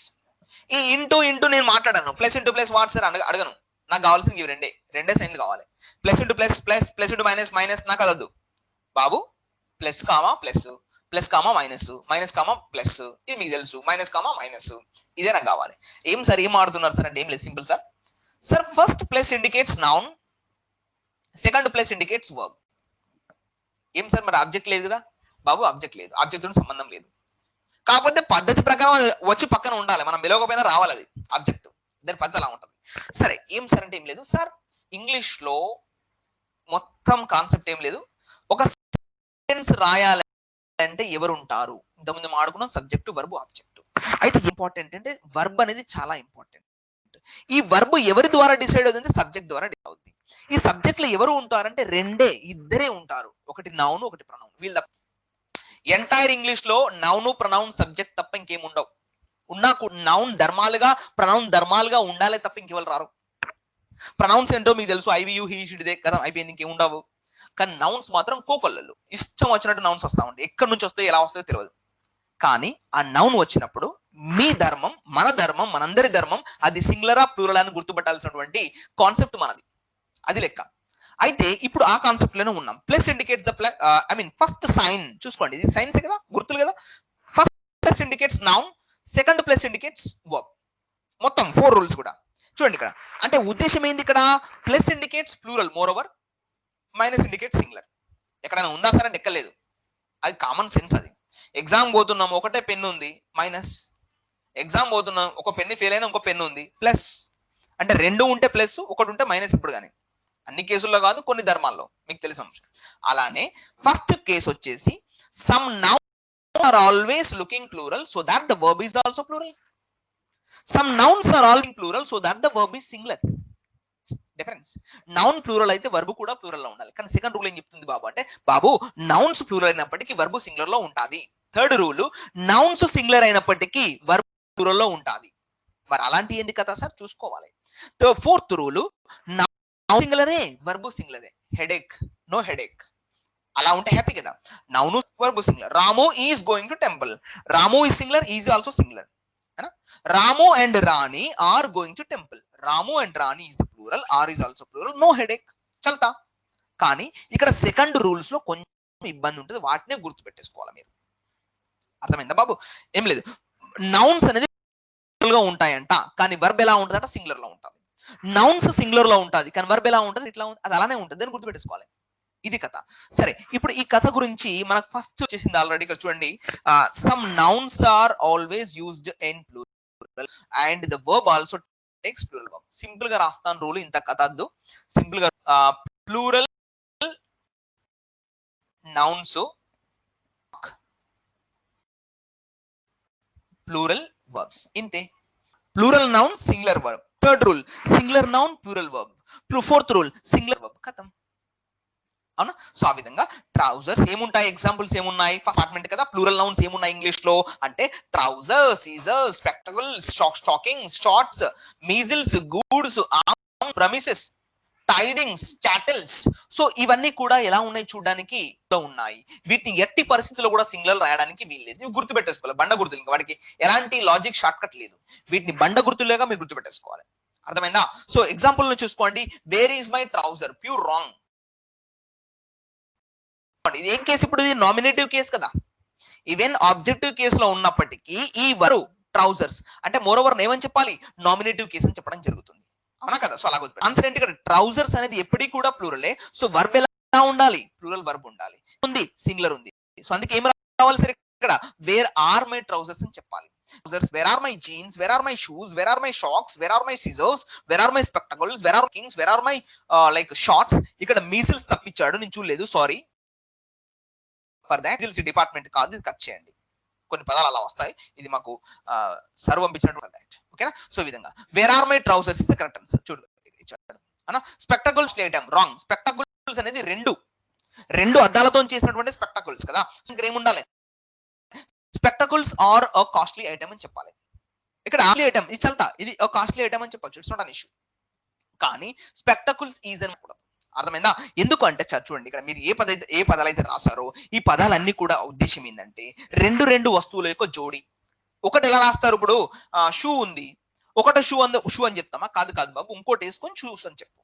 ఈ ఇంటూ ఇంటూ నేను మాట్లాడాను. Plus into plus what sir అడగను. నాకు కావాల్సింది ఇవి రెండే సైన్లు కావాలి. Plus into plus plus, plus into minus minus నాకు అదద్దు బాబు. Plus comma plus, plus comma minus, minus comma plus, ఇది మీకు తెలుసు, మైనస్ కామా మైనస్, ఇదే నాకు కావాలి. ఏం సార్ ఏం ఆడుతున్నారు సార్ అంటే ఏం లేదు, simple sir. Sir first plus indicates noun, second plus indicates verb. ఏం సార్ మరి ఆబ్జెక్ట్ లేదు కదా బాబు? ఆబ్జెక్ట్ లేదు, ఆబ్జెక్ట్ తో సంబంధం లేదు. కాకపోతే పద్ధతి ప్రకారం వచ్చి పక్కన ఉండాలి, మనం పిలవకపోయినా రావాలి అది ఆబ్జెక్ట్. దాని పద్ధతి అలా ఉంటుంది. సరే ఏం సార్ అంటే ఏం లేదు సార్, ఇంగ్లీష్ లో మొత్తం కాన్సెప్ట్ ఏం లేదు, ఒక సెంటెన్స్ రాయాలంటే ఎవరు ఉంటారు, ఇంతకుముందు మాడుకున్నాం సబ్జెక్టు వర్బ్ ఆబ్జెక్ట్. అయితే ఇంపార్టెంట్ అంటే వర్బ్ అనేది చాలా ఇంపార్టెంట్. ఈ వర్బ్ ఎవరి ద్వారా డిసైడ్ అవుతుంది, సబ్జెక్ట్ ద్వారా డిసైడ్ అవుతుంది. ఈ సబ్జెక్ట్ లో ఎవరు ఉంటారంటే ఇద్దరే ఉంటారు, ఒకటి నౌన్ ఒకటి ప్రొనౌన్. వీళ్ళ ఎంటైర్ ఇంగ్లీష్ లో నౌన్ ప్రొనౌన్ సబ్జెక్ట్ తప్ప ఇంకేం ఉండవు. ఉన్నా నౌన్ ధర్మాలుగా ప్రొనౌన్ ధర్మాలుగా ఉండాలి తప్ప ఇంకెవరు రారు. ప్రొనౌన్స్ ఏంటో మీకు తెలుసు, ఐవియు హీ షిడ్దే కదా, అయిపోయింది, ఇంకేం ఉండవు. కానీ నౌన్స్ మాత్రం కోకొల్లలు ఇష్టం వచ్చినట్టు నౌన్స్ వస్తా ఉంటాయి, ఎక్కడి నుంచి వస్తాయో ఎలా వస్తాయో తెలియదు. కానీ ఆ నౌన్ వచ్చినప్పుడు మీ ధర్మం, మన ధర్మం, మనందరి ధర్మం అది సింగులరా ప్లూరల్ అని గుర్తుపట్టాల్సినటువంటి కాన్సెప్ట్ మనది, అది లెక్క. అయితే ఇప్పుడు ఆ కాన్సెప్ట్ లోనే ఉన్నాం. Plus indicates the first sign చూసుకోండి, ఇది సైన్స్ కదా, గుర్తులు కదా. First plus indicates noun, second plus indicates verb. మొత్తం 4 రూల్స్ కూడా చూడండి ఇక్కడ. అంటే ఉద్దేశం ఏంది ఇక్కడ, plus indicates plural more over, minus indicates singular. ఎక్కడైనా ఉందా సరే అంటే ఎక్కలేదు, అది కామన్ సెన్స్. అది ఎగ్జామ్ పోతున్నాం, ఒకటే పెన్ను ఉంది మైనస్, ఎగ్జామ్ పోతున్నాం ఒక పెన్ను ఫెయిల్ అయినా ఇంకో పెన్ను ఉంది ప్లస్. అంటే 2 ఉంటే ప్లస్, ఒకటి ఉంటే మైనస్. ఇప్పుడు కానీ అన్ని కేసుల్లో కాదు, కొన్ని ధర్మాల్లో మీకు తెలిసిన అంశం. అలానే ఫస్ట్ కేసు వచ్చేసి some noun are always looking plural so that the verb is also plural. Some nouns are all plural so that the verb is singular. Difference. Noun plural అయితే వర్బ్ కూడా ప్లూరల్ లో ఉండాలి. కానీ second rule ఏం చెప్తుంది బాబు అంటే, బాబు నౌన్స్ ప్లూరల్ అయినప్పటికీ వర్బ్ సింగులర్ లో ఉంటుంది. థర్డ్ రూల్, నౌన్స్ సింగులర్ అయినప్పటికీ వర్బ్ ప్లూరల్ లో ఉంటుంది. మరి అలాంటి ఏంది కదా సార్ చూసుకోవాలి. ఫోర్త్ రూల్, నౌన్ సింగులరే వర్బ్ సింగులరే, హెడేక్ నో హెడేక్, అలా ఉంటే హ్యాపీ కదా. Noun verb singular, Ramu is going to temple, Ramu is singular, is also singular. Ramu and Rani are going to temple, Ramu and Rani is the plural, are is also plural, no headache, చల్తా. కానీ ఇక్కడ second rules లో కొంచెం ఇబ్బంది ఉంటుంది, వాటినే గుర్తు పెట్టేసుకోవాలి మీరు. అర్థమైందా బాబు? ఏం లేదు, నౌన్స్ అనేది గా ఉంటాయంట, కానీ వర్బ్ ఎలా ఉంటుందంట సింగులర్ లో ఉంటుంది. నౌన్స్ సింగులర్ లో ఉంటుంది కానీ వర్బ్ ఎలా ఉంటుంది, ఇట్లా అది అలానే ఉంటుంది, దాన్ని గుర్తు పెట్టేసుకోవాలి. ఇది కథ. సరే ఇప్పుడు ఈ కథ గురించి మనకు ఫస్ట్ వచ్చేసింది ఆల్రెడీ, ఇక్కడ చూడండి. Some nouns are always used in plural and the verb also takes plural verb. Simple గా రాస్తాను రూల్, ఇంత కథ వద్దు. సింపుల్ గా ప్లూరల్ నౌన్స్ ప్లూరల్ వర్బ్స్, ఇంతే. Plural noun singular verb. Third rule, singular noun plural verb. Fourth rule, singular verb, ఖతం. అవునా? So ఆ విధంగా ట్రౌజర్స్ ఏముంటాయి, ఎగ్జాంపుల్స్ ఏమున్నాయి, ఫస్ట్ స్టేట్మెంట్ కదా. ప్లూరల్ నౌన్స్ ఏమున్నాయి ఇంగ్లీష్ లో అంటే trousers, scissors, spectacles, stockings, shorts, measles, goods, promises, tidings, chattels. So ఇవన్నీ కూడా ఎలా ఉన్నాయి చూడడానికి ఉన్నాయి. వీటిని ఎట్టి పరిస్థితుల్లో కూడా సింగులర్ రాయడానికి వీల్లేదు. ఇవి గుర్తు పెట్టేసుకోవాలి, బండ గుర్తులు. ఇంకా వాటికి ఎలాంటి లాజిక్ షార్ట్ కట్ లేదు, వీటిని బండ గుర్తులుగా మీరు గుర్తు పెట్టేసుకోవాలి. అర్థమైందా? సో ఎగ్జాంపుల్ ను చూసుకోండి. Where is my trouser, pure wrong. ఇది ఏం కేసు, ఇప్పుడు ఇది నామినేటివ్ కేసు కదా. ఈవెన్ ఆబ్జెక్టివ్ కేసులో ఉన్నప్పటికీ ఈ వరు ట్రౌజర్స్ అంటే మోర్ ఓవర్ ఏమని చెప్పాలి, నామినేటివ్ కేసు అని చెప్పడం జరుగుతుంది. అవునా కదా? సో అలా ఆన్సర్ ఏంటి ఇక్కడ, ట్రౌజర్స్ అనేది ఎప్పటికీ కూడా ప్లూరలే. సో వర్బ్ ఎలా ఉండాలి, ప్లూరల్ వర్బ్ ఉండాలి. ఉంది సింగులర్ ఉంది, సో అందుకే ఏం రావాలి సార్ ఇక్కడ, వేర్ ఆర్ మై ట్రౌజర్స్ అని చెప్పాలి. Trousers, where are my jeans, where are my shoes, where are my socks, where are my scissors, where are my spectacles, where are kings, where are my like shorts. ఇక్కడ measles తప్పించాడు, నేను చూడలేదు, sorry for that. Department కాదు, ఇది cut చేయండి. కొన్ని పదాలు అలా వస్తాయి, ఇది మాకు సర్వ్ పంపించినట్టు. ఓకేనా? సో ఈ విధంగా where are my trousers is the correct answer. చూడు ఇచ్చాడు అన్న. Spectacles లేటమ్ wrong. స్పెక్టకల్స్ అనేది రెండు అద్దాలతో చేసినటువంటి స్పెక్టకల్స్ కదా. ఇక్కడ ఏముండాలి, spectacles are a costly item అని చెప్పాలి. ఇక్కడ కాస్ట్లీ ఐటమ్ ఇది చల్తా, ఇది ఒక కాస్ట్లీ ఐటమ్ అని చెప్పొచ్చు, ఇట్స్ నాట్ అన్ ఇష్యూ. కానీ స్పెక్టకల్స్ ఈజ్ అని కూడా. అర్థమైందా? ఎందుకు అంటే చూడండి, ఇక్కడ మీరు ఏ పదాలు అయితే రాసారో ఈ పదాలన్నీ కూడా ఉద్దేశం ఏంటంటే రెండు వస్తువుల యొక్క జోడి. ఒకటి ఎలా రాస్తారు, ఇప్పుడు షూ ఉంది, ఒకటి షూ అని చెప్తామా, కాదు బాబు, ఇంకోటి వేసుకొని షూస్ అని చెప్పు.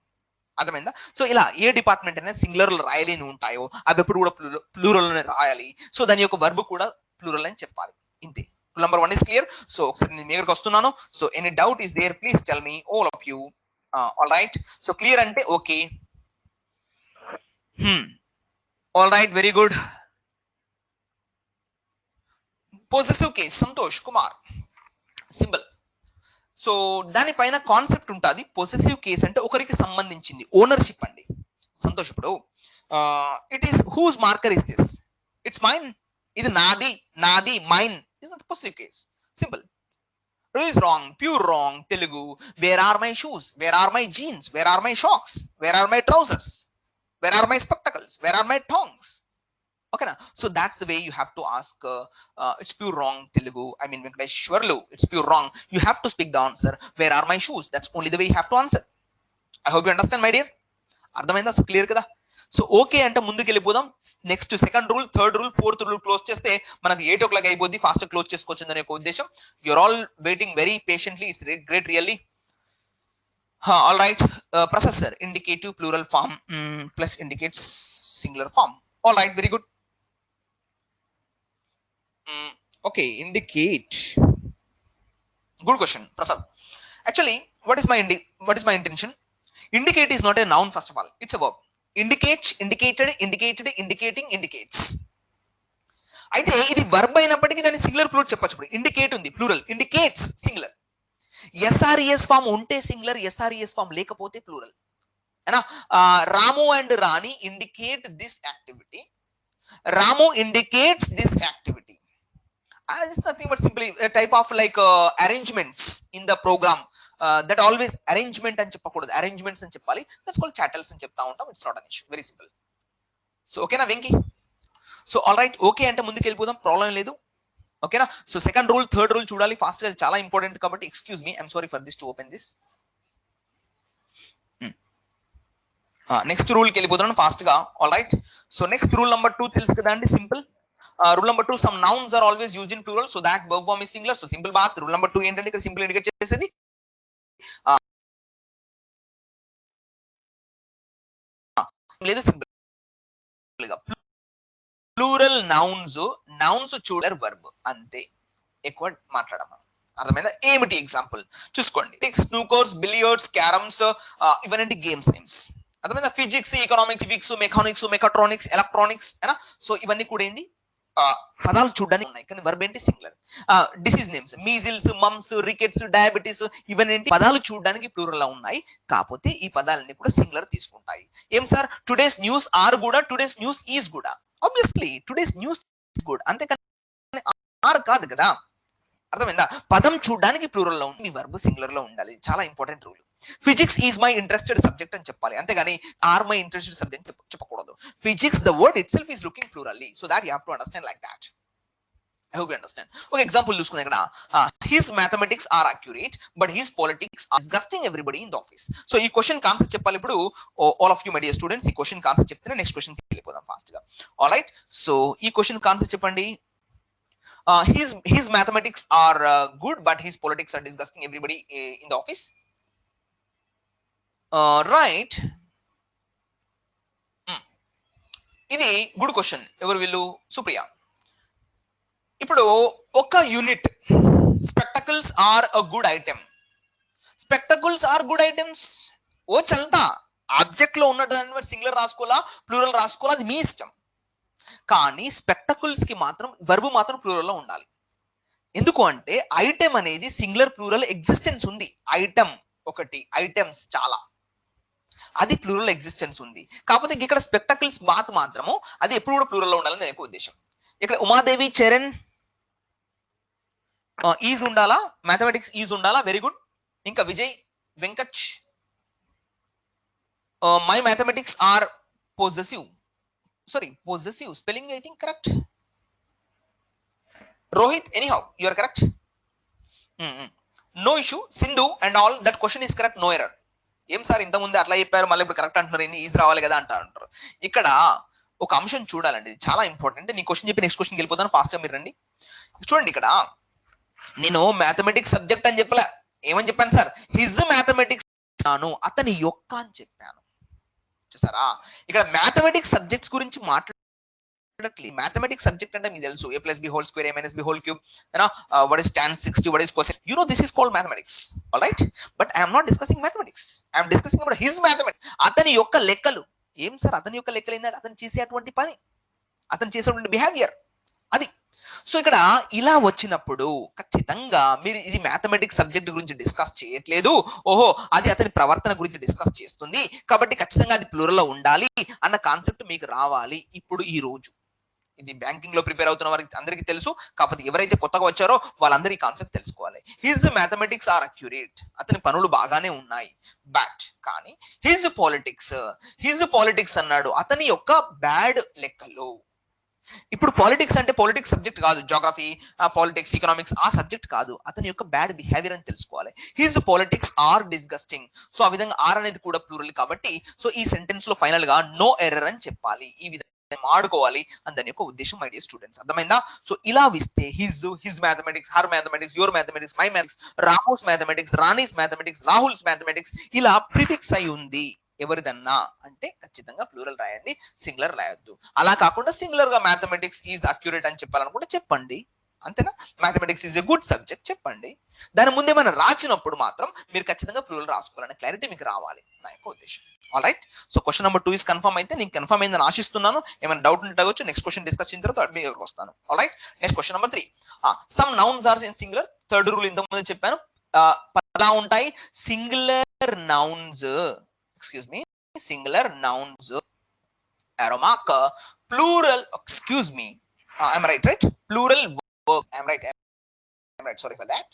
అర్థమైందా? సో ఇలా ఏ డిపార్ట్మెంట్ అయినా సింగులర్ రాయలేని ఉంటాయో అవి ఎప్పుడు కూడా ప్లూరల్ లోనే రాయాలి. సో దాని యొక్క వర్బ్ కూడా ప్లూరల్ అని చెప్పాలి. ఇంతే. Number 1 is clear. సో ఒకసారి నేను మీ దగ్గరకు వస్తున్నాను. So any doubt is there, please tell me all of you. All right. So clear అంటే okay. All right, very good. Possessive case, Santosh Kumar. Symbol. So దానిపైన కాన్సెప్ట్ ఉంటుంది. Possessive case అంటే ఒకరికి సంబంధించింది, ఓనర్షిప్ అండి. సంతోష్ ఇప్పుడు it is whose marker is this, it's mine, ఇది నాది, నాది, mine is not possessive case. Simple. is wrong, pure wrong. Telugu, where are my shoes, where are my jeans, where are my socks, where are my trousers, where are my spectacles, where are my tongs? Okay na? So that's the way you have to ask. It's pure wrong, Telugu, I mean Venkateshwarlu, it's pure wrong. You have to speak the answer, where are my shoes. That's only the way you have to answer. I hope you understand, my dear. అర్థమైందా? So clear కదా? So okay అంటే ముందుకు వెళ్ళిపోదాం. Next second rule, third rule, fourth rule close చేస్తే మనకు 8 o'clock అయిపోద్ది, fast close చేసుకోవచ్చు అనే ఒక ఉద్దేశం. You are all waiting very patiently, it's great really. All right. Processor indicative plural form plus indicates singular form. All right, very good. Okay, indicate, good question Prasad. Actually what is my intention? Indicate is not a noun, first of all, it's a verb. Indicate, indicated, indicated, indicating, indicates. అయితే ఇది verb అయినప్పటికీ దాన్ని singular plural చెప్పొచ్చు. ఇప్పుడు indicate ఉంది plural, indicates singular. S or es form ఉంటే singular, s or es form లేకపోతే plural. Ramu and Rani indicate this activity, Ramu indicates this activity. It's nothing but simply a type of like arrangements in the program. That always arrangement అని చెప్పకూడదు, arrangements అని చెప్పాలి. That's called chattels అని చెప్తా ఉంటాం. It's not an issue, very simple. So ఓకేనా Venky? So all right, okay అంటే ముందుకు వెళ్ళిపోదాం, ప్రాబ్లం లేదు. ఓకేనా? So second rule, third rule చూడాలి ఫాస్ట్ గా, చాలా ఇంపార్టెంట్ కాబట్టి excuse me, I'm sorry for this to open this. Next రూల్కి వెళ్ళిపోతున్నాను ఫాస్ట్ గా. All right, so next rule number 2 తెలుసు కదా అండి, simple. Rule number 2, some nouns are always used in plural, so that verb form is singular. So simple bath. Rule number 2 ఏంటంటే ఇక్కడ simple indicate చేసేది లేదు, సింపుల్ గా plural nouns చూడర్ verb అంతే, ఎక్కువ మాట్లాడమా. అర్థమైందా? ఏమిటి ఎగ్జాంపుల్ చూసుకోండి. స్నూకర్స్, బిలియర్డ్స్, క్యారమ్స్, ఇవన్నీ గేమ్స్ నేమ్స్. అర్థమైందా? Physics, economics, physics, mechanics, mechatronics, electronics, so ఇవన్నీ కూడా ఏంది పదాలు చూడడానికి ఉన్నాయి, కానీ వర్బ్ ఏంటి singular. Disease names, measles, mumps, rickets, diabetes, ఇవన్నీ పదాలు చూడడానికి ప్లూరల్ లో ఉన్నాయి, కాకపోతే ఈ పదాలన్నీ కూడా సింగులర్ తీసుకుంటాయి. ఏం సార్, టుడేస్ న్యూస్ ఆర్ కూడా, టుడేస్ న్యూస్ ఈజ్ కూడా. ఆబ్వియస్లీ టుడేస్ న్యూస్ గుడ్, అంతేకాని ఆర్ కాదు కదా. అర్థమైందా? పదం చూడడానికి ప్లూరల్ లో ఉంది, వర్బ్ సింగులర్ లో ఉండాలి. చాలా important rule. Physics is my interested subject అని చెప్పాలి, అంతేగాని ఆర్ మై ఇంట్రెస్టెడ్ సబ్జెక్ట్ చెప్పకూడదు. Physics, the word itself is looking plurally, so that you have to understand like that. I hope you understand. ఒక example చూసుకుందాం ఇక్కడ. His mathematics are accurate but his politics are disgusting everybody in the office. So ఈ question concept చెప్పాలి ఇప్పుడు. All of you my dear students, ఈ question concept చెప్తే next question కి వెళ్ళిపోదాం ఫాస్ట్ గా. ఆల్ రైట్, సో ఈ క్వశ్చన్ కాన్సెప్ట్ చెప్పండి. His mathematics are good but his politics are disgusting everybody in the office. Right. ఇది గుడ్ క్వశ్చన్. ఎవరు వీళ్ళు? సుప్రియ. ఇప్పుడు ఒక unit, spectacles are a good item. Spectacles are good items ఓ చల్తా, object లో ఉన్నట్టు సింగులర్ రాసుకోవాలా ప్లూరల్ రాసుకోవాలా, అది మీ ఇష్టం. కానీ స్పెక్టకల్స్ కి మాత్రం వర్బ్ మాత్రం ప్లూరల్ లో ఉండాలి. ఎందుకు అంటే ఐటెం అనేది సింగులర్ ప్లూరల్ ఎగ్జిస్టెన్స్ ఉంది. ఐటెం ఒకటి, ఐటమ్స్ చాలా, అది ప్లూరల్ ఎగ్జిస్టెన్స్ ఉంది. కాకపోతే ఇక్కడ స్పెక్టకల్స్ బాత్ మాత్రము అది ఎప్పుడు కూడా ప్లూరల్ లో ఉండాలని నాకు ఉద్దేశం. ఇక్కడ ఉమాదేవి, చరణ్ ఈజ్ ఉండాలా, మ్యాథమెటిక్స్ ఈజ్ ఉండాలా, వెరీ గుడ్. ఇంకా Vijay, Venkat, my mathematics are possessive. Sorry, possessive spelling I think correct. Rohit, anyhow you are correct. No issue. Sindhu and all, that question is correct, no error. ఏం sir ఇంత ముందే అట్లా చెప్పారు మళ్ళీ ఇప్పుడు correct అంటున్నారు, ఏంది ఈజీ రావాలి కదా అంటారు. ఇక్కడ ఒక అంశం చూడాలండి, చాలా ఇంపార్టెంట్. నీ క్వశ్చన్ చెప్పి నెక్స్ట్ క్వశ్చన్ వెళ్ళిపోతాను, ఫాస్ట్ గా మీరు రండి. చూడండి, ఇక్కడ నేను మ్యాథమెటిక్స్ సబ్జెక్ట్ అని చెప్పలే, ఏమని చెప్పాను సార్? హిజ్ మ్యాథమెటిక్స్ అను, అతని యొక్క అని చెప్పాను. చూసారా, ఇక్కడ మ్యాథమెటిక్స్ సబ్జెక్ట్స్ గురించి మాట్లాడట్లేదు. మ్యాథమెటిక్స్ సబ్జెక్ట్ అంటే మీకు తెలుసు, a plus b whole square, a minus b whole cube, what is tan 60, what is cosine, you know this is called mathematics, all right, but I am not discussing mathematics, I am discussing about his mathematics. అతని యొక్క లెక్కలు. ఏం sir అతని యొక్క లెక్కలు ఏంటంటే అతను చేసేటువంటి పని, అతను చేసేటువంటి బిహేవియర్, అది. సో ఇక్కడ ఇలా వచ్చినప్పుడు ఖచ్చితంగా మీరు ఇది మ్యాథమెటిక్స్ సబ్జెక్ట్ గురించి డిస్కస్ చేయట్లేదు, ఓహో అది అతని ప్రవర్తన గురించి డిస్కస్ చేస్తుంది కాబట్టి ఖచ్చితంగా అది ప్లూరల్ లో ఉండాలి అన్న కాన్సెప్ట్ మీకు రావాలి. ఇప్పుడు ఈ రోజు ఇది బ్యాంకింగ్ లో ప్రిపేర్ అవుతున్న వారికి అందరికీ తెలుసు, కాకపోతే ఎవరైతే కొత్తగా వచ్చారో వాళ్ళందరూ ఈ కాన్సెప్ట్ తెలుసుకోవాలి. హిజ్ మ్యాథమెటిక్స్ ఆర్ అక్యురేట్, అతని పనులు బాగానే ఉన్నాయి, బట్ కానీ హిజ్ పాలిటిక్స్ అన్నాడు అతని యొక్క బ్యాడ్ లెక్కలు. ఇప్పుడు పాలిటిక్స్ అంటే పాలిటిక్స్ సబ్జెక్ట్ కాదు, జోగ్రఫీ, పాలిటిక్స్, ఎకనామిక్స్ ఆ సబ్జెక్ట్ కాదు, అతని యొక్క బ్యాడ్ బిహేవియర్ అని తెలుసుకోవాలి. His politics are disgusting. So ఆ విధంగా ఆర్ అనేది కూడా ప్లూరల్ కాబట్టి సో ఈ సెంటెన్స్ లో ఫైనల్ గా నో ఎర్రర్ అని చెప్పాలి. ఈ విధంగా ఆడుకోవాలి అని దాని యొక్క ఉద్దేశం మై డియర్ స్టూడెంట్స్, అర్థమైందా? సో ఇలా విస్తే his mathematics, her mathematics, your mathematics, my mathematics, Ramu's mathematics, Rani's mathematics, Rahul's mathematics ఇలా ప్రిఫిక్స్ అయి ఉంది. ఎవరిదన్నా అంటే ఖచ్చితంగా ప్లూరల్ రాయండి, సింగులర్ రాయొద్దు. అలా కాకుండా సింగులర్ గా మ్యాథమెటిక్స్ ఈజ్ అక్యురేట్ అని చెప్పాలనుకుంటే చెప్పండి, అంతేనా? Mathematics is a good subject చెప్పండి. దాని ముందే మనం రాసినప్పుడు మాత్రం మీరు ఖచ్చితంగా ప్లూరల్ రాసుకోవాలనే క్లారిటీ మీకు రావాలి నా యొక్క ఉద్దేశం. All right, so question number 2 is confirm అయితే నీకు కన్ఫర్మ్ అయిందని ఆశిస్తున్నాను. ఏమైనా డౌట్ ఉంటే అడగొచ్చు, నెక్స్ట్ క్వశ్చన్ డిస్కస్ చేసిన తర్వాత మీ దగ్గరకు వస్తాను. All right, next question number 3. Some nouns are in singular. Third rule ఇంతకు ముందు చెప్పాను, ఎలా ఉంటాయి singular nouns, excuse me, singular nouns, arrow mark, plural, excuse me, I'm right, plural verbs, I'm right, sorry for that.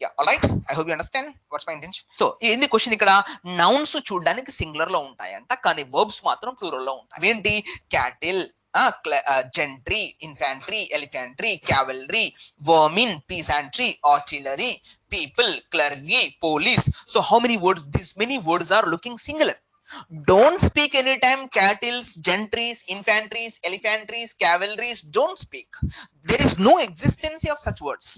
Yeah, all right, I hope you understand what's my intention. So in the question ikkada nouns చూడడానికి singular లో ఉంటాయంట, కానీ verbs మాత్రం plural లో ఉంటాయి. ఏంటి? cattle, gentry, infantry, elephantry, cavalry, vermin, peasantry, artillery, people, clergy, police. So how many words? These many words are looking singular. Don't speak anytime cattles, gentries, infantries, elephantries, cavalries. Don't speak. There is no existence of such words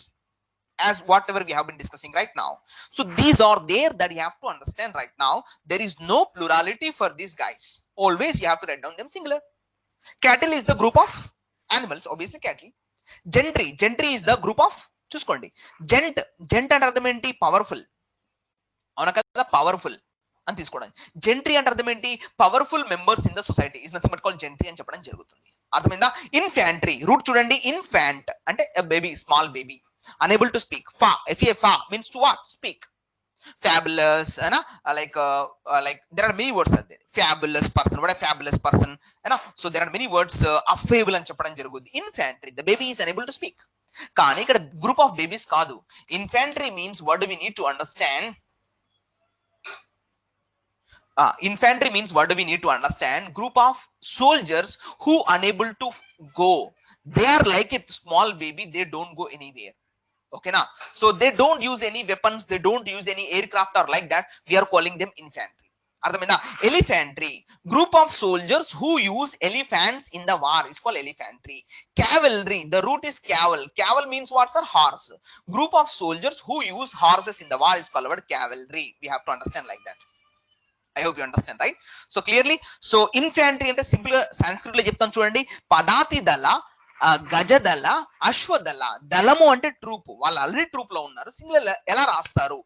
as whatever we have been discussing right now. So these are there that you have to understand right now. There is no plurality for these guys. Always you have to write down them singular. Cattle is the group of animals, obviously cattle. Gentry is the group of, చూసుకోండి, gent అంటే అర్థం ఏంటి? Powerful, అవునా కదా? Powerful అని తీసుకోవడం. జెంట్రీ అంటే అర్థం ఏంటి? Powerful members in the society is nothing but called gentry అని చెప్పడం జరుగుతుంది. అర్థమైందా? ఇన్ఫాంట్రీ రూట్ చూడండి, ఇన్ఫాంట్ అంటే baby, small baby, unable to speak. Fa, fa means to what? Speak. Fabulous, like there are many words there. Fabulous person, what a fabulous person, so there are many words. Affable అని చెప్పడం జరుగుతుంది. Infantry, the baby is unable to speak. కానీ ఇక్కడ group of babies కాదు. Infantry means what do we need to understand? Infantry means what do we need to understand? Group of soldiers who unable to go. They are like a small baby, they don't go anywhere. Okay na? So they don't use any weapons, they don't use any aircraft or like that. We are calling them infantry. Ardhamina? Elephantry, group of soldiers who use elephants in the war is called elephantry. Cavalry, the root is caval. Caval means what, sir? Horse. Group of soldiers who use horses in the war is called cavalry. We have to understand like that. I hope you understand, right? So clearly, so infantry ante simple ga Sanskrit lo cheptanu chudandi, padati dala, గజదళ, అశ్వదళ. దళము అంటే troupe, వాళ్ళు already troupe లో ఉన్నారు. Singular ఎలా రాస్తారు?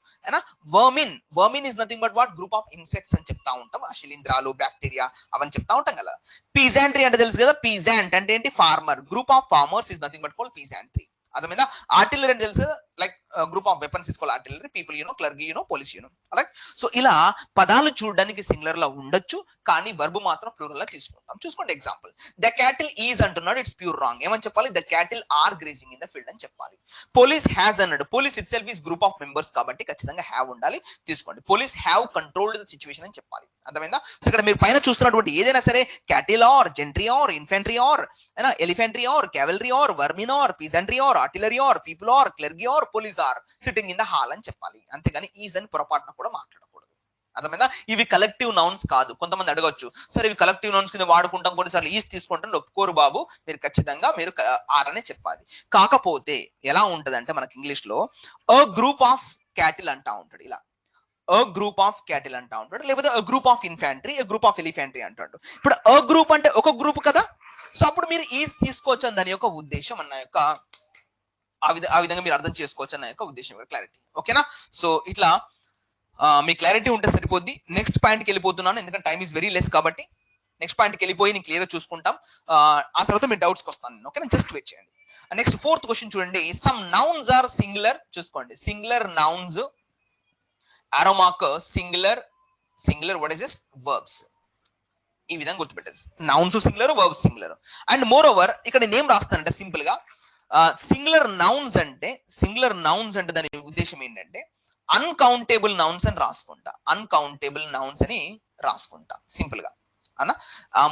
వర్మిన్ is nothing but what? Group of insects అని చెప్తా ఉంటాం. శిలీంధ్రాలు, బ్యాక్టీరియా అవన్నీ చెప్తా ఉంటాం కదా. పీజాంట్రీ అంటే తెలుసు కదా, పీజాంట్ అంటే ఏంటి? Farmer. Group of farmers is nothing but called peasantry. అర్థమైందా? ఆర్టిలరీ అంటే తెలుసు, like group of weapons is called artillery. People clergy police right. So ఇలా పదాలు చూడడానికి సింగులర్ లో ఉండొచ్చు, కానీ వర్బ్ మాత్రం ప్లూరల్ లో తీసుకుంటాం. చూసుకోండి ఎగ్జాంపుల్, ద క్యాటిల్ ఈజ్ అంటున్నాడు, ఇట్స్ ప్యూర్ రాంగ్. ఏమని చెప్పాలి? The cattle are grazing in the field అని చెప్పాలి. పోలీస్ హ్యాస్ అన్నాడు, police itself is group of members కాబట్టి ఖచ్చితంగా హ్యావ్ ఉండాలి. తీసుకోండి, police have controlled the situation అని చెప్పాలి. అర్థమైందా? సో ఇక్కడ మీరు పైన చూస్తున్నటువంటి ఏదైనా సరే cattle are, gentry are, infantry are, elephantry are, cavalry are, vermin are, peasantry are, artillery are, people are, clergy are, police are sitting in the hall అని చెప్పాలి. అంతేగాని ఈజ్ అని పొరపాటున కూడా మాట్లాడకూడదు. అర్థమైందా? ఇవి కలెక్టివ్ నౌన్స్ కాదు. కొంతమంది అడగొచ్చు, సరే ఇవి కలెక్టివ్ నౌన్స్ కింద వాడుకుంటాం, కొన్నిసార్లు ఈజ్ తీసుకుంటాం, ఒప్పుకోరు బాబు. మీరు ఖచ్చితంగా మీరు ఆర్ అనే చెప్పాలి. కాకపోతే ఎలా ఉంటది అంటే మనకి ఇంగ్లీష్ లో అ గ్రూప్ ఆఫ్ క్యాటిల్ అంటా ఉంటాడు, ఇలా అ గ్రూప్ ఆఫ్ క్యాటిల్ అంటా ఉంటాడు, లేకపోతే a group of infantry, a group of elephantry అంటాడు. ఇప్పుడు అ గ్రూప్ అంటే ఒక గ్రూప్ కదా, సో అప్పుడు మీరు ఈజ్ తీసుకోవచ్చు అని దాని యొక్క ఉద్దేశం, అన్న యొక్క ఆ విధంగా మీరు అర్థం చేసుకోవచ్చు అన్న యొక్క ఉద్దేశం, క్లారిటీ. ఓకేనా? సో ఇట్లా మీ క్లారిటీ ఉంటే సరిపోద్ది. నెక్స్ట్ పాయింట్కి వెళ్ళిపోతున్నాను, ఎందుకంటే టైం ఈస్ వెరీ లెస్ కాబట్టి. నెక్స్ట్ పాయింట్కి వెళ్ళిపోయి నేను క్లియర్ గా చూసుకుంటాం, ఆ తర్వాత మీ డౌట్స్కి వస్తాను నేను. ఓకేనా? జస్ట్ వెయిట్ చేయండి. నెక్స్ట్ ఫోర్త్ క్వశ్చన్ చూడండి, సమ్ నౌన్స్ ఆర్ సింగులర్. చూసుకోండి, singular nouns arrow mark singular what is this verbs. ఈ విధంగా గుర్తుపెట్టేది, nouns singular verbs singular. And more over ఇక్కడ నేను ఏం రాస్తానంటే సింపుల్ గా సింగులర్ నౌన్స్ అంటే దాని ఉద్దేశం ఏంటంటే అన్కౌంటబుల్ నౌన్స్ అని రాసుకుంటా, అన్కౌంటబుల్ నౌన్స్ అని రాసుకుంటా సింపుల్ గా అన్న.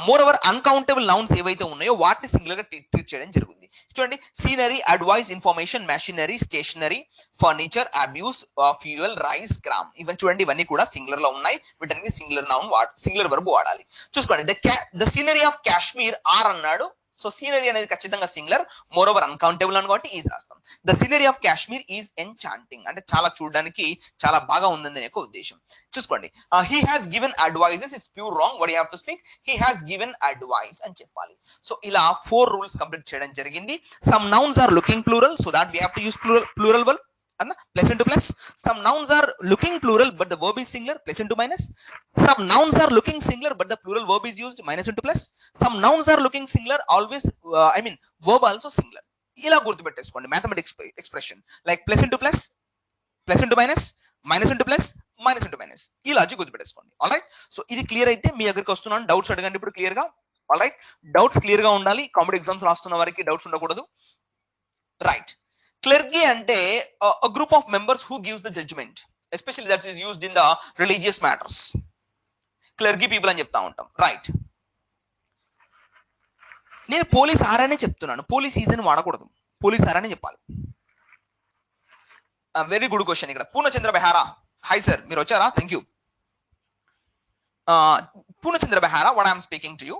మోర్ ఓవర్ అన్కౌంటబుల్ నౌన్స్ ఏవైతే ఉన్నాయో వాటిని సింగులర్ గా ట్రీట్ చేయడం జరుగుతుంది. చూడండి, scenery, advice, information, machinery, stationery, furniture, abuse, fuel, rice, gram, ఇవన్నీ చూడండి, ఇవన్నీ కూడా సింగులర్ లో ఉన్నాయి. వీటన్ని సింగులర్ నౌన్ సింగులర్ వర్బ్ వాడాలి. చూసుకోండి, the scenery of Kashmir are అన్నాడు. సో సీనరీ అనేది ఖచ్చితంగా సింగులర్, మోర్ ఓవర్ అన్కౌంటబుల్ అని కాబట్టి ఈజ్ రాస్తాం. The scenery of Kashmir is enchanting అంటే చాలా చూడడానికి చాలా బాగా ఉందని యొక్క ఉద్దేశం. చూసుకోండి, he has given advices is pure wrong, what you have to speak he has given advice అని చెప్పాలి. సో ఇలా 4 రూల్స్ కంప్లీట్ చేయడం జరిగింది. Some nouns are looking plural, so that we have to use plural verb. Plus into plus. Some nouns are looking plural but the verb is singular, plus into minus. Some nouns are looking singular but the plural verb is used, minus into plus. Some nouns are looking singular always verb also singular. ఇలా గుర్తుపెట్టేసుకోండి mathematics expression like plus into plus, plus into minus, minus into plus, minus into minus. ఈ logic గుర్తుపెట్టేసుకోండి. All right, so ఇది clear అయితే మీ దగ్గరికి వస్తున్నాను, doubts అడగండి ఇప్పుడు క్లియర్ గా. ఆల్ రైట్, డౌట్స్ క్లియర్ గా ఉండాలి, కాంపిటేటివ్ ఎగ్జామ్స్ రాస్తున్న వారికి డౌట్స్ ఉండకూడదు. Right, clergy ante a group of members who gives the judgment, especially that is used in the religious matters. Clergy people అని చెప్తా ఉంటాం. రైట్, నేను పోలీస్ ఆరానే చెప్తున్నాను, పోలీస్ ఈజ్ అని వాడకూడదు, పోలీస్ ఆరానే చెప్పాలి. Very good question. ఇక్కడ పూర్ణచంద్ర బెహారా, హాయ్ సార్, మీరు వచ్చారా? Thank you. Purnachandra Behara, what I'm speaking to you,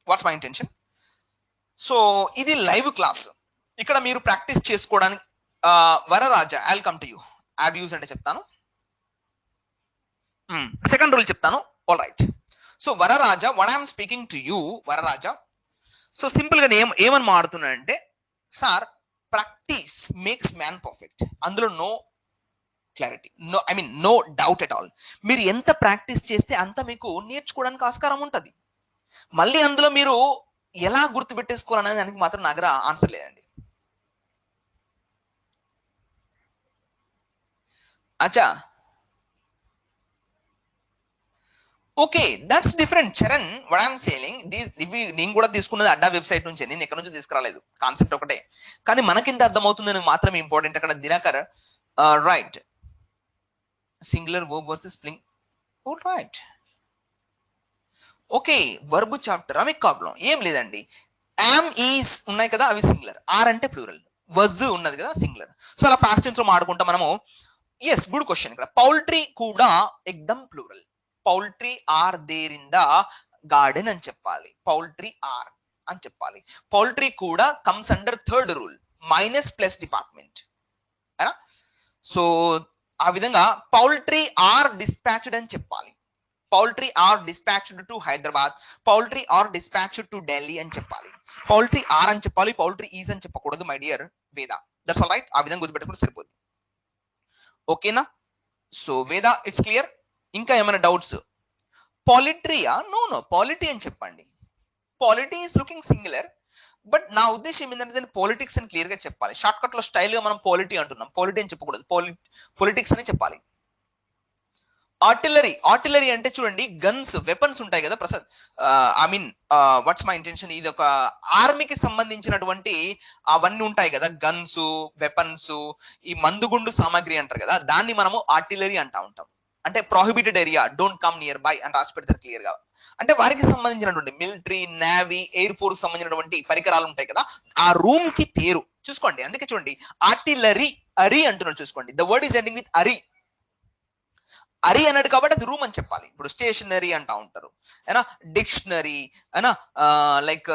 what's my intention. So ఇది లైవ్ క్లాస్, ఇక్కడ మీరు ప్రాక్టీస్ చేసుకోవడానికి Vararaja I will come to you. Abuse అంటే చెప్తాను, సెకండ్ రూల్ చెప్తాను. All right, so Vararaja, what I'm speaking to you Vararaja. So simple గా ఏమని మాడుతున్నానంటే sir, practice makes man perfect, అందులో no clarity, no doubt at all. మీరు ఎంత ప్రాక్టీస్ చేస్తే అంత మీకు నేర్చుకోవడానికి ఆస్కారం ఉంటుంది. మళ్ళీ అందులో మీరు ఎలా గుర్తు పెట్టేసుకోవాలనే దానికి మాత్రం నాకు ఆన్సర్ లేదండి. అచ్చా, okay, that's different Charan. What I'm saying ఇవి నేను కూడా తీసుకున్నది అడ్డా వెబ్సైట్ నుంచి, నేను ఎక్కడి నుంచి తీసుకురాలేదు, కాన్సెప్ట్ ఒకటే, కానీ మనకింత అర్థమవుతుందని మాత్రం ఇంపార్టెంట్. అక్కడ Dinakar right, singular verb versus ప్లింగ్. Oh right, okay, verb chapter అవి ప్రాబ్లం ఏం లేదండి. యామ్ ఈస్ ఉన్నాయి కదా, అవి సింగులర్. ఆర్ అంటే ప్లూరల్, వజ్ ఉన్నది కదా సింగులర్. సో అలా పాస్ట్ టెన్స్ లో మాడుకుంటా మనము. Yes, good question. ఇక్కడ పౌల్ట్రీ కూడా ఎక్దమ్ plural. Poultry are there in the garden అని చెప్పాలి, పౌల్ట్రీ ఆర్ అని చెప్పాలి. పౌల్ట్రీ కూడా comes under third rule, minus plus department. So ఆ విధంగా పౌల్ట్రీ ఆర్ డిస్పాచ్డ్ అని చెప్పాలి, poultry are dispatched to Hyderabad, poultry are dispatched to Delhi అని చెప్పాలి. పౌల్ట్రీ ఆర్ అని చెప్పాలి, పౌల్ట్రీ ఈజ్ అని చెప్పకూడదు మై డియర్ వేద. దట్స్ ఆల్ రైట్, ఆ విధంగా గుర్తుపెట్టుకుంటే సరిపోద్ది. ఓకేనా? సో వేద ఇట్స్ క్లియర్. ఇంకా ఏమైనా డౌట్స్? పాలిట్రీయా? నో, పాలిటీ అని చెప్పండి. Polity is looking singular, but నా ఉద్దేశం ఏంటంటే దాన్ని పాలిటిక్స్ అని క్లియర్ గా చెప్పాలి. షార్ట్ కట్ లో స్టైల్ గా మనం పాలిటీ అంటున్నాం, పాలిటీ అని చెప్పకూడదు, పాలిటిక్స్ అని చెప్పాలి. ఆర్టిలరీ అంటే చూడండి, గన్స్, వెపన్స్ ఉంటాయి కదా ప్రసాద్. వాట్స్ మై ఇంటెన్షన్, ఇది ఒక ఆర్మీకి సంబంధించినటువంటి అవన్నీ ఉంటాయి కదా, గన్స్, వెపన్స్, ఈ మందుగుండు సామాగ్రి అంటారు కదా, దాన్ని మనము ఆర్టిలరీ అంటా ఉంటాం. అంటే prohibited area, don't come near by అని రాసి పెడతారు క్లియర్ గా. అంటే వారికి సంబంధించినటువంటి మిలిటరీ, నేవీ, ఎయిర్ ఫోర్స్ సంబంధించినటువంటి పరికరాలు ఉంటాయి కదా, ఆ రూమ్ కి పేరు చూసుకోండి. అందుకే చూడండి, ఆర్టిలరీ, అరి అంటున్నారు చూసుకోండి, the word is ending with అరి. అరి అన్నాడు కాబట్టి అది రూమ్ అని చెప్పాలి. ఇప్పుడు స్టేషనరీ అంటా ఉంటారు, డిక్షనరీ, లైక్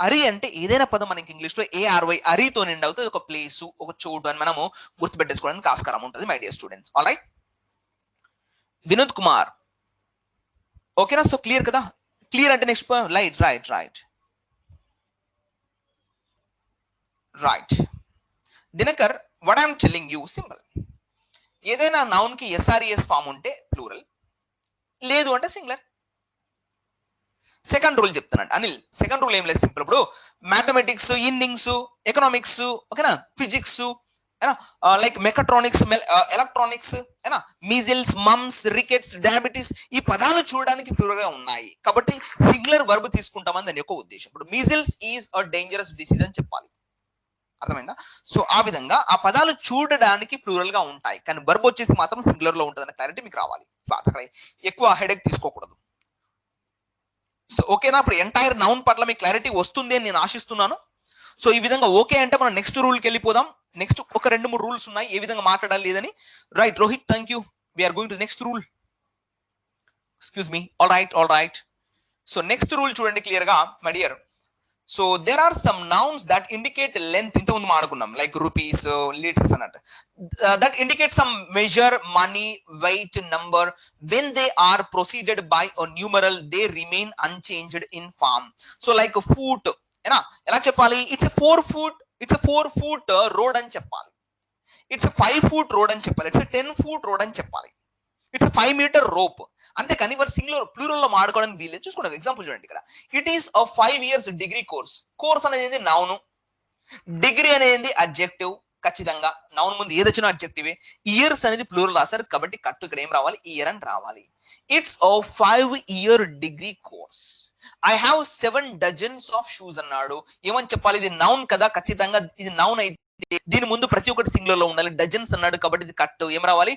అరి అంటే ఏదైనా పదం మనకి ఇంగ్లీష్ లో ARY అరితో నిండి అవుతుంది, ఒక ప్లేసు, ఒక చోటు అని మనము గుర్తుపెట్టేసుకోవడానికి ఆస్కారం ఉంటుంది my dear students. All right, Vinod Kumar, ఓకేనా? సో క్లియర్ కదా? క్లియర్ అంటే next right. Dinakar, what I'm telling you simple. ఏదైనా నౌన్ కి SRES ఫామ్ ఉంటే ప్లూరల్, లేదు అంటే సింగులర్. సెకండ్ రూల్ చెప్తానండి అనిల్. సెకండ్ రూల్ ఏం లేదు, సింపుల్. ఇప్పుడు మ్యాథమెటిక్స్, ఇన్నింగ్స్, ఎకనామిక్స్, ఓకేనా, physics, like mechatronics, electronics, measles, mumps, rickets, diabetes, ఈ పదాలు చూడడానికి ప్లూరల్ గా ఉన్నాయి కాబట్టి సింగులర్ వర్బ్ తీసుకుంటామని దాని యొక్క ఉద్దేశం. ఇప్పుడు measles is a dangerous disease అని చెప్పాలి, అర్థమైందా? సో ఆ విధంగా ఆ పదాలు చూడడానికి ప్లూరల్ గా ఉంటాయి కానీ వర్బ్ వచ్చేసి మాత్రం సింగులర్ లో ఉంటుంది అనే క్లారిటీ మీకు రావాలి. సో అక్కడ ఎక్కువ హెడేక్ తీసుకోకూడదు. సో ఓకేనా? ఇప్పుడు ఎంటైర్ నౌన్ పట్ల మీకు క్లారిటీ వస్తుంది అని నేను ఆశిస్తున్నాను. సో ఈ విధంగా ఓకే అంటే మనం నెక్స్ట్ రూల్కి వెళ్ళిపోదాం. నెక్స్ట్ ఒక 2-3 రూల్స్ ఉన్నాయి ఏ విధంగా మాట్లాడాలి లేదని. Right Rohit, thank you. We are going to next rule. Excuse me. All right. So next rule చూడండి క్లియర్ గా my dear. So there are some nouns that indicate length. ఇంతకుముందు మాట్లాడుకున్నాం లైక్ రూపీస్, లీటర్స్ అన్నట్టు. That indicate some measure, money, weight, number. When they are proceeded by a numeral they remain unchanged in form. So like foot, ఎలా చెప్పాలి? It's a 4 foot road అని చెప్పాలి. It's a 5 foot road అని చెప్పాలి. It's a 10 foot road అని చెప్పాలి. It's a 5 metre rope. అంతేకాని వారు సింగులర్ ప్లూరల్ లో మాట్లాడుకోవడానికి వీలేదు. చూసుకోండి ఎగ్జాంపుల్ చూడండి ఇక్కడ. It is a 5 years degree course. Course అనేది నౌన్, డిగ్రీ అనేది అడ్జెక్టివ్. ఖచ్చితంగా నౌన్ ముందు ఏది వచ్చినా అడ్జెక్టివే. ఇయర్స్ అనేది ప్లూరల్ రాశారు కాబట్టి కట్టు ఇక్కడ ఏం రావాలి? ఇయర్ అని రావాలి. It's a 5 year degree course. I have 7 dozens of shoes అన్నాడు. ఏమని చెప్పాలి? ఇది నౌన్ కదా, ఖచ్చితంగా ఇది నౌన్ అయితే దీని ముందు ప్రతి ఒక్కటి సింగులర్ లో ఉండాలి. డజన్స్ అన్నాడు కాబట్టి ఇది కట్టు ఏం రావాలి?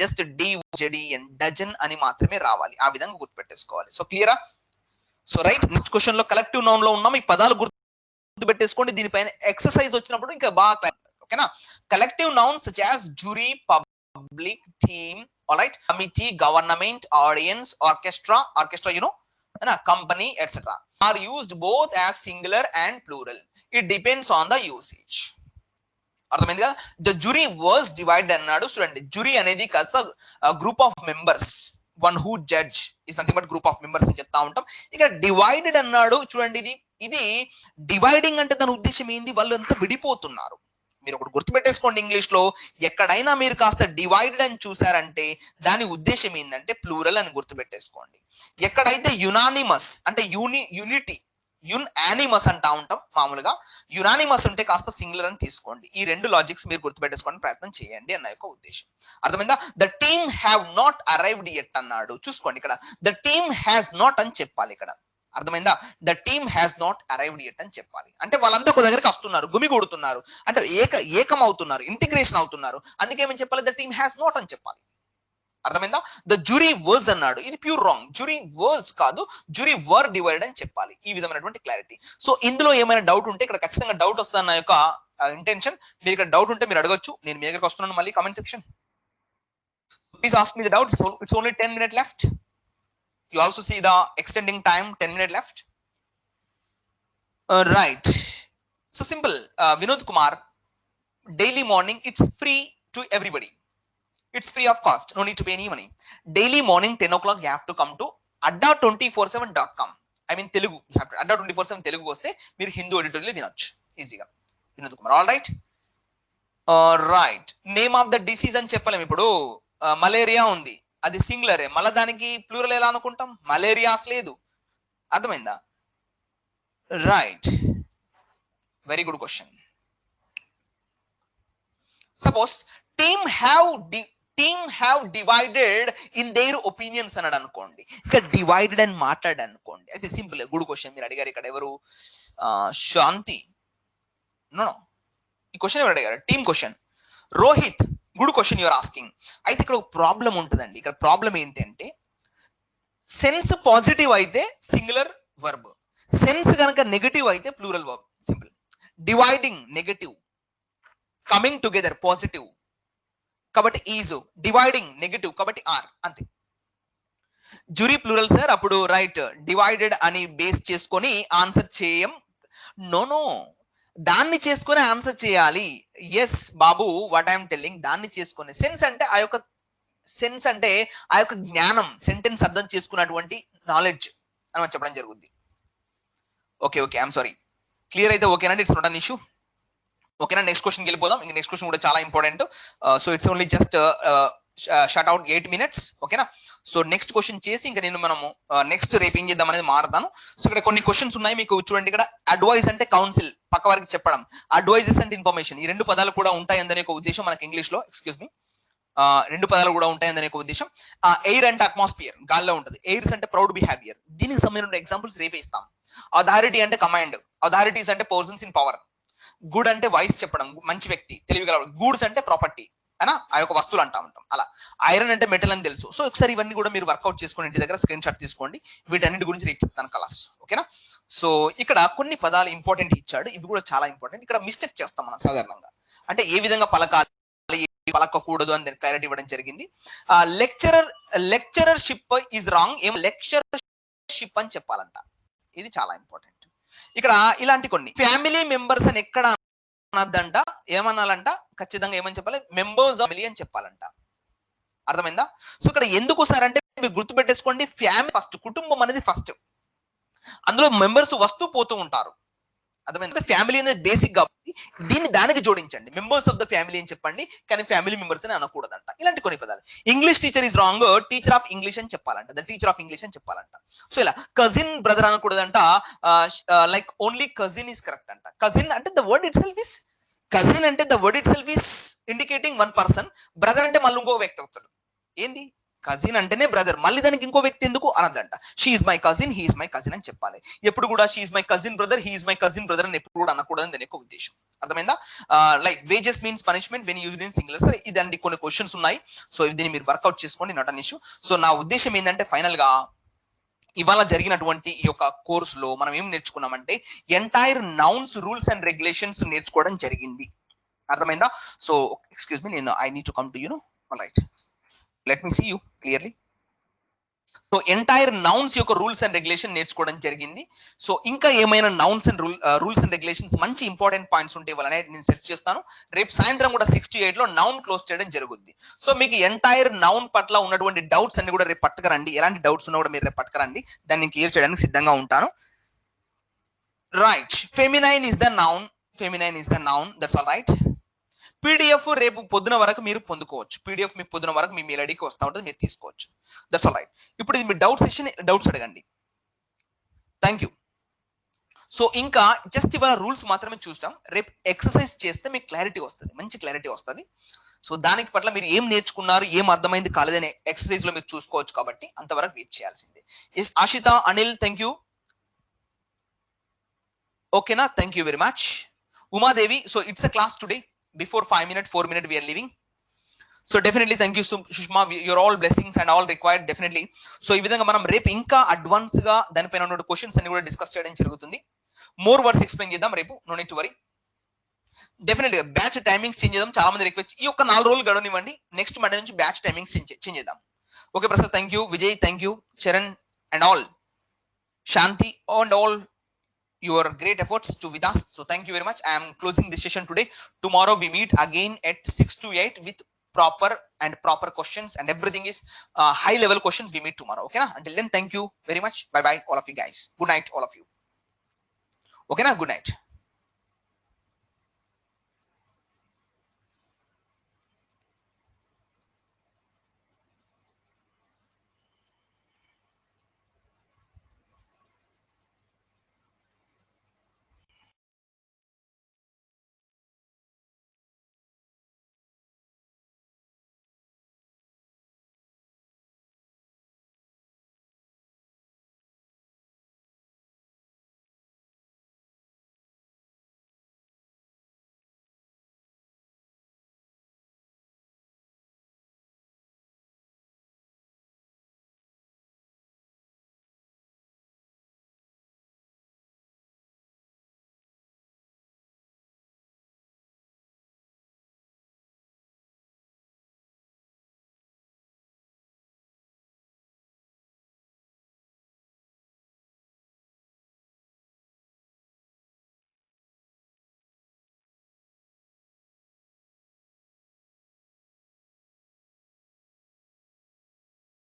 జస్ట్ DJN డజన్ అని మాత్రమే రావాలి. ఆ విధంగా గుర్తుపెట్టేసుకోవాలి. సో క్లియరా? సో రైట్, నెక్స్ట్ క్వశ్చన్ లో కలెక్టివ్ నౌన్ లో ఉన్నాం. ఈ పదాలు గుర్తుపెట్టేసుకోండి. దీనిపైన ఎక్సర్సైజ్ వచ్చినప్పుడు ఇంకా బాగా, ఓకేనా? Collective nouns such as jury, public, team, alright, committee, government, audience, orchestra, company, etc. are used both as singular and plural. It depends on the usage. అర్థమైంది కదా? ద జ్యూరీ వాజ్ డివైడెడ్ అన్నాడు. చూడండి, jury అనేది కాస్త group of members. One who judge is nothing but group of members అని చెప్తా ఉంటాం. ఇక డివైడెడ్ అన్నాడు. చూడండి, ఇది డివైడింగ్ అంటే దాని ఉద్దేశం ఏంది? వాళ్ళు అంతా విడిపోతున్నారు. మీరు ఒకటి గుర్తుపెట్టేసుకోండి, ఇంగ్లీష్ లో ఎక్కడైనా మీరు కాస్త డివైడెడ్ అని చూసారంటే దాని ఉద్దేశం ఏంటంటే ప్లూరల్ అని గుర్తుపెట్టేసుకోండి. ఎక్కడైతే యునానిమస్ అంటే యూనిటీ, యునానిమస్ అంటా ఉంటాం మామూలుగా. యునానిమస్ ఉంటే కాస్త సింగులర్ అని తీసుకోండి. ఈ 2 లాజిక్స్ మీరు గుర్తుపెట్టేసుకోవడానికి ప్రయత్నం చేయండి అన్న యొక్క ఉద్దేశం. అర్థమైందా? The team have not arrived yet అన్నాడు. చూసుకోండి ఇక్కడ ద టీమ్ హ్యాస్ నాట్ అని చెప్పాలి ఇక్కడ. అర్థమైందా? The team has not arrived yet అని చెప్పాలి. అంటే వాళ్ళంతా ఒక దగ్గరికి వస్తున్నారు, గుమిగూడుతున్నారు, అంటే ఏకం అవుతున్నారు, ఇంటిగ్రేషన్ అవుతున్నారు. అందుకే ఏమని చెప్పాలి? ద టీమ్ హ్యాస్ నాట్ అని చెప్పాలి. అర్థమైందా? ద జ్యూరీ వాజ్ అన్నాడు. ఇది ప్యూర్ రాంగ్. జ్యూరీ వాజ్ కాదు, జ్యూరీ వర్ డివైడెడ్ అని చెప్పాలి. ఈ విధమైనటువంటి క్లారిటీ. సో ఇందులో ఏమైనా డౌట్ ఉంటే ఇక్కడ ఖచ్చితంగా డౌట్ వస్తుంది నా యొక్క ఇంటెన్షన్. మీరు ఇక్కడ డౌట్ ఉంటే మీరు అడగొచ్చు. నేను మీ దగ్గరకు వస్తున్నాను మళ్ళీ comment section. Please ask me the doubt. It's only 10 minutes left. You also see the extending time, 10 minutes left. Right. So simple. Vinod Kumar, daily morning, it's free to everybody. It's free of cost. No need to pay any money. Daily morning, 10 o'clock, you have to come to adda247.com. I mean Telugu. You have to adda247 Telugu వస్తే మీరు Hindu editorial వినొచ్చు ఈజీగా. Vinod Kumar, all right. Right. Name of the disease అని చెప్పలేము. ఇప్పుడు malaria ఉంది, అది సింగులరే. మళ్ళీ దానికి ప్లూరల్ ఎలా అనుకుంటాం? మలేరియాస్ లేదు. అర్థమైందా? Right, very good question. Suppose team have divided in there opinions అన్నాడు అనుకోండి. ఇక్కడ డివైడెడ్ అని మాట్లాడు అనుకోండి, అయితే సింపుల్. గుడ్ క్వశ్చన్ మీరు అడిగారు. ఇక్కడ ఎవరు? శాంతి. నో, ఈ క్వశ్చన్ ఎవరు అడిగారు? Team question. Rohit, good question you are asking. అయితే ఇక్కడ ఒక ప్రాబ్లం ఉంటుందండి. ఇక్కడ ప్రాబ్లం ఏంటంటే సెన్స్ పాజిటివ్ అయితే సింగులర్ వర్బ్, సెన్స్ కనుక నెగటివ్ అయితే plural verb. Simple. Dividing negative, coming together positive కాబట్టి ఈజ్, డివైడింగ్ నెగటివ్ కాబట్టి ఆర్, అంతే. జ్యూరీ ప్లూరల్ సార్, అప్పుడు రైట్ డివైడెడ్ అని బేస్ చేసుకొని ఆన్సర్ చేయం. నో, దాన్ని చేసుకుని ఆన్సర్ చేయాలి. ఎస్ బాబు, వాట్ ఐఎమ్ టెల్లింగ్, దాన్ని చేసుకుని. సెన్స్ అంటే ఆ యొక్క జ్ఞానం, సెంటెన్స్ అర్థం చేసుకున్నటువంటి నాలెడ్జ్ అని మనం చెప్పడం జరుగుద్ది. Okay, I'm sorry. క్లియర్ అయితే ఓకేనండి, ఇట్స్ నాట్ అన్ ఇష్యూ. ఓకేనా? నెక్స్ట్ క్వశ్చన్కి వెళ్ళిపోదాం. ఇంకా నెక్స్ట్ క్వశ్చన్ కూడా చాలా important. So it's only just shut out 8 minutes. ఓకేనా? సో నెక్స్ట్ క్వశ్చన్ చేసి ఇంకా నేను మనము నెక్స్ట్ రేపు ఏం చేద్దాం అనేది మారుతాను. సో ఇక్కడ కొన్ని క్వశ్చన్స్ ఉన్నాయి మీకు చూడండి. ఇక్కడ అడ్వైస్ అంటే కౌన్సిల్, పక్క వారికి చెప్పడం. అడ్వైజెస్ అంటే ఇన్ఫర్మేషన్. ఈ రెండు పదాలు కూడా ఉంటాయని ఒక ఉద్దేశం మనకి ఇంగ్లీష్ లో. ఎక్స్క్యూజ్ మీ, రెండు పదాలు కూడా ఉంటాయని ఒక ఉద్దేశం. ఎయిర్ అంటే అట్మాస్ఫియర్, గాల్లో ఉంటుంది. ఎయిర్స్ అంటే ప్రౌడ్ బిహేవియర్. దీనికి సంబంధించిన ఎగ్జాంపుల్స్ రేపే ఇస్తాం. అథారిటీ అంటే కమాండ్. అథారిటీస్ అంటే పర్సన్స్ ఇన్ పవర్. గుడ్ అంటే వాయిస్ చెప్పడం, మంచి వ్యక్తి, తెలివిగలవాడు. గూడ్స్ అంటే ప్రాపర్టీ, అయినా ఆ యొక్క వస్తువులు అంటా ఉంటాం. అలా ఐరన్ అంటే మెటల్ అని తెలుసు. సో ఒకసారి ఇవన్నీ కూడా మీరు వర్కౌట్ చేసుకోండి, ఇంటి దగ్గర స్క్రీన్ షాట్ తీసుకోండి. వీటన్నిటి గురించి రేపు చెప్తాను క్లాస్. ఓకేనా? సో ఇక్కడ కొన్ని పదాలు ఇంపార్టెంట్ ఇచ్చాడు, ఇవి కూడా చాలా ఇంపార్టెంట్. ఇక్కడ మిస్టేక్ చేస్తాం మనం సాధారణంగా, అంటే ఏ విధంగా పలకాలి, పలకకూడదు అని క్లారిటీ ఇవ్వడం జరిగింది. Lectureship is wrong. ఏం లెక్చరర్షిప్ అని చెప్పాలంట, ఇది చాలా ఇంపార్టెంట్. ఇక్కడ ఇలాంటి కొన్ని ఫ్యామిలీ మెంబర్స్ అని ఎక్కడ అనద్దంట, ఏమనాలంట, ఖచ్చితంగా ఏమని చెప్పాలి, మెంబర్స్ ఆఫ్ ఫ్యామిలీ అని చెప్పాలంట. అర్థమైందా? సో ఇక్కడ ఎందుకు సార్ అంటే మీరు గుర్తు పెట్టేసుకోండి, ఫ్యామిలీ ఫస్ట్, కుటుంబం అనేది ఫస్ట్, అందులో మెంబర్స్ వస్తూ పోతూ ఉంటారు. అర్థమైందా? ఫ్యామిలీ అనేది బేసిక్ కాబట్టి దీన్ని దానికి జోడించండి, మెంబర్స్ ఆఫ్ ద ఫ్యామిలీ అని చెప్పండి, కానీ ఫ్యామిలీ మెంబర్స్ అని అనకూడదంట. ఇలాంటి కొన్ని పదాలు. English teacher is wrong, teacher of English అని చెప్పాలంట, ద టీచర్ ఆఫ్ ఇంగ్లీష్ అని చెప్పాలంట. సో ఇలా కజిన్ బ్రదర్ అనకూడదంట, like only cousin is correct అంట. కజిన్ అంటే the word itself is, cousin అంటే the word itself is indicating one person. Brother అంటే మళ్ళీ ఇంకో వ్యక్తి అవుతాడు. ఏంది? కజిన్ అంటేనే బ్రదర్, మళ్ళీ దానికి ఇంకో వ్యక్తి ఎందుకు అనద్దంట. She is my cousin, he is my cousin అని చెప్పాలి. ఎప్పుడు కూడా she is my cousin brother, he is my cousin brother అని ఎప్పుడు కూడా అనకూడదని దాని యొక్క ఉద్దేశం. అర్థమైందా? Like wages means punishment when used in singular. సరే, ఇదండి కొన్ని క్వశ్చన్స్ ఉన్నాయి. సో దీన్ని మీరు వర్కౌట్ చేసుకోండి, నాట్ అన్ ఇష్యూ. సో నా ఉద్దేశం ఏంటంటే ఫైనల్ గా ఇవాళ జరిగినటువంటి ఈ యొక్క కోర్సులో మనం ఏం నేర్చుకున్నామంటే entire nouns, rules and regulations నేర్చుకోవడం జరిగింది. అర్థమైందా? సో ఎక్స్క్యూజ్ మీ, నేను I need to come to you know. Right, let me see you clearly. So entire nouns యొక్క రూల్స్ అండ్ రెగ్యులేషన్ నేర్చుకోవడం జరిగింది. సో ఇంకా ఏమైనా nouns and rules and regulations మంచి ఇంపార్టెంట్ పాయింట్స్ ఉంటే వాళ్ళనే నేను సెర్చ్ చేస్తాను. రేపు సాయంత్రం కూడా 6 to 8 లో నౌన్ క్లోజ్ చేయడం జరుగుద్ది. సో మీకు ఎంటైర్ నౌన్ పట్ల ఉన్నటువంటి డౌట్స్ అన్ని కూడా రేపు పట్టుకరండి. ఎలాంటి డౌట్స్ ఉన్నా కూడా మీరు రేపు పట్టుకరండి, దాన్ని క్లియర్ చేయడానికి సిద్ధంగా ఉంటాను. Right, feminine is the noun, feminine is the noun, that's all right. PDF రేపు పొద్దున వరకు మీరు పొందుకోవచ్చు. పీడిఎఫ్ మీకు పొద్దున వరకు మీ మెయిల్ ఐడికి వస్తూ ఉంటుంది, మీరు తీసుకోవచ్చు. That's all right. ఇప్పుడు ఇది మీ డౌట్ సెషన్, డౌట్స్ అడగండి. Thank you. సో ఇంకా జస్ట్ ఇవాళ రూల్స్ మాత్రమే చూస్తాం. రేపు ఎక్సర్సైజ్ చేస్తే మీకు క్లారిటీ వస్తుంది, మంచి క్లారిటీ వస్తుంది. సో దానికి పట్ల మీరు ఏం నేర్చుకున్నారు, ఏం అర్థమైంది కాలేదనే ఎక్సర్సైజ్ లో మీరు చూసుకోవచ్చు. కాబట్టి అంతవరకు వెయిట్ చేయాల్సిందే. Yes Ashita, Anil, thank you. ఓకేనా? Thank you very much. Umadevi, so it's a class today. Before 5 minutes, 4 minutes, we are leaving. So definitely thank you, Sushma. You're all blessings and all required, definitely. So ఈ విధంగా మనం రేపు ఇంకా advance గా దానిపైన ఉన్న questions అన్ని కూడా డిస్కస్ చేయడం జరుగుతుంది. మోర్ వర్డ్స్ ఎక్స్ప్లెయిన్ చేద్దాం రేపు, no need to worry. Definitely batch timings change చేద్దాం. చాలా మంది రిక్వెస్ట్, ఈ యొక్క 4 రోజులు గడవనివ్వండి, నెక్స్ట్ మండే నుంచి బ్యాచ్ టైమింగ్స్ చేంజ్ చేద్దాం. Okay Prasad, thank you. Vijay, thank you. Charan and all, Shanti and all your great efforts to with us. So thank you very much. I am closing this session today. Tomorrow we meet again at 6 to 8 with proper questions, and everything is high level questions. We meet tomorrow. Okay na? Until then, thank you very much. Bye bye all of you guys. Good night all of you. Okay na? Good night.